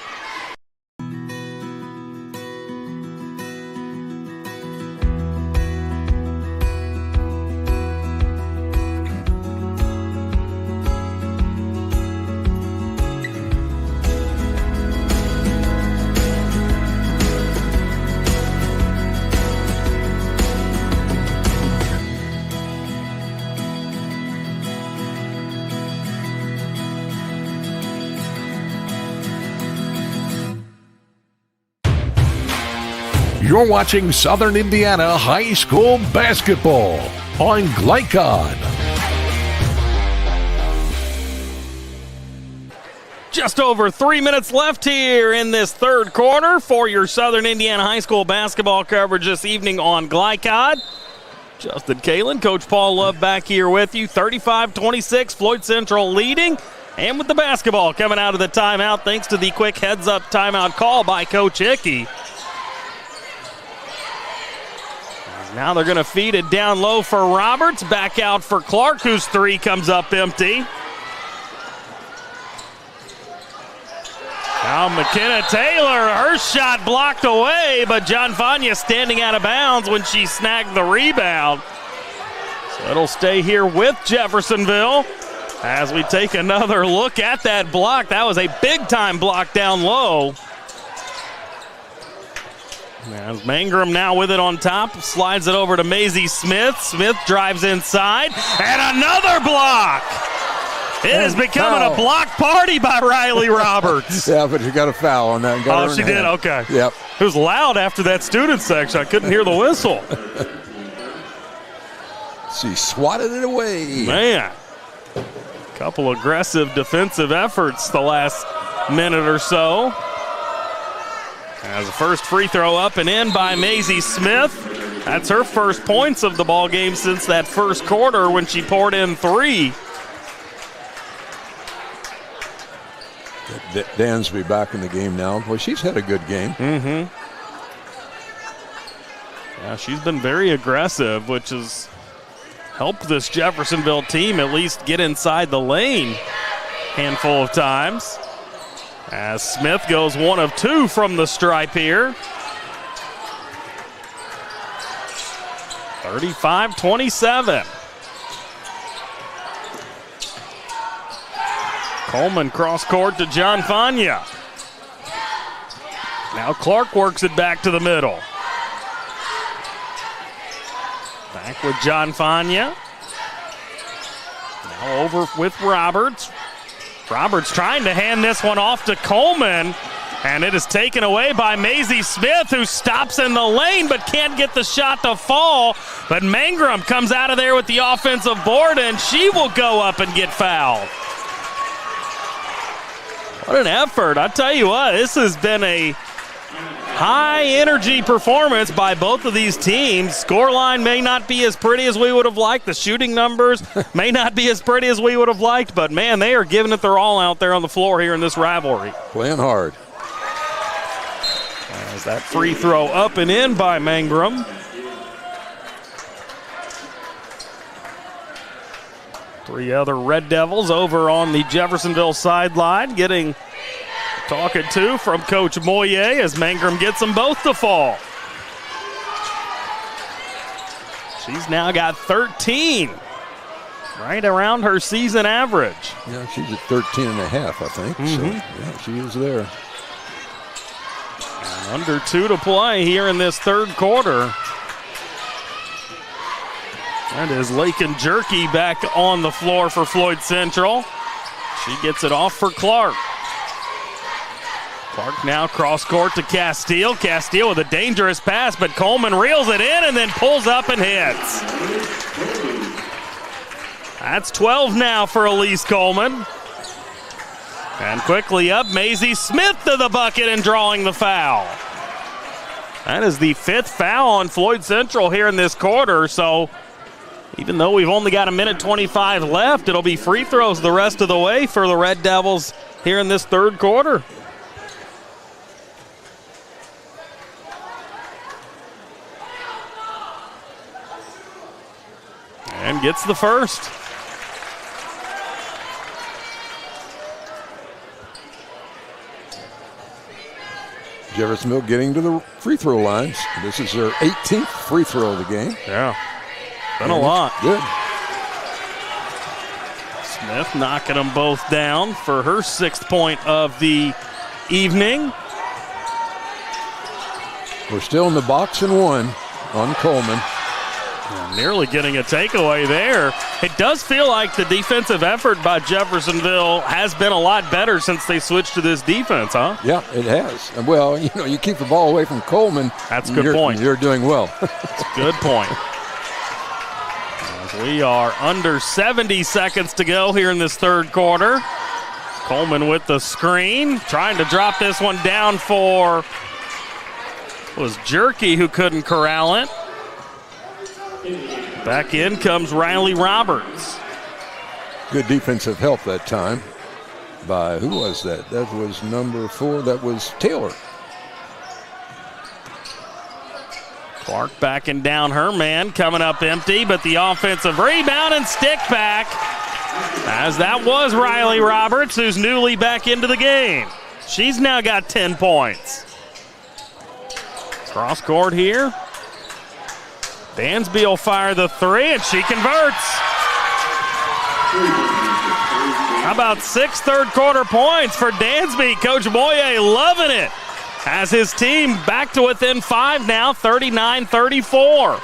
You're watching Southern Indiana High School basketball on Glycod. Just over 3 minutes left here in this third quarter for your Southern Indiana High School basketball coverage this evening on Glycod. Justin Kalen, Coach Paul Love back here with you. 35-26, Floyd Central leading. And with the basketball coming out of the timeout, thanks to the quick heads-up timeout call by Coach Hickey. Now they're going to feed it down low for Roberts. Back out for Clark, whose three comes up empty. Now McKenna Taylor, her shot blocked away, but John Fania standing out of bounds when she snagged the rebound. So it'll stay here with Jeffersonville as we take another look at that block. That was a big-time block down low. As Mangrum now with it on top, slides it over to Maisie Smith. Smith drives inside, and another block. It is becoming a block party by Riley Roberts. Yeah, but you got a foul on that. Oh, she did? Okay. Yep. It was loud after that student section. I couldn't hear the whistle. She swatted it away. Man. Couple aggressive defensive efforts the last minute or so. As the first free throw up and in by Maisie Smith. That's her first points of the ball game since that first quarter when she poured in three. Dansby back in the game now. Well, she's had a good game. Mm-hmm. Yeah, she's been very aggressive, which has helped this Jeffersonville team at least get inside the lane a handful of times. As Smith goes 1 of 2 from the stripe here. 35-27. Coleman cross court to John Fania. Now Clark works it back to the middle. Back with John Fania. Now over with Roberts. Roberts trying to hand this one off to Coleman, and it is taken away by Maisie Smith, who stops in the lane but can't get the shot to fall. But Mangrum comes out of there with the offensive board, and she will go up and get fouled. What an effort. I tell you what, this has been a high-energy performance by both of these teams. Scoreline may not be as pretty as we would have liked. The shooting numbers may not be as pretty as we would have liked. But, man, they are giving it their all out there on the floor here in this rivalry. Playing hard. As that free throw up and in by Mangrum. Three other Red Devils over on the Jeffersonville sideline getting talking to from Coach Moyer as Mangrum gets them both to fall. She's now got 13, right around her season average. Yeah, she's at 13 and a half, I think. Mm-hmm. So, yeah, she is there. And under 2 to play here in this third quarter. That is Lakin Jerky back on the floor for Floyd Central. She gets it off for Clark. Clark now cross court to Castile. Castile with a dangerous pass, but Coleman reels it in and then pulls up and hits. That's 12 now for Elise Coleman. And quickly up, Maisie Smith to the bucket and drawing the foul. That is the 5th foul on Floyd Central here in this quarter, so even though we've only got 1:25 left, it'll be free throws the rest of the way for the Red Devils here in this third quarter. And gets the first. Jeffersonville getting to the free throw lines. This is their 18th free throw of the game. Yeah, been a lot. Good. Smith knocking them both down for her 6th point of the evening. We're still in the box and 1 on Coleman. Nearly getting a takeaway there. It does feel like the defensive effort by Jeffersonville has been a lot better since they switched to this defense, huh? Yeah, it has. Well, you keep the ball away from Coleman. That's a good point. You're doing well. That's a good point. As we are under 70 seconds to go here in this third quarter. Coleman with the screen, trying to drop this one down for, it was Jerky who couldn't corral it. Back in comes Riley Roberts. Good defensive help that time by, who was that? That was number 4. That was Taylor. Clark backing down her man, coming up empty, but the offensive rebound and stick back, as that was Riley Roberts, who's newly back into the game. She's now got 10 points. Cross court here. Dansby will fire the 3, and she converts. How about 6 third quarter points for Dansby? Coach Boye loving it as his team back to within 5 now, 39-34.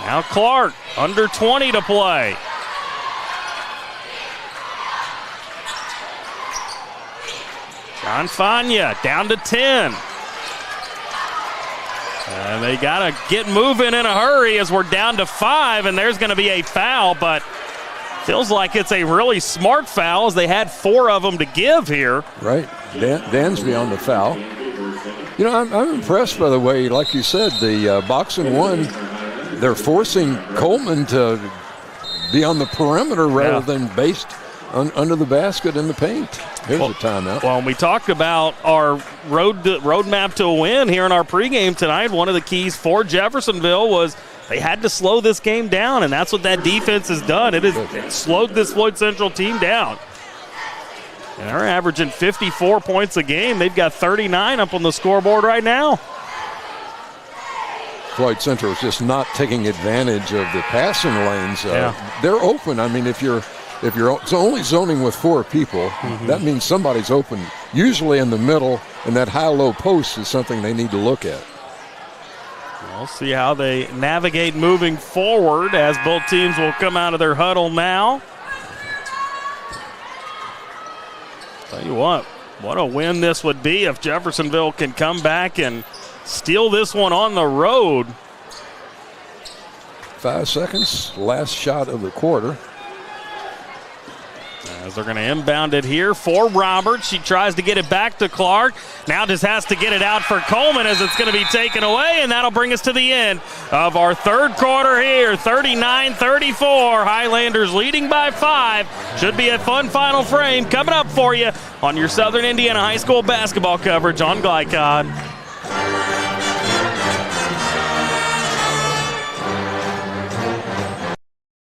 Now Clark, under 20 to play. John Fania down to 10. And they got to get moving in a hurry as we're down to 5, and there's going to be a foul, but feels like it's a really smart foul as they had 4 of them to give here. Right. Dansby on the foul. I'm impressed by the way, like you said, the box and 1, they're forcing Coleman to be on the perimeter rather than based under the basket in the paint. Here's a timeout. Well, we talked about our roadmap to a win here in our pregame tonight. One of the keys for Jeffersonville was they had to slow this game down, and that's what that defense has done. It slowed this Floyd Central team down. And they're averaging 54 points a game. They've got 39 up on the scoreboard right now. Floyd Central is just not taking advantage of the passing lanes. They're open. I mean, if you're only zoning with 4 people, that means somebody's open, usually in the middle, and that high-low post is something they need to look at. We'll see how they navigate moving forward as both teams will come out of their huddle now. Tell you what a win this would be if Jeffersonville can come back and steal this one on the road. 5 seconds, last shot of the quarter. As they're going to inbound it here for Roberts. She tries to get it back to Clark. Now just has to get it out for Coleman as it's going to be taken away, and that'll bring us to the end of our third quarter here. 39-34. Highlanders leading by 5. Should be a fun final frame coming up for you on your Southern Indiana High School basketball coverage on Glycod.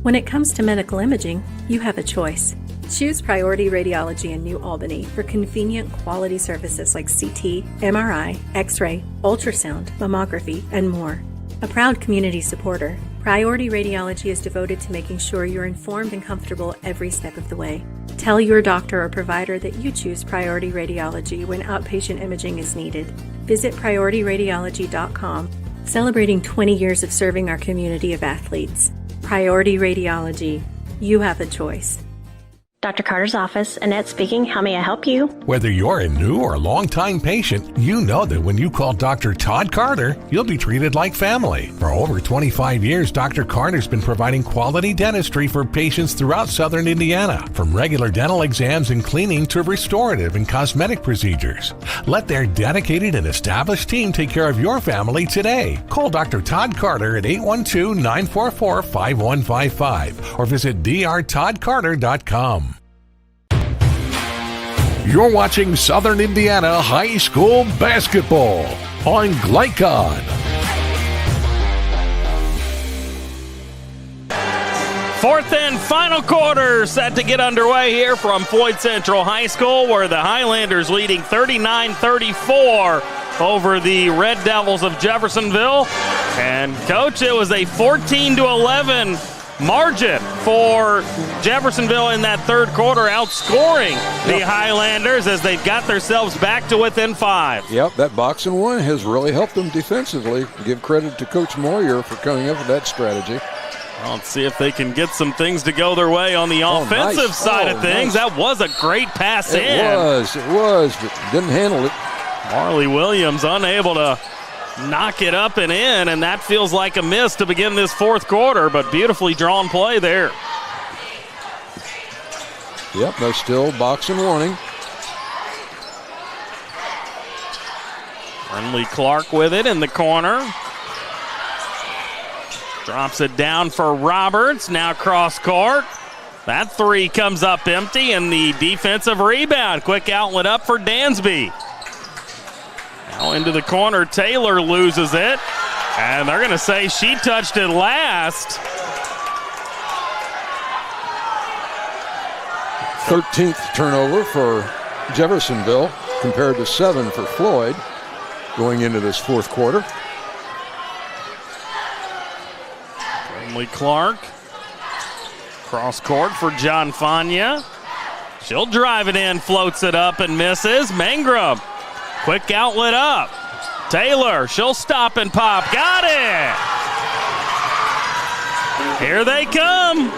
When it comes to medical imaging, you have a choice. Choose Priority Radiology in New Albany for convenient quality services like CT, MRI, X-ray, ultrasound, mammography, and more. A proud community supporter, Priority Radiology is devoted to making sure you're informed and comfortable every step of the way. Tell your doctor or provider that you choose Priority Radiology when outpatient imaging is needed. Visit PriorityRadiology.com, celebrating 20 years of serving our community of athletes. Priority Radiology. You have a choice. Dr. Carter's office, Annette speaking. How may I help you? Whether you're a new or longtime patient, you know that when you call Dr. Todd Carter, you'll be treated like family. For over 25 years, Dr. Carter's been providing quality dentistry for patients throughout southern Indiana, from regular dental exams and cleaning to restorative and cosmetic procedures. Let their dedicated and established team take care of your family today. Call Dr. Todd Carter at 812-944-5155 or visit drtoddcarter.com. You're watching Southern Indiana High School Basketball on Glycod. Fourth and final quarter set to get underway here from Floyd Central High School, where the Highlanders leading 39-34 over the Red Devils of Jeffersonville. And, Coach, it was a 14-11 margin for Jeffersonville in that third quarter, outscoring the Highlanders as they've got themselves back to within 5. Yep, that box and one has really helped them defensively. Give credit to Coach Moyer for coming up with that strategy. Well, let's see if they can get some things to go their way on the offensive side of things. Nice. That was a great pass in. It was, but didn't handle it. Marley Williams unable to knock it up and in, and that feels like a miss to begin this fourth quarter, but beautifully drawn play there. Yep, they're still box and warning. Brinley Clark with it in the corner. Drops it down for Roberts, now cross court. That three comes up empty, and the defensive rebound. Quick outlet up for Dansby. Now into the corner, Taylor loses it, and they're going to say she touched it last. 13th turnover for Jeffersonville compared to 7 for Floyd going into this fourth quarter. Brinley Clark, cross court for John Fania. She'll drive it in, floats it up and misses. Mangrum. Quick outlet up. Taylor, she'll stop and pop. Got it! Here they come.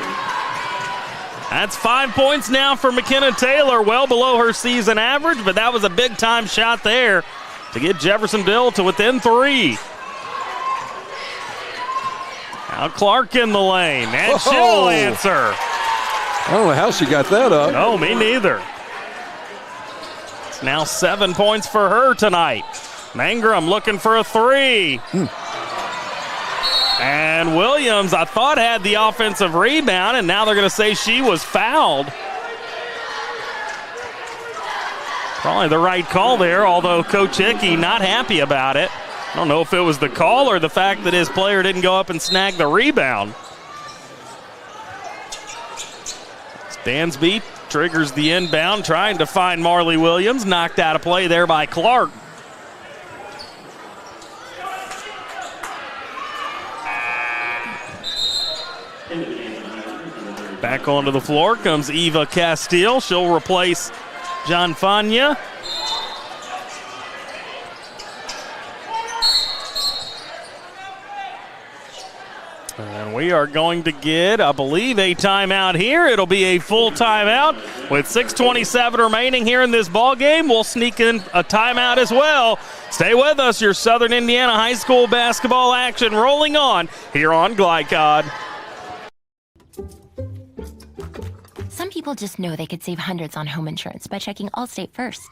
That's 5 points now for McKenna Taylor, well below her season average, but that was a big-time shot there to get Jeffersonville to within 3. Now Clark in the lane, and she'll answer. I don't know how she got that up. No, me neither. Now 7 points for her tonight. Mangrum looking for a 3. And Williams, I thought, had the offensive rebound, and now they're going to say she was fouled. Probably the right call there, although Coach Hickey not happy about it. I don't know if it was the call or the fact that his player didn't go up and snag the rebound. Dansby triggers the inbound, trying to find Marley Williams. Knocked out of play there by Clark. Back onto the floor comes Eva Castile. She'll replace John Fania. And we are going to get, I believe, a timeout here. It'll be a full timeout with 6:27 remaining here in this ball game. We'll sneak in a timeout as well. Stay with us. Your Southern Indiana High School basketball action rolling on here on Glycod. Some people just know they could save hundreds on home insurance by checking Allstate first.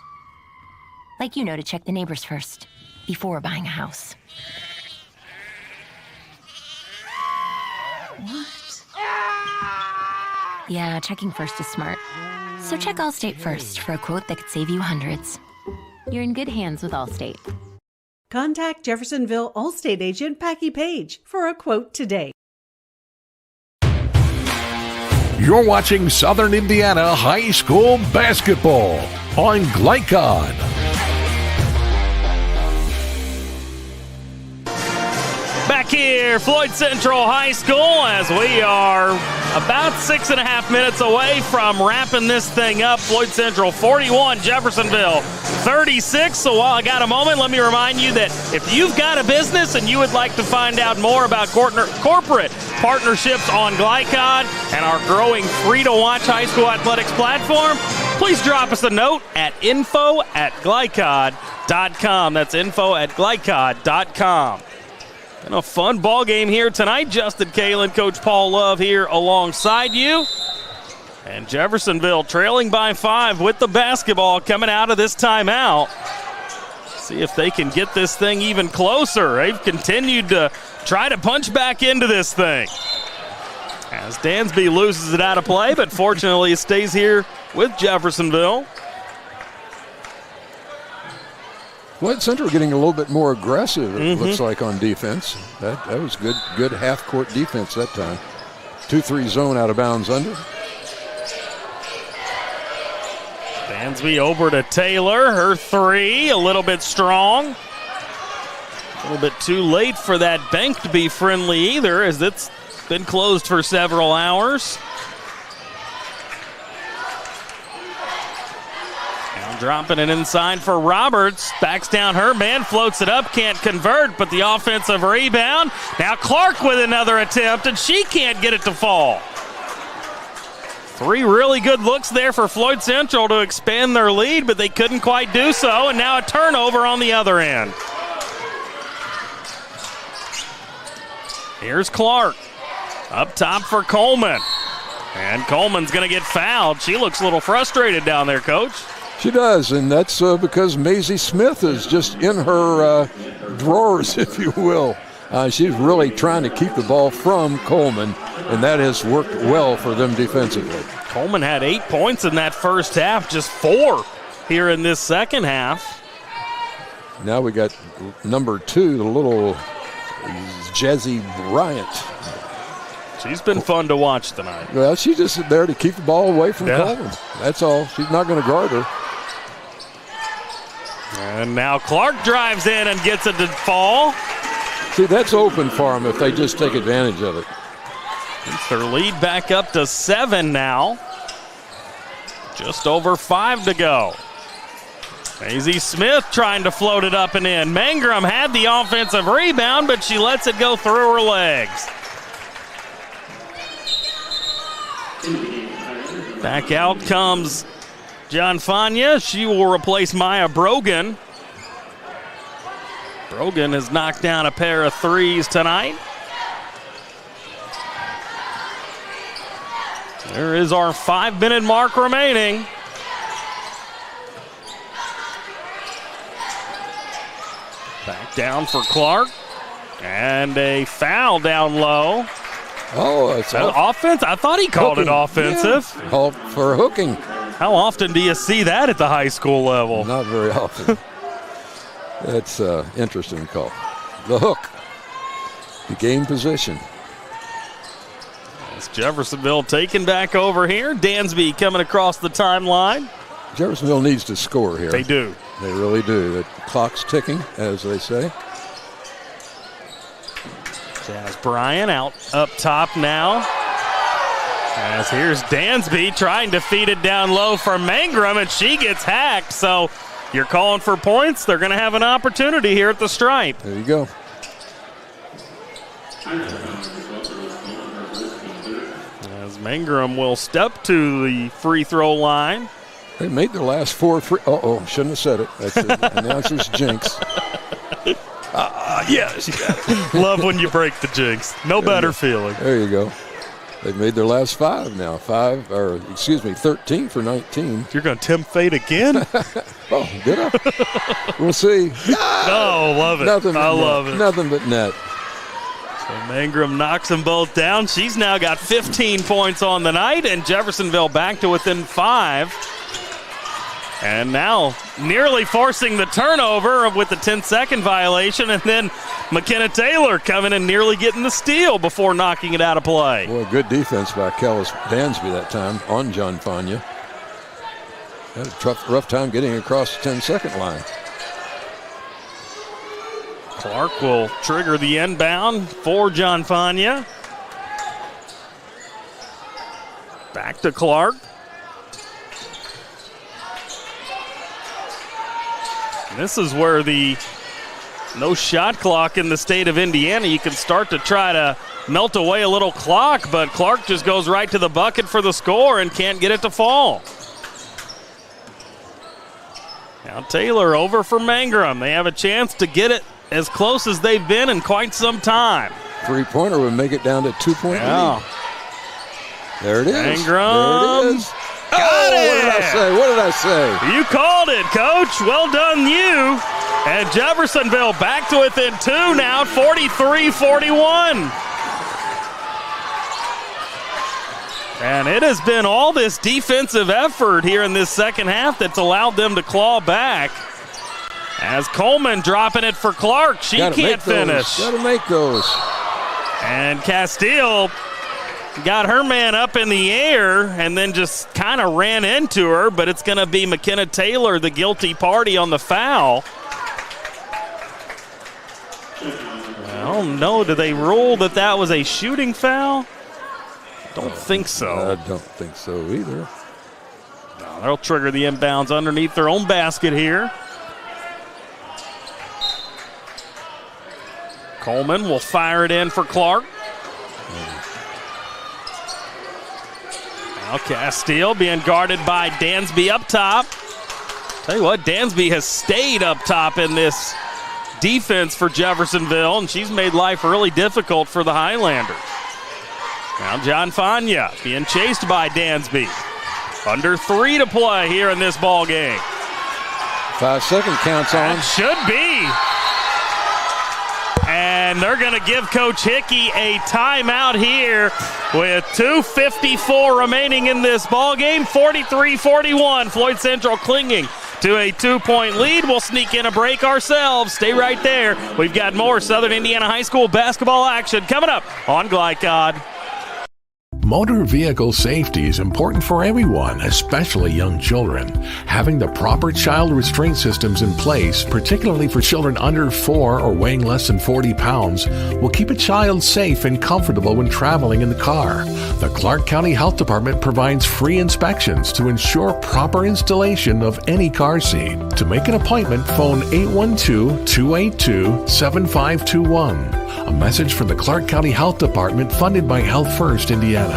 Like you know to check the neighbors first before buying a house. What? Yeah, checking first is smart. So check Allstate first for a quote that could save you hundreds. You're in good hands with Allstate. Contact Jeffersonville Allstate agent Packie Page for a quote today. You're watching Southern Indiana High School Basketball on Glycod. Back here, Floyd Central High School, as we are about 6.5 minutes away from wrapping this thing up. Floyd Central 41, Jeffersonville 36. So while I got a moment, let me remind you that if you've got a business and you would like to find out more about corporate partnerships on Glycod and our growing free-to-watch high school athletics platform, please drop us a note at info@glycod.com. That's info@glycod.com. And a fun ball game here tonight. Justin Kalen, Coach Paul Love here alongside you. And Jeffersonville trailing by 5 with the basketball coming out of this timeout. See if they can get this thing even closer. They've continued to try to punch back into this thing. As Dansby loses it out of play, but fortunately it stays here with Jeffersonville. Floyd Central getting a little bit more aggressive, it looks like, on defense. That was good half-court defense that time. 2-3 zone out of bounds under. Dansby over to Taylor. Her three, a little bit strong. A little bit too late for that bank to be friendly either, as it's been closed for several hours. Now dropping it inside for Roberts. Backs down her man, floats it up, can't convert, but the offensive rebound. Now Clark with another attempt, and she can't get it to fall. 3 really good looks there for Floyd Central to expand their lead, but they couldn't quite do so, and now a turnover on the other end. Here's Clark. Up top for Coleman. And Coleman's going to get fouled. She looks a little frustrated down there, Coach. She does, and that's because Maisie Smith is just in her drawers, if you will. She's really trying to keep the ball from Coleman, and that has worked well for them defensively. Coleman had 8 points in that first half, just 4 here in this second half. Now we got number 2, the little Jazzy Bryant. She's been fun to watch tonight. Well, she's just there to keep the ball away from Coleman. That's all. She's not going to guard her. And now Clark drives in and gets it to fall. See, that's open for them if they just take advantage of it. It's their lead back up to 7 now. Just over 5 to go. Maisie Smith trying to float it up and in. Mangrum had the offensive rebound, but she lets it go through her legs. Back out comes John Fania. She will replace Maya Brogan. Brogan has knocked down a pair of threes tonight. There is our 5-minute mark remaining. Back down for Clark. And a foul down low. Oh, it's offense. I thought he called it offensive. Yeah. Called for hooking. How often do you see that at the high school level? Not very often. That's an interesting call. The hook. The game position. It's Jeffersonville taking back over here. Dansby coming across the timeline. Jeffersonville needs to score here. They do. They really do. The clock's ticking, as they say. Jazz Bryan out up top now. As here's Dansby trying to feed it down low for Mangrum, and she gets hacked. So you're calling for points. They're going to have an opportunity here at the stripe. There you go. As Mangrum will step to the free throw line. They made their last 4 free. Uh-oh, shouldn't have said it. That's the announcer's jinx. Yes. Love when you break the jinx. No better feeling. There you go. They've made their last 5 now. 13 for 19. You're going to tempt fate again? Oh, did I? We'll see. No, love it. I love it. Nothing but net. So Mangrum knocks them both down. She's now got 15 points on the night, and Jeffersonville back to within 5. And now nearly forcing the turnover with the 10-second violation, and then McKenna Taylor coming and nearly getting the steal before knocking it out of play. Boy, good defense by Kellis Dansby that time on John Fania. Had a rough time getting across the 10-second line. Clark will trigger the inbound for John Fania. Back to Clark. This is where the no shot clock in the state of Indiana, you can start to try to melt away a little clock, but Clark just goes right to the bucket for the score and can't get it to fall. Now Taylor over for Mangrum. They have a chance to get it as close as they've been in quite some time. Three-pointer would make it down to 2-point lead. There it is. Mangrum. There it is. Got it. What did I say? You called it, Coach. Well done, you. And Jeffersonville back to within 2 now, 43-41. And it has been all this defensive effort here in this second half that's allowed them to claw back. As Coleman dropping it for Clark. She can't finish. Got to make those. And Castile got her man up in the air and then just kind of ran into her, but it's going to be McKenna Taylor, the guilty party on the foul. I don't know. Do they rule that was a shooting foul? Don't think so. I don't think so either. No, they'll trigger the inbounds underneath their own basket here. Coleman will fire it in for Clark. Now Castile being guarded by Dansby up top. Tell you what, Dansby has stayed up top in this defense for Jeffersonville, and she's made life really difficult for the Highlanders. Now John Fania being chased by Dansby. Under 3 to play here in this ball game. 5-second counts on. That should be. And they're going to give Coach Hickey a timeout here with 2:54 remaining in this ball game. 43-41. Floyd Central clinging to a 2-point lead. We'll sneak in a break ourselves. Stay right there. We've got more Southern Indiana High School basketball action coming up on Glycod. Motor vehicle safety is important for everyone, especially young children. Having the proper child restraint systems in place, particularly for children under 4 or weighing less than 40 pounds, will keep a child safe and comfortable when traveling in the car. The Clark County Health Department provides free inspections to ensure proper installation of any car seat. To make an appointment, phone 812-282-7521. A message from the Clark County Health Department funded by Health First Indiana.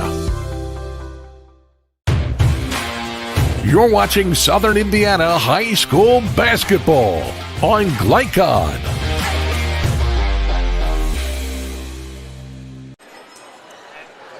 You're watching Southern Indiana High School basketball on Glycod.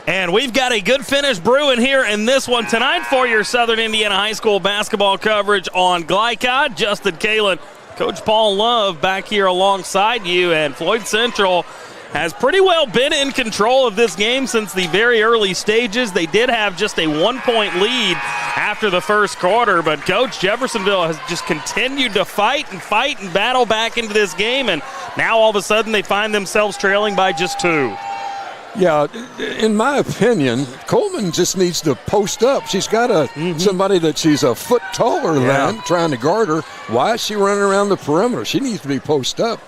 And we've got a good finish brewing here in this one tonight for your Southern Indiana High School basketball coverage on Glycod. Justin Kalen, Coach Paul Love back here alongside you, and Floyd Central has pretty well been in control of this game since the very early stages. They did have just a 1-point lead after the first quarter, but Coach, Jeffersonville has just continued to fight and battle back into this game, and now all of a sudden they find themselves trailing by just 2. Yeah, in my opinion, Coleman just needs to post up. She's got somebody that she's a foot taller than trying to guard her. Why is she running around the perimeter? She needs to be post up.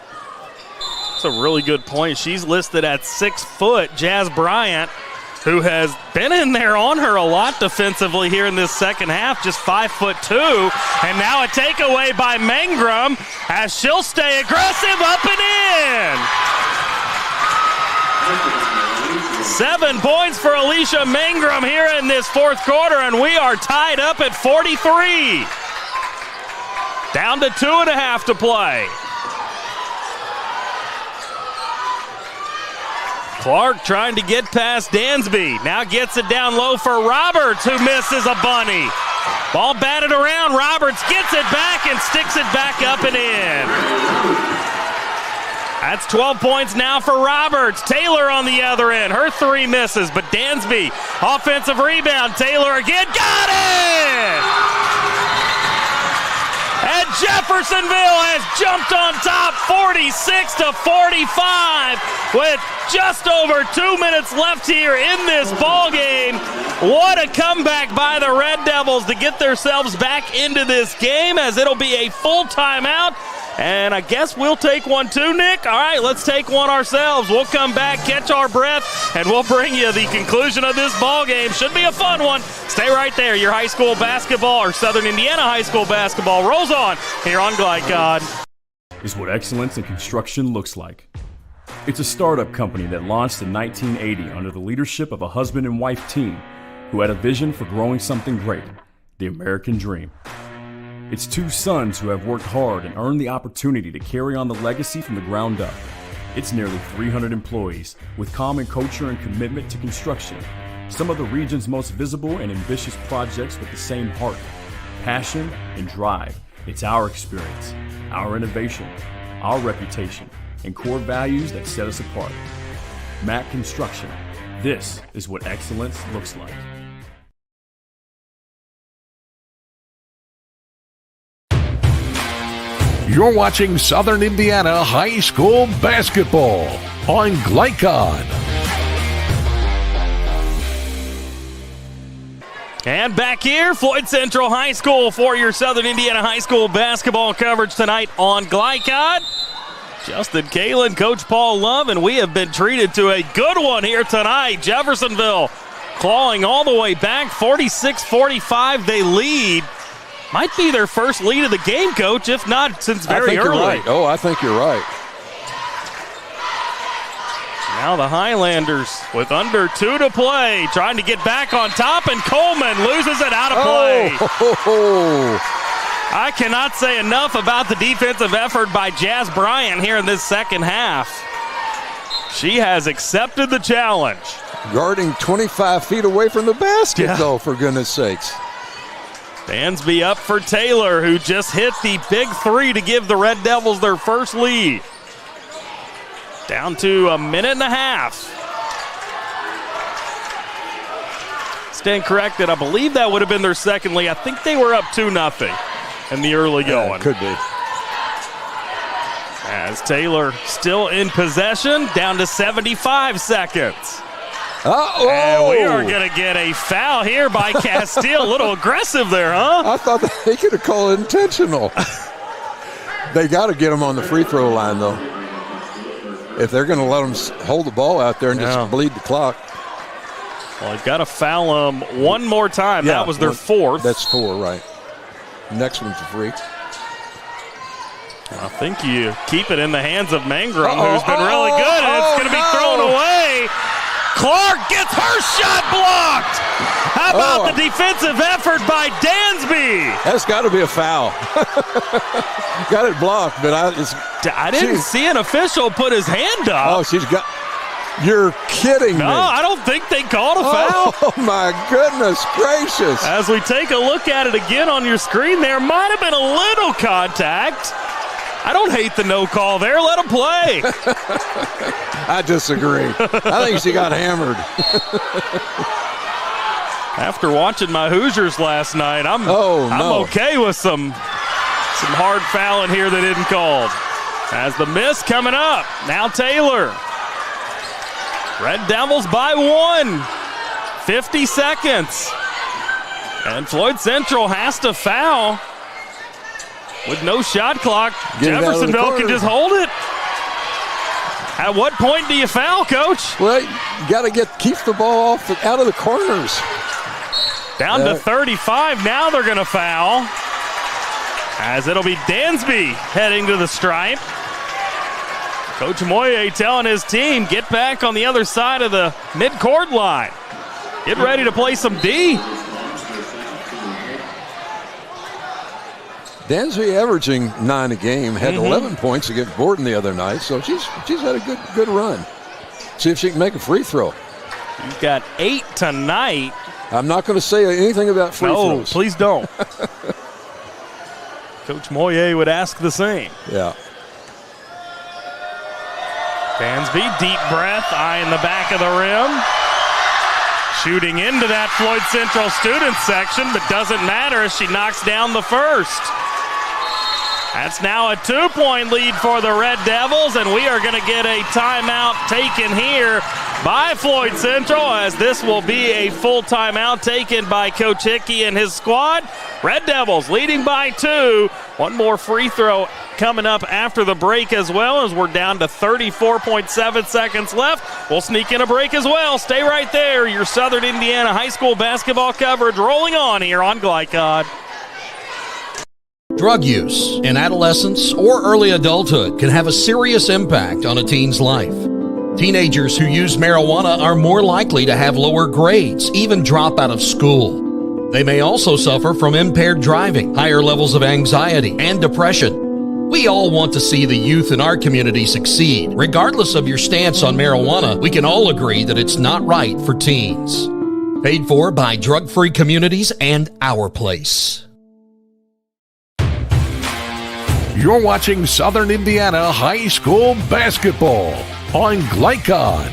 That's a really good point. She's listed at 6 foot. Jazz Bryant, who has been in there on her a lot defensively here in this second half, just 5'2". And now a takeaway by Mangrum as she'll stay aggressive up and in. 7 points for Alicia Mangrum here in this fourth quarter, and we are tied up at 43. Down to 2.5 to play. Clark trying to get past Dansby. Now gets it down low for Roberts, who misses a bunny. Ball batted around. Roberts gets it back and sticks it back up and in. That's 12 points now for Roberts. Taylor on the other end. Her 3 misses, but Dansby, offensive rebound. Taylor again. Got it! And Jeffersonville has jumped on top 46-45 with just over 2 minutes left here in this ball game. What a comeback by the Red Devils to get themselves back into this game, as it'll be a full timeout. And I guess we'll take one too, Nick. All right, let's take one ourselves. We'll come back, catch our breath, and we'll bring you the conclusion of this ball game. Should be a fun one. Stay right there. Your high school basketball, or Southern Indiana high school basketball, rolls on here on Glycod. Is what excellence in construction looks like. It's a startup company that launched in 1980 under the leadership of a husband and wife team who had a vision for growing something great, the American dream. It's two sons who have worked hard and earned the opportunity to carry on the legacy from the ground up. It's nearly 300 employees with common culture and commitment to construction. Some of the region's most visible and ambitious projects with the same heart, passion, and drive. It's our experience, our innovation, our reputation, and core values that set us apart. Mack Construction. This is what excellence looks like. You're watching Southern Indiana High School Basketball on Glycod. And back here, Floyd Central High School for your Southern Indiana High School basketball coverage tonight on Glycod. Justin Kalen, Coach Paul Love, and we have been treated to a good one here tonight. Jeffersonville clawing all the way back, 46-45 they lead. Might be their first lead of the game, Coach, if not since very early. You're right. Oh, I think you're right. Now the Highlanders with under 2 to play, trying to get back on top, and Coleman loses it out of play. Oh. I cannot say enough about the defensive effort by Jazz Bryant here in this second half. She has accepted the challenge. Guarding 25 feet away from the basket, though, for goodness sakes. Dansby up for Taylor, who just hit the big three to give the Red Devils their first lead. Down to a minute and a half. Stand corrected. I believe that would have been their second lead. I think they were up 2-0 in the early going. Could be. As Taylor still in possession, down to 75 seconds. Uh-oh. And we are going to get a foul here by Castile. A little aggressive there, huh? I thought they could have called it intentional. They got to get them on the free throw line, though. If they're going to let them hold the ball out there and just bleed the clock. Well, they've got to foul them one more time. That was their fourth. That's 4, right. Next one's a free. I think you keep it in the hands of Mangrum, who's been really good, and it's going to be thrown away. Clark gets her shot blocked. How about the defensive effort by Dansby? That's got to be a foul. Got it blocked, but I didn't see an official put his hand up. Oh, she's got. You're kidding me. No, I don't think they called a foul. Oh, my goodness gracious. As we take a look at it again on your screen, there might have been a little contact. I don't hate the no call there. Let him play. I disagree. I think she got hammered. After watching my Hoosiers last night, I'm okay with some hard fouling here that isn't called. As the miss coming up. Now Taylor. Red Devils by 1. 50 seconds. And Floyd Central has to foul. With no shot clock, Jeffersonville can just hold it. At what point do you foul, Coach? Well, you got to keep the ball out of the corners. Down to 35. Now they're going to foul. As it'll be Dansby heading to the stripe. Coach Moye telling his team, get back on the other side of the midcourt line. Get ready to play some D. Dansby averaging 9 a game, had 11 points against Borden the other night, so she's had a good run. See if she can make a free throw. She's got 8 tonight. I'm not going to say anything about free throws. No, please don't. Coach Moye would ask the same. Yeah. Dansby, deep breath, eye in the back of the rim. Shooting into that Floyd Central student section, but doesn't matter as she knocks down the first. That's now a 2-point lead for the Red Devils, and we are going to get a timeout taken here by Floyd Central, as this will be a full timeout taken by Coach Hickey and his squad. Red Devils leading by 2. One more free throw coming up after the break as well, as we're down to 34.7 seconds left. We'll sneak in a break as well. Stay right there. Your Southern Indiana high school basketball coverage rolling on here on Glycod. Drug use in adolescence or early adulthood can have a serious impact on a teen's life. Teenagers who use marijuana are more likely to have lower grades, even drop out of school. They may also suffer from impaired driving, higher levels of anxiety, and depression. We all want to see the youth in our community succeed. Regardless of your stance on marijuana, we can all agree that it's not right for teens. Paid for by Drug Free Communities and Our Place. You're watching Southern Indiana High School Basketball on Glycon.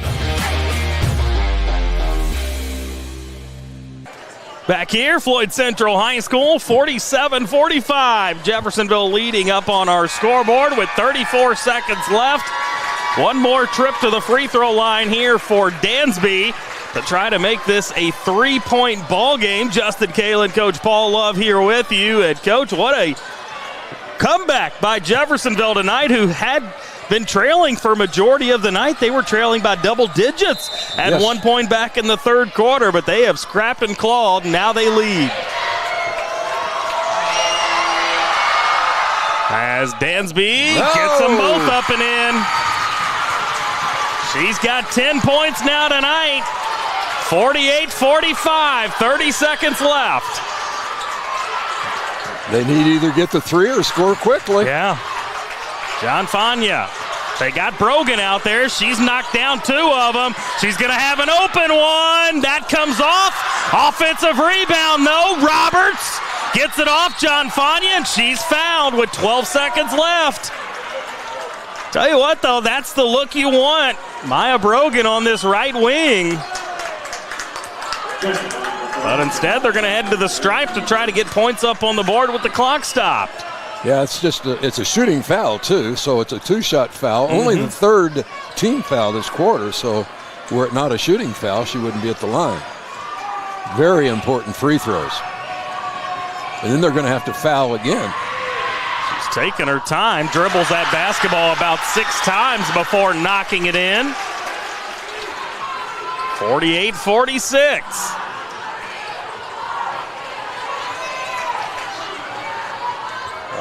Back here, Floyd Central High School, 47-45. Jeffersonville leading up on our scoreboard with 34 seconds left. One more trip to the free throw line here for Dansby to try to make this a 3-point ball game. Justin Kalen, Coach Paul Love here with you. And Coach, what a comeback by Jeffersonville tonight, who had been trailing for majority of the night. They were trailing by double digits at one point back in the third quarter, but they have scrapped and clawed, and now they lead. As Dansby gets them both up and in. She's got 10 points now tonight. 48-45, 30 seconds left. They need to either get the three or score quickly. Yeah. John Fania. They got Brogan out there. She's knocked down 2 of them. She's going to have an open one. That comes off. Offensive rebound, though. Roberts gets it off John Fania, and she's fouled with 12 seconds left. Tell you what, though, that's the look you want. Maya Brogan on this right wing. But instead, they're going to head to the stripe to try to get points up on the board with the clock stopped. Yeah, it's a shooting foul, too, so it's a 2-shot foul. Only the third team foul this quarter, so were it not a shooting foul, she wouldn't be at the line. Very important free throws. And then they're going to have to foul again. She's taking her time, dribbles that basketball about 6 times before knocking it in. 48-46.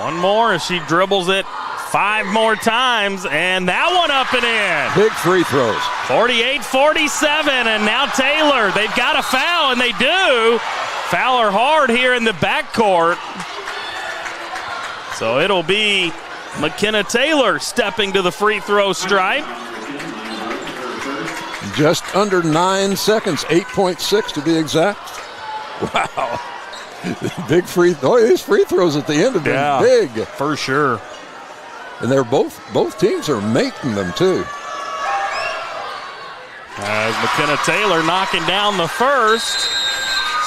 One more as she dribbles it 5 more times, and that one up and in. Big free throws. 48-47, and now Taylor. They've got a foul, and they do. Foul her hard here in the backcourt. So it'll be McKenna Taylor stepping to the free throw stripe. Just under 9 seconds, 8.6 to be exact. Wow. Big free his free throws at the end have been big. For sure. And they're both teams are making them too. As McKenna Taylor knocking down the first.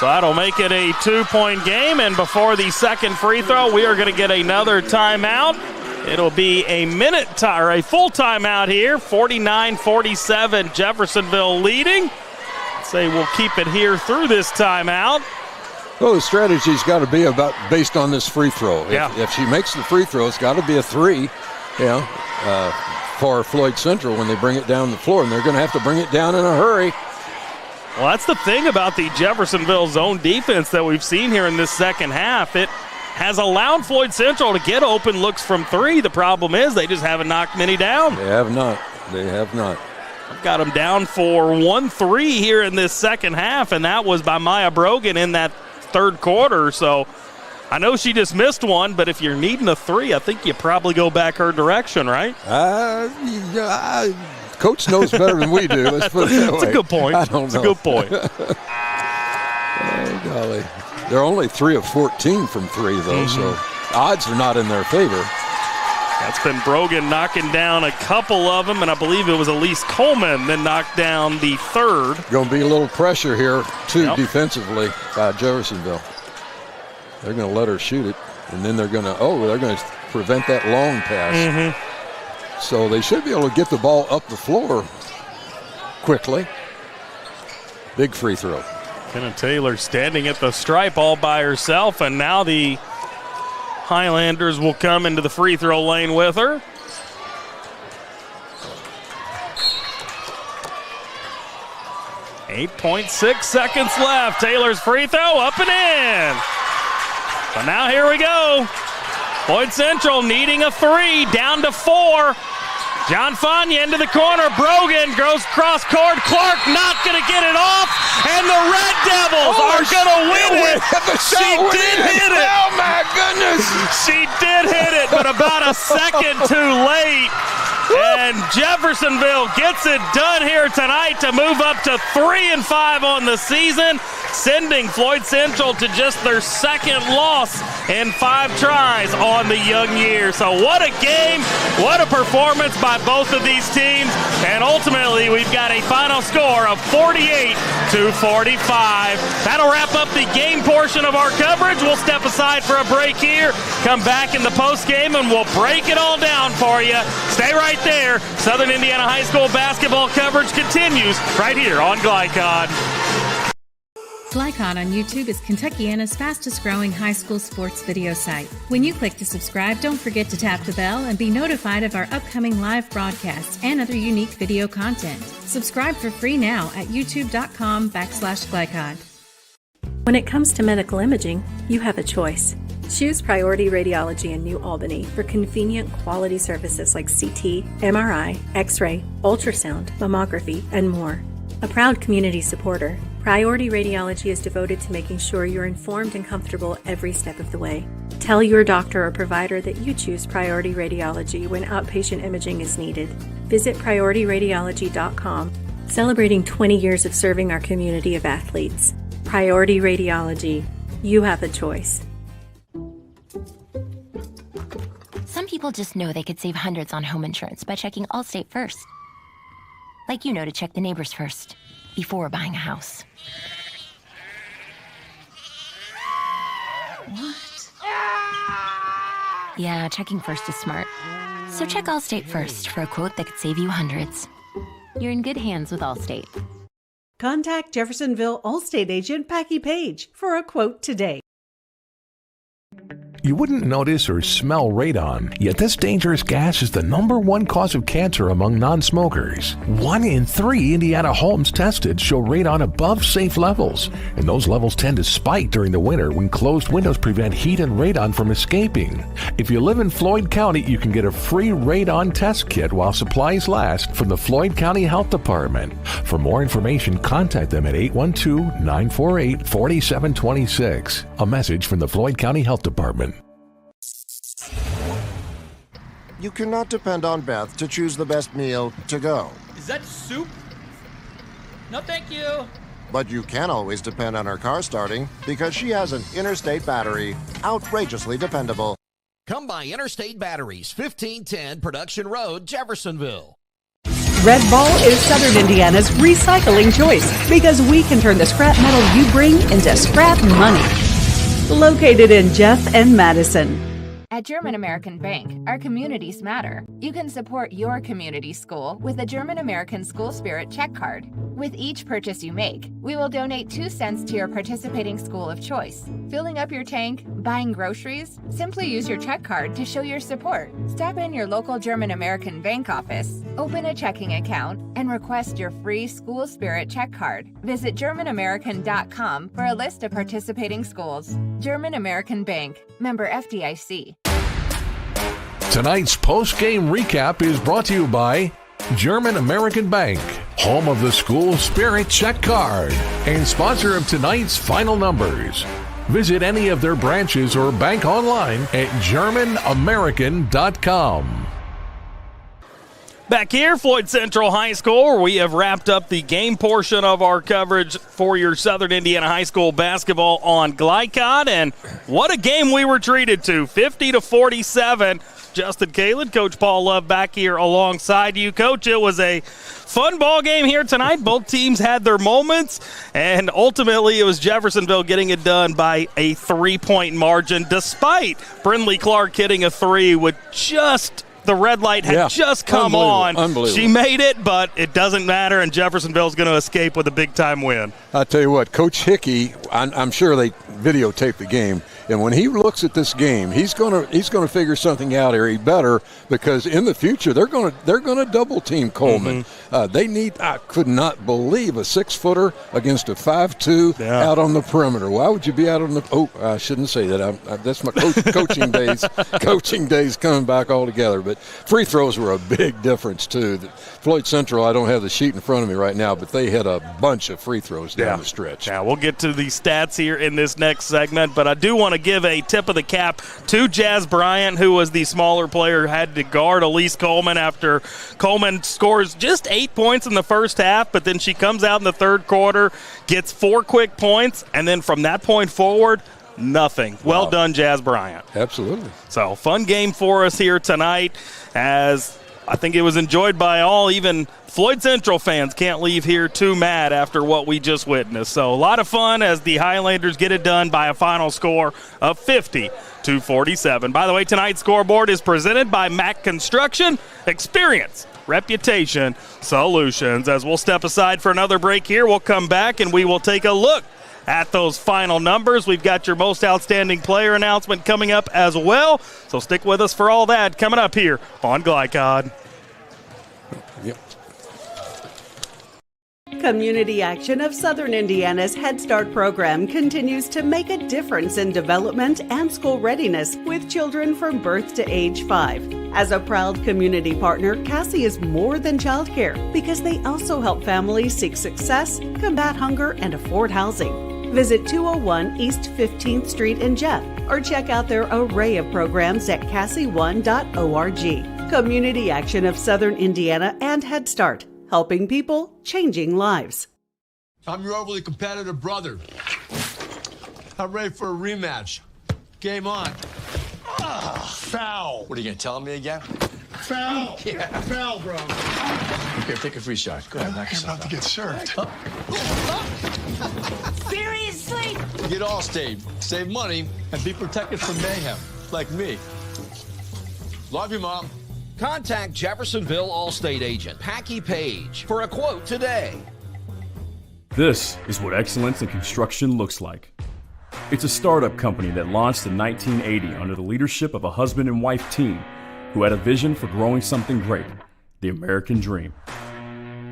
So that'll make it a 2-point game. And before the second free throw, we are going to get another timeout. It'll be a full timeout here. 49-47, Jeffersonville leading. Say we'll keep it here through this timeout. Well, the strategy's got to be based on this free throw. Yeah. If she makes the free throw, it's got to be a 3, for Floyd Central when they bring it down the floor, and they're going to have to bring it down in a hurry. Well, that's the thing about the Jeffersonville zone defense that we've seen here in this second half. It has allowed Floyd Central to get open looks from 3. The problem is they just haven't knocked many down. They have not. I've got them down for 1-3 here in this second half, and that was by Maya Brogan in that third quarter. So I know she just missed one, but if you're needing a 3, I think you probably go back her direction, right? Coach knows better than we do. Let's put it that way. It's a good point. I don't know. It's a good point. Oh, golly. They're only 3 of 14 from 3, though, so odds are not in their favor. That's been Brogan knocking down a couple of them, and I believe it was Elise Coleman that knocked down the third. Going to be a little pressure here, too, defensively by Jeffersonville. They're going to let her shoot it, and then they're going to prevent that long pass. So they should be able to get the ball up the floor quickly. Big free throw. Kenna Taylor standing at the stripe all by herself, and now the Highlanders will come into the free throw lane with her. .6 seconds left. Taylor's free throw up and in. So now here we go. Floyd Central needing a 3, down to 4. John Fonya into the corner. Brogan goes cross court. Clark not going to get it off. And the Red Devils are going to win it. She did hit it. Oh, my goodness. She did hit it, but about a second too late. And Jeffersonville gets it done here tonight to move up to 3-5 on the season, sending Floyd Central to just their second loss in 5 tries on the young year. So what a game, what a performance by both of these teams, and ultimately we've got a final score of 48-45. That'll wrap up the game portion of our coverage. We'll step aside for a break here, come back in the post game, and we'll break it all down for you. Stay right there. Southern Indiana High School basketball coverage continues right here on Glycod. Glycod on YouTube is Kentuckiana's fastest growing high school sports video site. When you click to subscribe, don't forget to tap the bell and be notified of our upcoming live broadcasts and other unique video content. Subscribe for free now at youtube.com/Glycod. When it comes to medical imaging, you have a choice. Choose Priority Radiology in New Albany for convenient quality services like CT, MRI, X-ray, ultrasound, mammography, and more. A proud community supporter, Priority Radiology is devoted to making sure you're informed and comfortable every step of the way. Tell your doctor or provider that you choose Priority Radiology when outpatient imaging is needed. Visit PriorityRadiology.com, celebrating 20 years of serving our community of athletes. Priority Radiology. You have a choice. Some people just know they could save hundreds on home insurance by checking Allstate first. Like you know to check the neighbors first before buying a house. What? Yeah, checking first is smart. So check Allstate first for a quote that could save you hundreds. You're in good hands with Allstate. Contact Jeffersonville Allstate agent Packie Page for a quote today. You wouldn't notice or smell radon, yet this dangerous gas is the #1 cause of cancer among non-smokers. 1 in 3 Indiana homes tested show radon above safe levels, and those levels tend to spike during the winter when closed windows prevent heat and radon from escaping. If you live in Floyd County, you can get a free radon test kit while supplies last from the Floyd County Health Department. For more information, contact them at 812-948-4726. A message from the Floyd County Health Department. You cannot depend on Beth to choose the best meal to go. Is that soup? No, thank you. But you can always depend on her car starting because she has an Interstate battery. Outrageously dependable. Come by Interstate Batteries, 1510 Production Road, Jeffersonville. Red Ball is Southern Indiana's recycling choice because we can turn the scrap metal you bring into scrap money. Located in Jeff and Madison. At German American Bank, our communities matter. You can support your community school with a German American School Spirit check card. With each purchase you make, we will donate 2 cents to your participating school of choice. Filling up your tank, buying groceries? Simply use your check card to show your support. Stop in your local German American Bank office, open a checking account, and request your free School Spirit check card. Visit GermanAmerican.com for a list of participating schools. German American Bank, member FDIC. Tonight's post-game recap is brought to you by German American Bank, home of the School Spirit check card, and sponsor of tonight's final numbers. Visit any of their branches or bank online at GermanAmerican.com. Back here, Floyd Central High School, where we have wrapped up the game portion of our coverage for your Southern Indiana High School basketball on Glycod. And what a game we were treated to, 50-47. Justin Kalin, Coach Paul Love back here alongside you. Coach, it was a fun ball game here tonight. Both teams had their moments, and ultimately it was Jeffersonville getting it done by a 3-point margin, despite Brindley Clark hitting a 3 with just the red light had just come on. She made it, but it doesn't matter, and Jeffersonville's going to escape with a big-time win. I'll tell you what, Coach Hickey, I'm sure they videotaped the game. And when he looks at this game, he's gonna figure something out here. He better, because in the future they're gonna double team Coleman. I could not believe a 6-footer against a 5'2" out on the perimeter. Why would you be out on the? Oh, I shouldn't say that. That's my coaching days. Coaching days coming back all together. But free throws were a big difference too. Floyd Central, I don't have the sheet in front of me right now, but they hit a bunch of free throws down the stretch. Yeah, we'll get to the stats here in this next segment, but I do want to give a tip of the cap to Jazz Bryant, who was the smaller player, had to guard Elise Coleman after Coleman scores just 8 points in the first half, but then she comes out in the third quarter, gets 4 quick points, and then from that point forward, nothing. Well done, Jazz Bryant. Absolutely. So, fun game for us here tonight, as I think it was enjoyed by all. Even Floyd Central fans can't leave here too mad after what we just witnessed. So a lot of fun as the Highlanders get it done by a final score of 50-47. By the way, tonight's scoreboard is presented by Mac Construction. Experience, reputation, solutions. As we'll step aside for another break here, we'll come back and we will take a look at those final numbers. We've got your most outstanding player announcement coming up as well. So stick with us for all that coming up here on Glycod. Community Action of Southern Indiana's Head Start program continues to make a difference in development and school readiness with children from birth to age 5. As a proud community partner, Cassie is more than childcare because they also help families seek success, combat hunger, and afford housing. Visit 201 East 15th Street in Jeff or check out their array of programs at cassie1.org. Community Action of Southern Indiana and Head Start, helping people, changing lives. I'm your overly competitive brother. I'm ready for a rematch. Game on. Foul. What are you going to tell me again? Foul. Yeah. Foul, bro. Here, take a free shot. Go ahead, knock You're yourself about to get served. Seriously? Get Allstate, save money, and be protected from mayhem, like me. Love you, Mom. Contact Jeffersonville Allstate agent Packy Page for a quote today. This is what excellence in construction looks like. It's a startup company that launched in 1980 under the leadership of a husband and wife team who had a vision for growing something great, the American dream.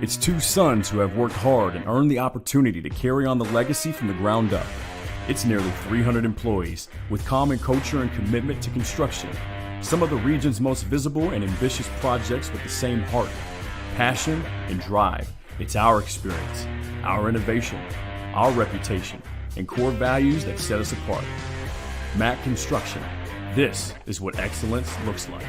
It's 2 sons who have worked hard and earned the opportunity to carry on the legacy from the ground up. It's nearly 300 employees with common culture and commitment to construction. Some of the region's most visible and ambitious projects with the same heart, passion, and drive. It's our experience, our innovation, our reputation, and core values that set us apart. Mac Construction. This is what excellence looks like.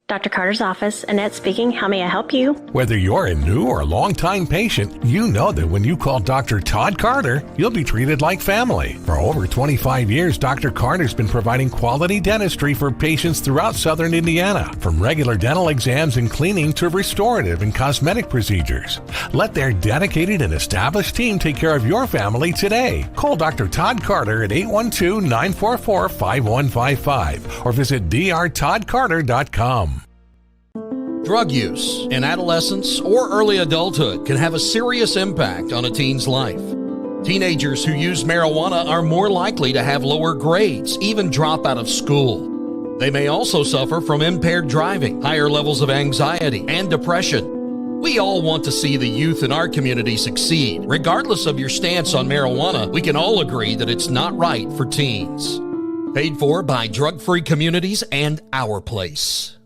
Dr. Carter's office, Annette speaking. How may I help you? Whether you're a new or long-time patient, you know that when you call Dr. Todd Carter, you'll be treated like family. For over 25 years, Dr. Carter's been providing quality dentistry for patients throughout Southern Indiana, from regular dental exams and cleaning to restorative and cosmetic procedures. Let their dedicated and established team take care of your family today. Call Dr. Todd Carter at 812-944-5155 or visit drtoddcarter.com. Drug use in adolescence or early adulthood can have a serious impact on a teen's life. Teenagers who use marijuana are more likely to have lower grades, even drop out of school. They may also suffer from impaired driving, higher levels of anxiety, and depression. We all want to see the youth in our community succeed. Regardless of your stance on marijuana, we can all agree that it's not right for teens. Paid for by Drug Free Communities and Our Place.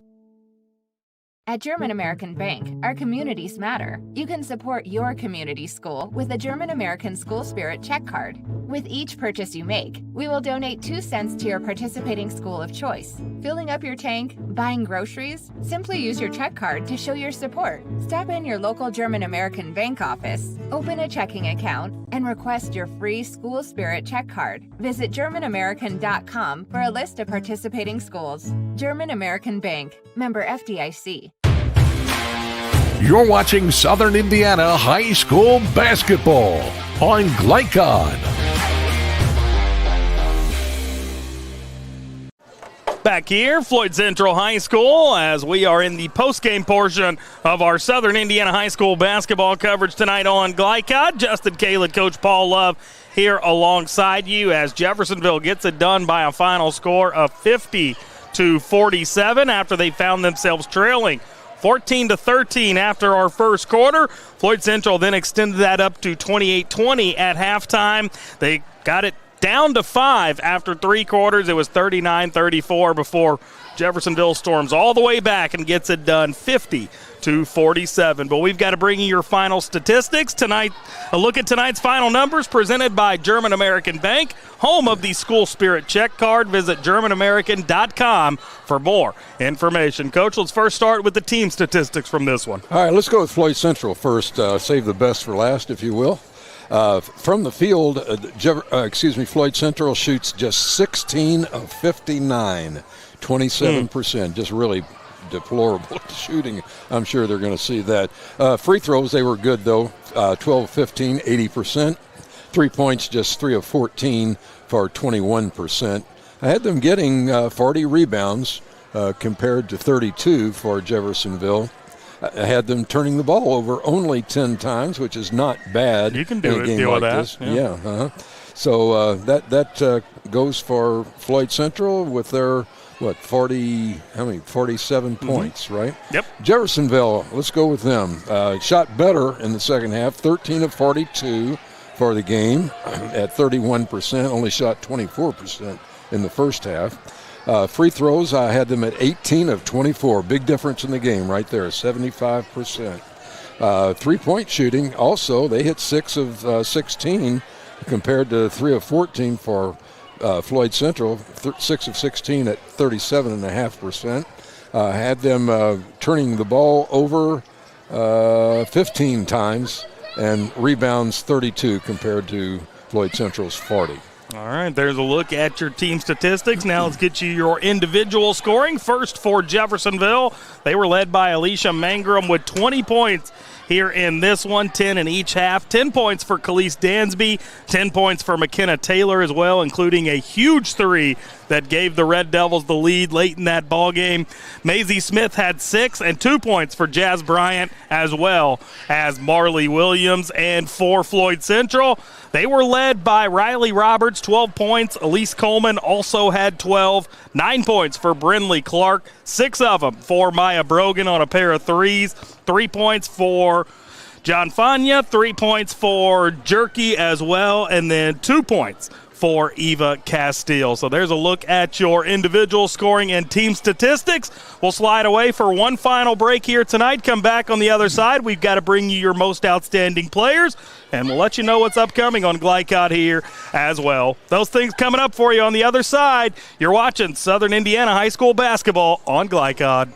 At German American Bank, our communities matter. You can support your community school with a German American School Spirit check card. With each purchase you make, we will donate 2 cents to your participating school of choice. Filling up your tank, buying groceries? Simply use your check card to show your support. Stop in your local German American Bank office, open a checking account, and request your free School Spirit check card. Visit GermanAmerican.com for a list of participating schools. German American Bank, member FDIC. You're watching Southern Indiana High School Basketball on Glycod. Back here, Floyd Central High School, as we are in the post-game portion of our Southern Indiana High School basketball coverage tonight on Glycod. Justin Kalin, Coach Paul Love here alongside you as Jeffersonville gets it done by a final score of 50-47 after they found themselves trailing 14-13 after our first quarter. Floyd Central then extended that up to 28-20 at halftime. They got it down to 5 after 3 quarters. It was 39-34 before Jeffersonville storms all the way back and gets it done 50-47. But we've got to bring you your final statistics tonight. A look at tonight's final numbers presented by German American Bank, home of the School Spirit check card. Visit GermanAmerican.com for more information. Coach, let's first start with the team statistics from this one. All right, let's go with Floyd Central first. Save the best for last, if you will. From the field, Floyd Central shoots just 16 of 59, 27%. Just really deplorable shooting. I'm sure they're going to see that. Free throws, they were good, though. 12 of 15, 80%. 3 points, just 3 of 14 for 21%. I had them getting 40 rebounds compared to 32 for Jeffersonville. I had them turning the ball over only 10 times, which is not bad. You can do in a it, game deal like with that. this. Yeah. So that goes for Floyd Central with their 47 points, right? Yep. Jeffersonville, let's go with them. Shot better in the second half, 13 of 42 for the game at 31%. Only shot 24% in the first half. Free throws, I had them at 18 of 24. Big difference in the game right there, 75%. Three-point shooting, also, they hit 6 of 16 compared to 3 of 14 for Floyd Central, 6 of 16 at 37.5%. Had them turning the ball over 15 times and rebounds 32 compared to Floyd Central's 40. All right, there's a look at your team statistics. Now let's get you your individual scoring. First for Jeffersonville, they were led by Alicia Mangrum with 20 points here in this one, 10 in each half. 10 points for Khalees Dansby, 10 points for McKenna Taylor as well, including a huge 3 that gave the Red Devils the lead late in that ball game. Maisie Smith had 6 and 2 points for Jazz Bryant as well as Marley Williams. And for Floyd Central, they were led by Riley Roberts, 12 points. Elise Coleman also had 12. 9 points for Brinley Clark, 6 of them for Maya Brogan on a pair of 3s. 3 points for John Fania, 3 points for Jerky as well, and then 2 points for Eva Castile. So there's a look at your individual scoring and team statistics. We'll slide away for one final break here tonight. Come back on the other side. We've got to bring you your most outstanding players, and we'll let you know what's upcoming on Glycod here as well. Those things coming up for you on the other side. You're watching Southern Indiana High School basketball on Glycod.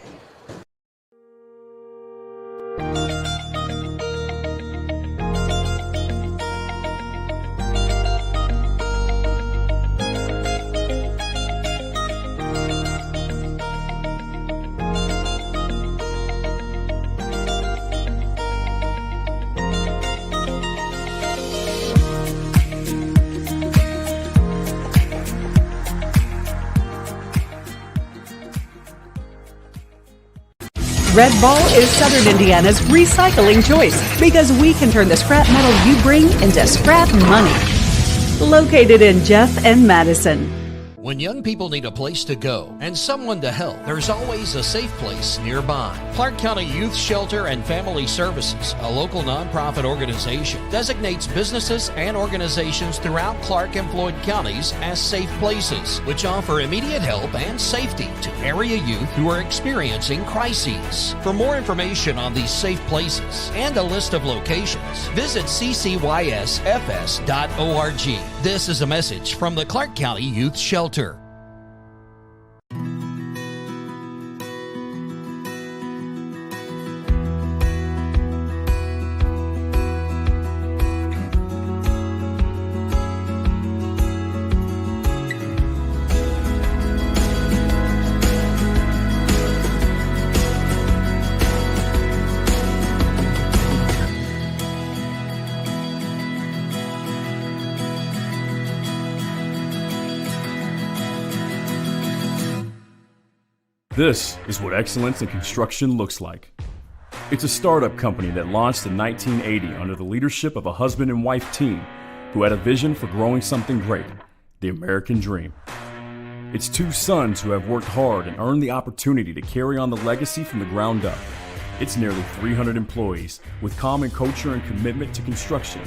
Red Ball is Southern Indiana's recycling choice because we can turn the scrap metal you bring into scrap money. Located in Jeff and Madison. When young people need a place to go and someone to help, there's always a safe place nearby. Clark County Youth Shelter and Family Services, a local nonprofit organization, designates businesses and organizations throughout Clark and Floyd counties as safe places, which offer immediate help and safety to area youth who are experiencing crises. For more information on these safe places and a list of locations, visit ccysfs.org. This is a message from the Clark County Youth Shelter. This is what excellence in construction looks like. It's a startup company that launched in 1980 under the leadership of a husband and wife team who had a vision for growing something great, the American dream. It's two sons who have worked hard and earned the opportunity to carry on the legacy from the ground up. It's nearly 300 employees with common culture and commitment to construction.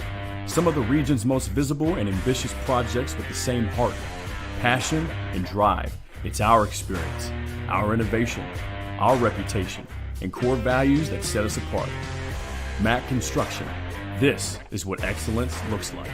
Some of the region's most visible and ambitious projects with the same heart, passion, and drive. It's our experience, our innovation, our reputation, and core values that set us apart. Mack Construction. This is what excellence looks like.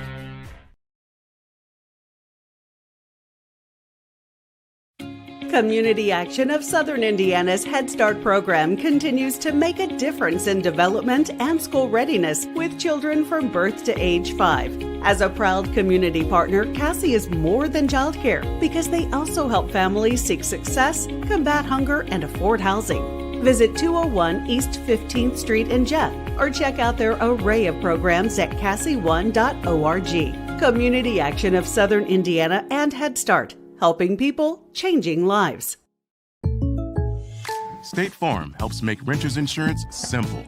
Community Action of Southern Indiana's Head Start program continues to make a difference in development and school readiness with children from birth to age 5. As a proud community partner, Cassie is more than childcare because they also help families seek success, combat hunger, and afford housing. Visit 201 East 15th Street in Jeff or check out their array of programs at cassie1.org. Community Action of Southern Indiana and Head Start. Helping people, changing lives. State Farm helps make renters insurance simple.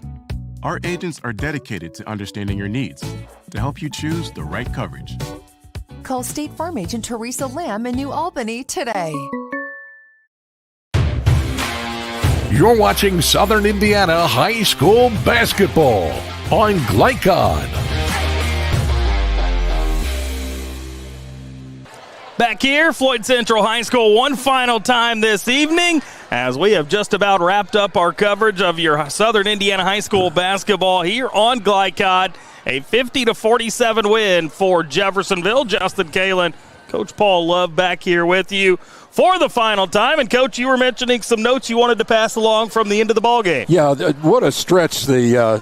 Our agents are dedicated to understanding your needs to help you choose the right coverage. Call State Farm agent Teresa Lamb in New Albany today. You're watching Southern Indiana High School basketball on Glycod. Back here, Floyd Central High School, one final time this evening as we have just about wrapped up our coverage of your Southern Indiana High School basketball here on Glycod. A 50-47 win for Jeffersonville. Justin Kalen, Coach Paul Love back here with you for the final time. And, Coach, you were mentioning some notes you wanted to pass along from the end of the ballgame. Yeah, what a stretch the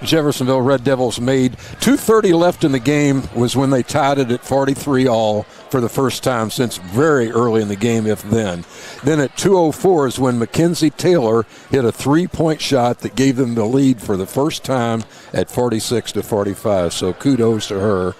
Jeffersonville Red Devils made. 2:30 left in the game was when they tied it at 43-all for the first time since very early in the game, if then. Then at 2:04 is when Mackenzie Taylor hit a three-point shot that gave them the lead for the first time at 46-45. So kudos to her.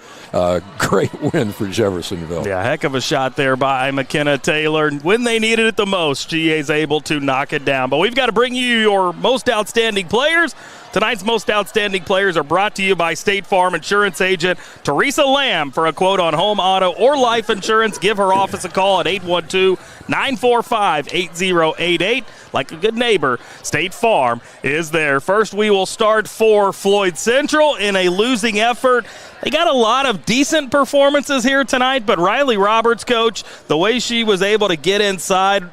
Great win for Jeffersonville. Yeah, heck of a shot there by McKenna Taylor. When they needed it the most, she is able to knock it down. But we've got to bring you your most outstanding players. Tonight's most outstanding players are brought to you by State Farm Insurance agent Teresa Lamb. For a quote on home, auto, or life insurance, give her office a call at 812-945-8088. Like a good neighbor, State Farm is there. First, we will start for Floyd Central in a losing effort. They got a lot of decent performances here tonight, but Riley Roberts, Coach, the way she was able to get inside,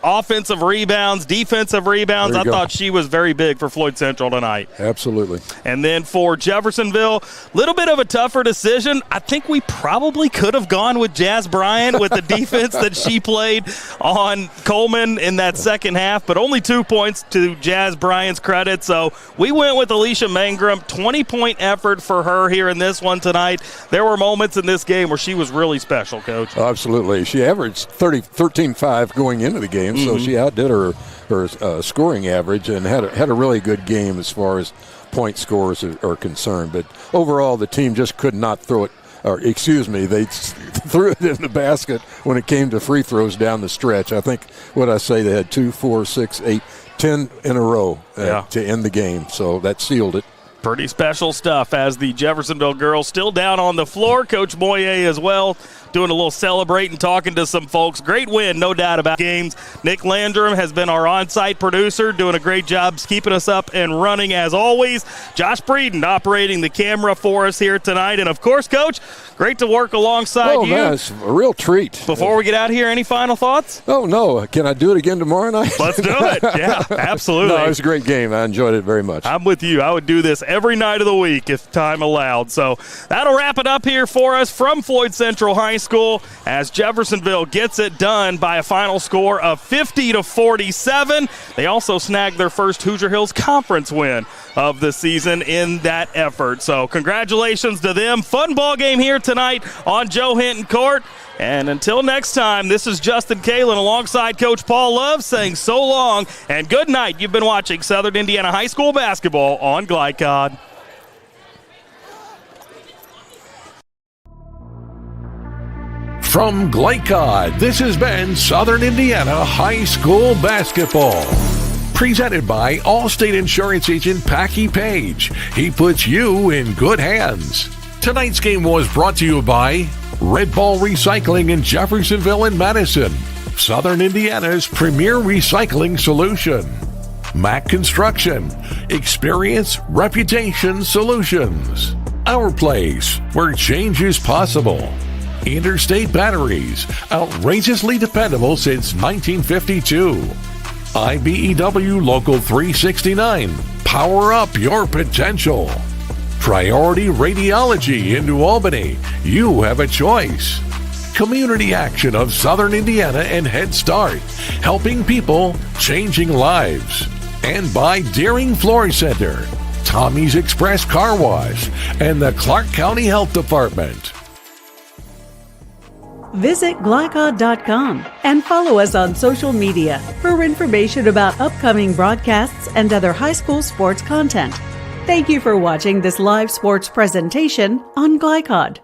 offensive rebounds, defensive rebounds, I thought she was very big for Floyd Central tonight. Absolutely. And then for Jeffersonville, a little bit of a tougher decision. I think we probably could have gone with Jazz Bryant with the defense that she played on Coleman in that second half, but only 2 points to Jazz Bryant's credit. So we went with Alicia Mangrum, 20-point effort for her here in this one tonight. There were moments in this game where she was really special, Coach. Oh, absolutely. She averaged 13.5 going into the game, so she outdid her scoring average and had a really good game as far as point scores are concerned. But overall, the team just could not throw it. They threw it in the basket when it came to free throws down the stretch. I think they had 2, 4, 6, 8, 10 in a row to end the game, so that sealed it. Pretty special stuff as the Jeffersonville girls still down on the floor. Coach Moyer as well, doing a little celebrating, talking to some folks. Great win, no doubt about games. Nick Landrum has been our on-site producer, doing a great job keeping us up and running as always. Josh Breeden operating the camera for us here tonight. And, of course, Coach, great to work alongside you. Oh, man, it's a real treat. Before we get out of here, any final thoughts? Oh, no. Can I do it again tomorrow night? Let's do it. Yeah, absolutely. No, it was a great game. I enjoyed it very much. I'm with you. I would do this every night of the week if time allowed. So that'll wrap it up here for us from Floyd Central High School as Jeffersonville gets it done by a final score of 50-47. They also snagged their first Hoosier Hills Conference win of the season in that effort. So congratulations to them. Fun ball game here tonight on Joe Hinton Court. And until next time, this is Justin Kalen alongside Coach Paul Love saying so long and good night. You've been watching Southern Indiana High School basketball on Glycod. From Glycod, this has been Southern Indiana High School Basketball. Presented by Allstate Insurance Agent Packy Page. He puts you in good hands. Tonight's game was brought to you by Red Ball Recycling in Jeffersonville and Madison, Southern Indiana's premier recycling solution. Mac Construction, experience, reputation, solutions. Our place, where change is possible. Interstate Batteries, outrageously dependable since 1952. IBEW Local 369, power up your potential. Priority Radiology in New Albany, you have a choice. Community Action of Southern Indiana and Head Start, helping people, changing lives. And by Deering Floor Center, Tommy's Express Car Wash, and the Clark County Health Department. Visit Glycod.com and follow us on social media for information about upcoming broadcasts and other high school sports content. Thank you for watching this live sports presentation on Glycod.